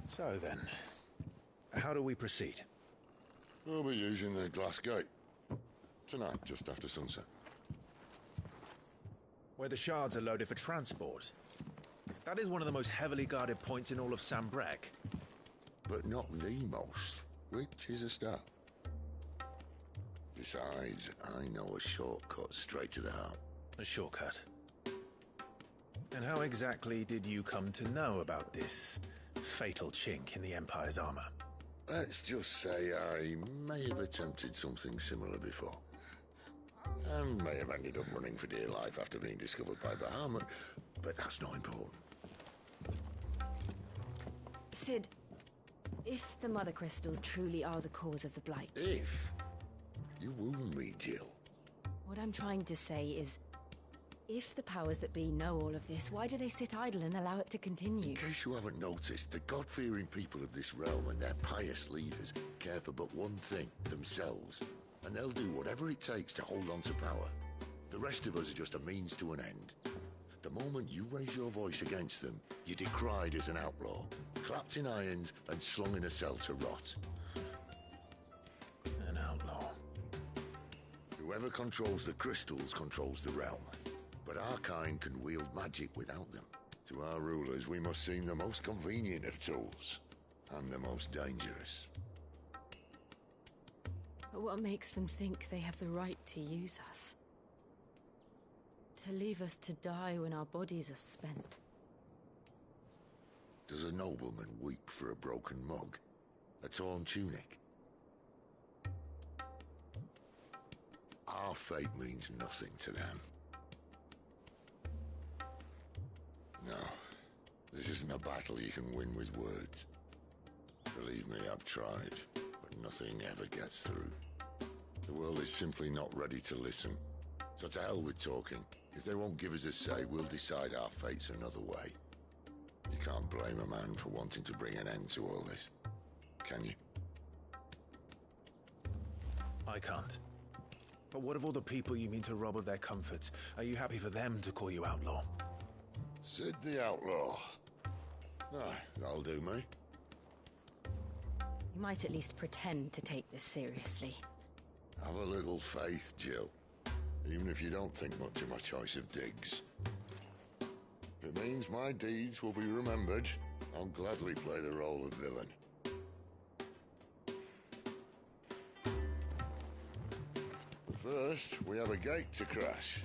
Speaker 17: So then, how do we proceed?
Speaker 1: We'll be using the glass gate. Tonight, just after sunset.
Speaker 17: Where the shards are loaded for transport. That is one of the most heavily guarded points in all of Sambrek.
Speaker 1: But not the most, which is a start. Besides, I know a shortcut straight to the heart.
Speaker 17: A shortcut? And how exactly did you come to know about this fatal chink in the Empire's armor?
Speaker 1: Let's just say I may have attempted something similar before. And may have ended up running for dear life after being discovered by Bahamut, but that's not important.
Speaker 8: Sid, if the Mother Crystals truly are the cause of the Blight...
Speaker 1: If? You wound me, Jill.
Speaker 8: What I'm trying to say is, if the powers that be know all of this, why do they sit idle and allow it to continue?
Speaker 1: In case you haven't noticed, the God-fearing people of this realm and their pious leaders care for but one thing, themselves. And they'll do whatever it takes to hold on to power. The rest of us are just a means to an end. The moment you raise your voice against them, you're decried as an outlaw, clapped in irons and slung in a cell to rot.
Speaker 17: An outlaw.
Speaker 1: Whoever controls the crystals controls the realm. But our kind can wield magic without them. To our rulers, we must seem the most convenient of tools, and the most dangerous.
Speaker 8: But what makes them think they have the right to use us? To leave us to die when our bodies are spent?
Speaker 1: Does a nobleman weep for a broken mug? A torn tunic? Our fate means nothing to them. No, this isn't a battle you can win with words. Believe me, I've tried, but nothing ever gets through. The world is simply not ready to listen. So to hell with talking. If they won't give us a say, we'll decide our fates another way. You can't blame a man for wanting to bring an end to all this, can you?
Speaker 17: I can't. But what of all the people you mean to rob of their comforts? Are you happy for them to call you outlaw?
Speaker 1: Sid the Outlaw. Aye, that'll do me.
Speaker 8: You might at least pretend to take this seriously.
Speaker 1: Have a little faith, Jill. Even if you don't think much of my choice of digs. If it means my deeds will be remembered, I'll gladly play the role of villain. But first, we have a gate to crash.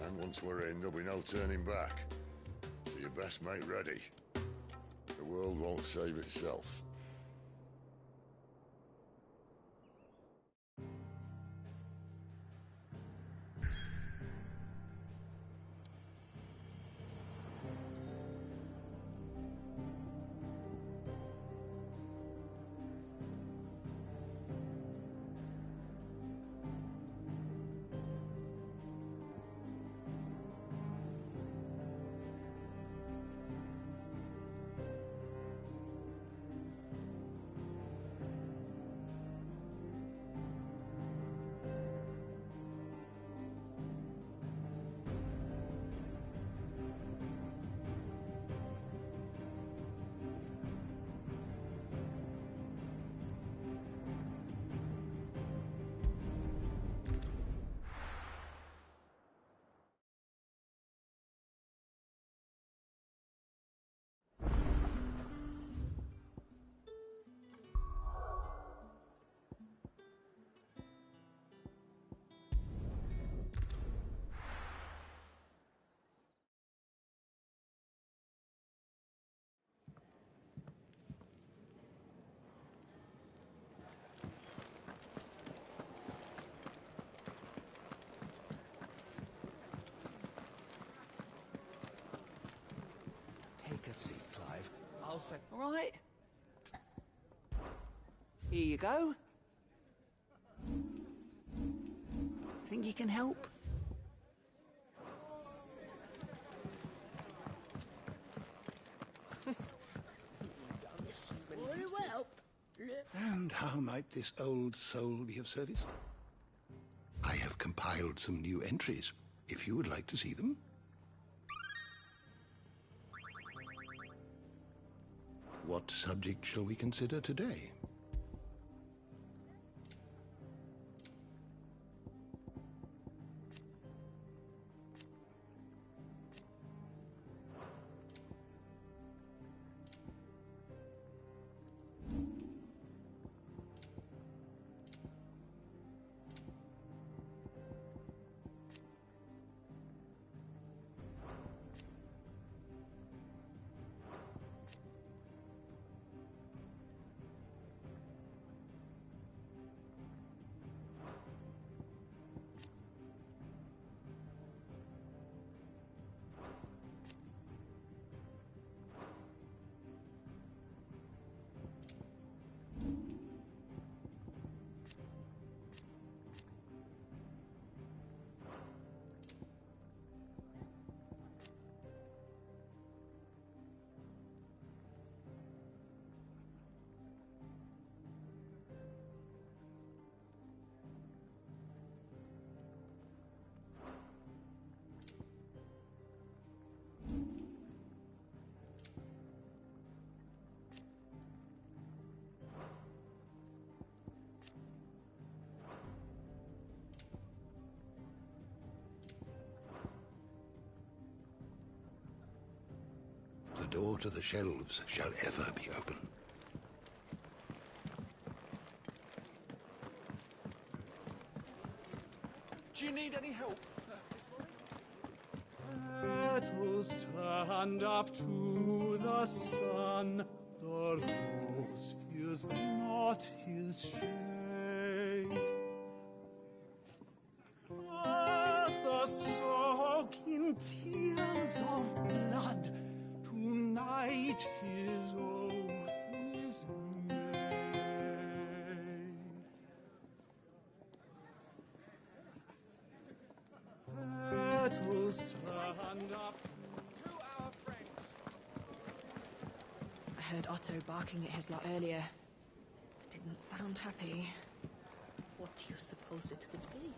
Speaker 1: And once we're in, there'll be no turning back. So you best make ready. The world won't save itself.
Speaker 11: a seat, Clive. All right. Here you go. Think you can help?
Speaker 23: And how might this old soul be of service? I have compiled some new entries, if you would like to see them. What subject shall we consider today? The door to the shelves shall ever be open.
Speaker 11: Do you need any help?
Speaker 12: Petals stand up to the sun. The rose fears not his shade. Earth soak in tears of blood. Tonight his oath is made. Petals stand up to our friends.
Speaker 9: I heard Otto barking at his lot earlier. Didn't sound happy.
Speaker 8: What do you suppose it could be?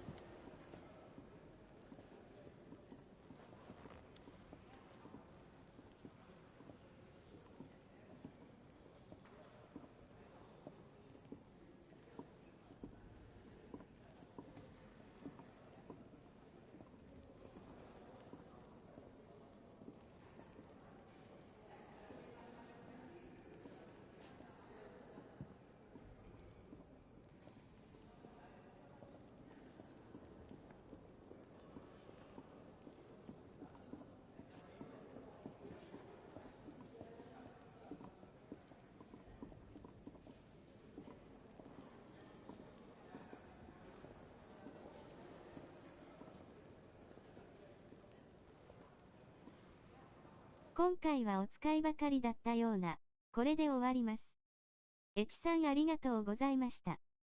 Speaker 4: 今回はお使いばかりだったような。これで終わります。エピさんありがとうございました。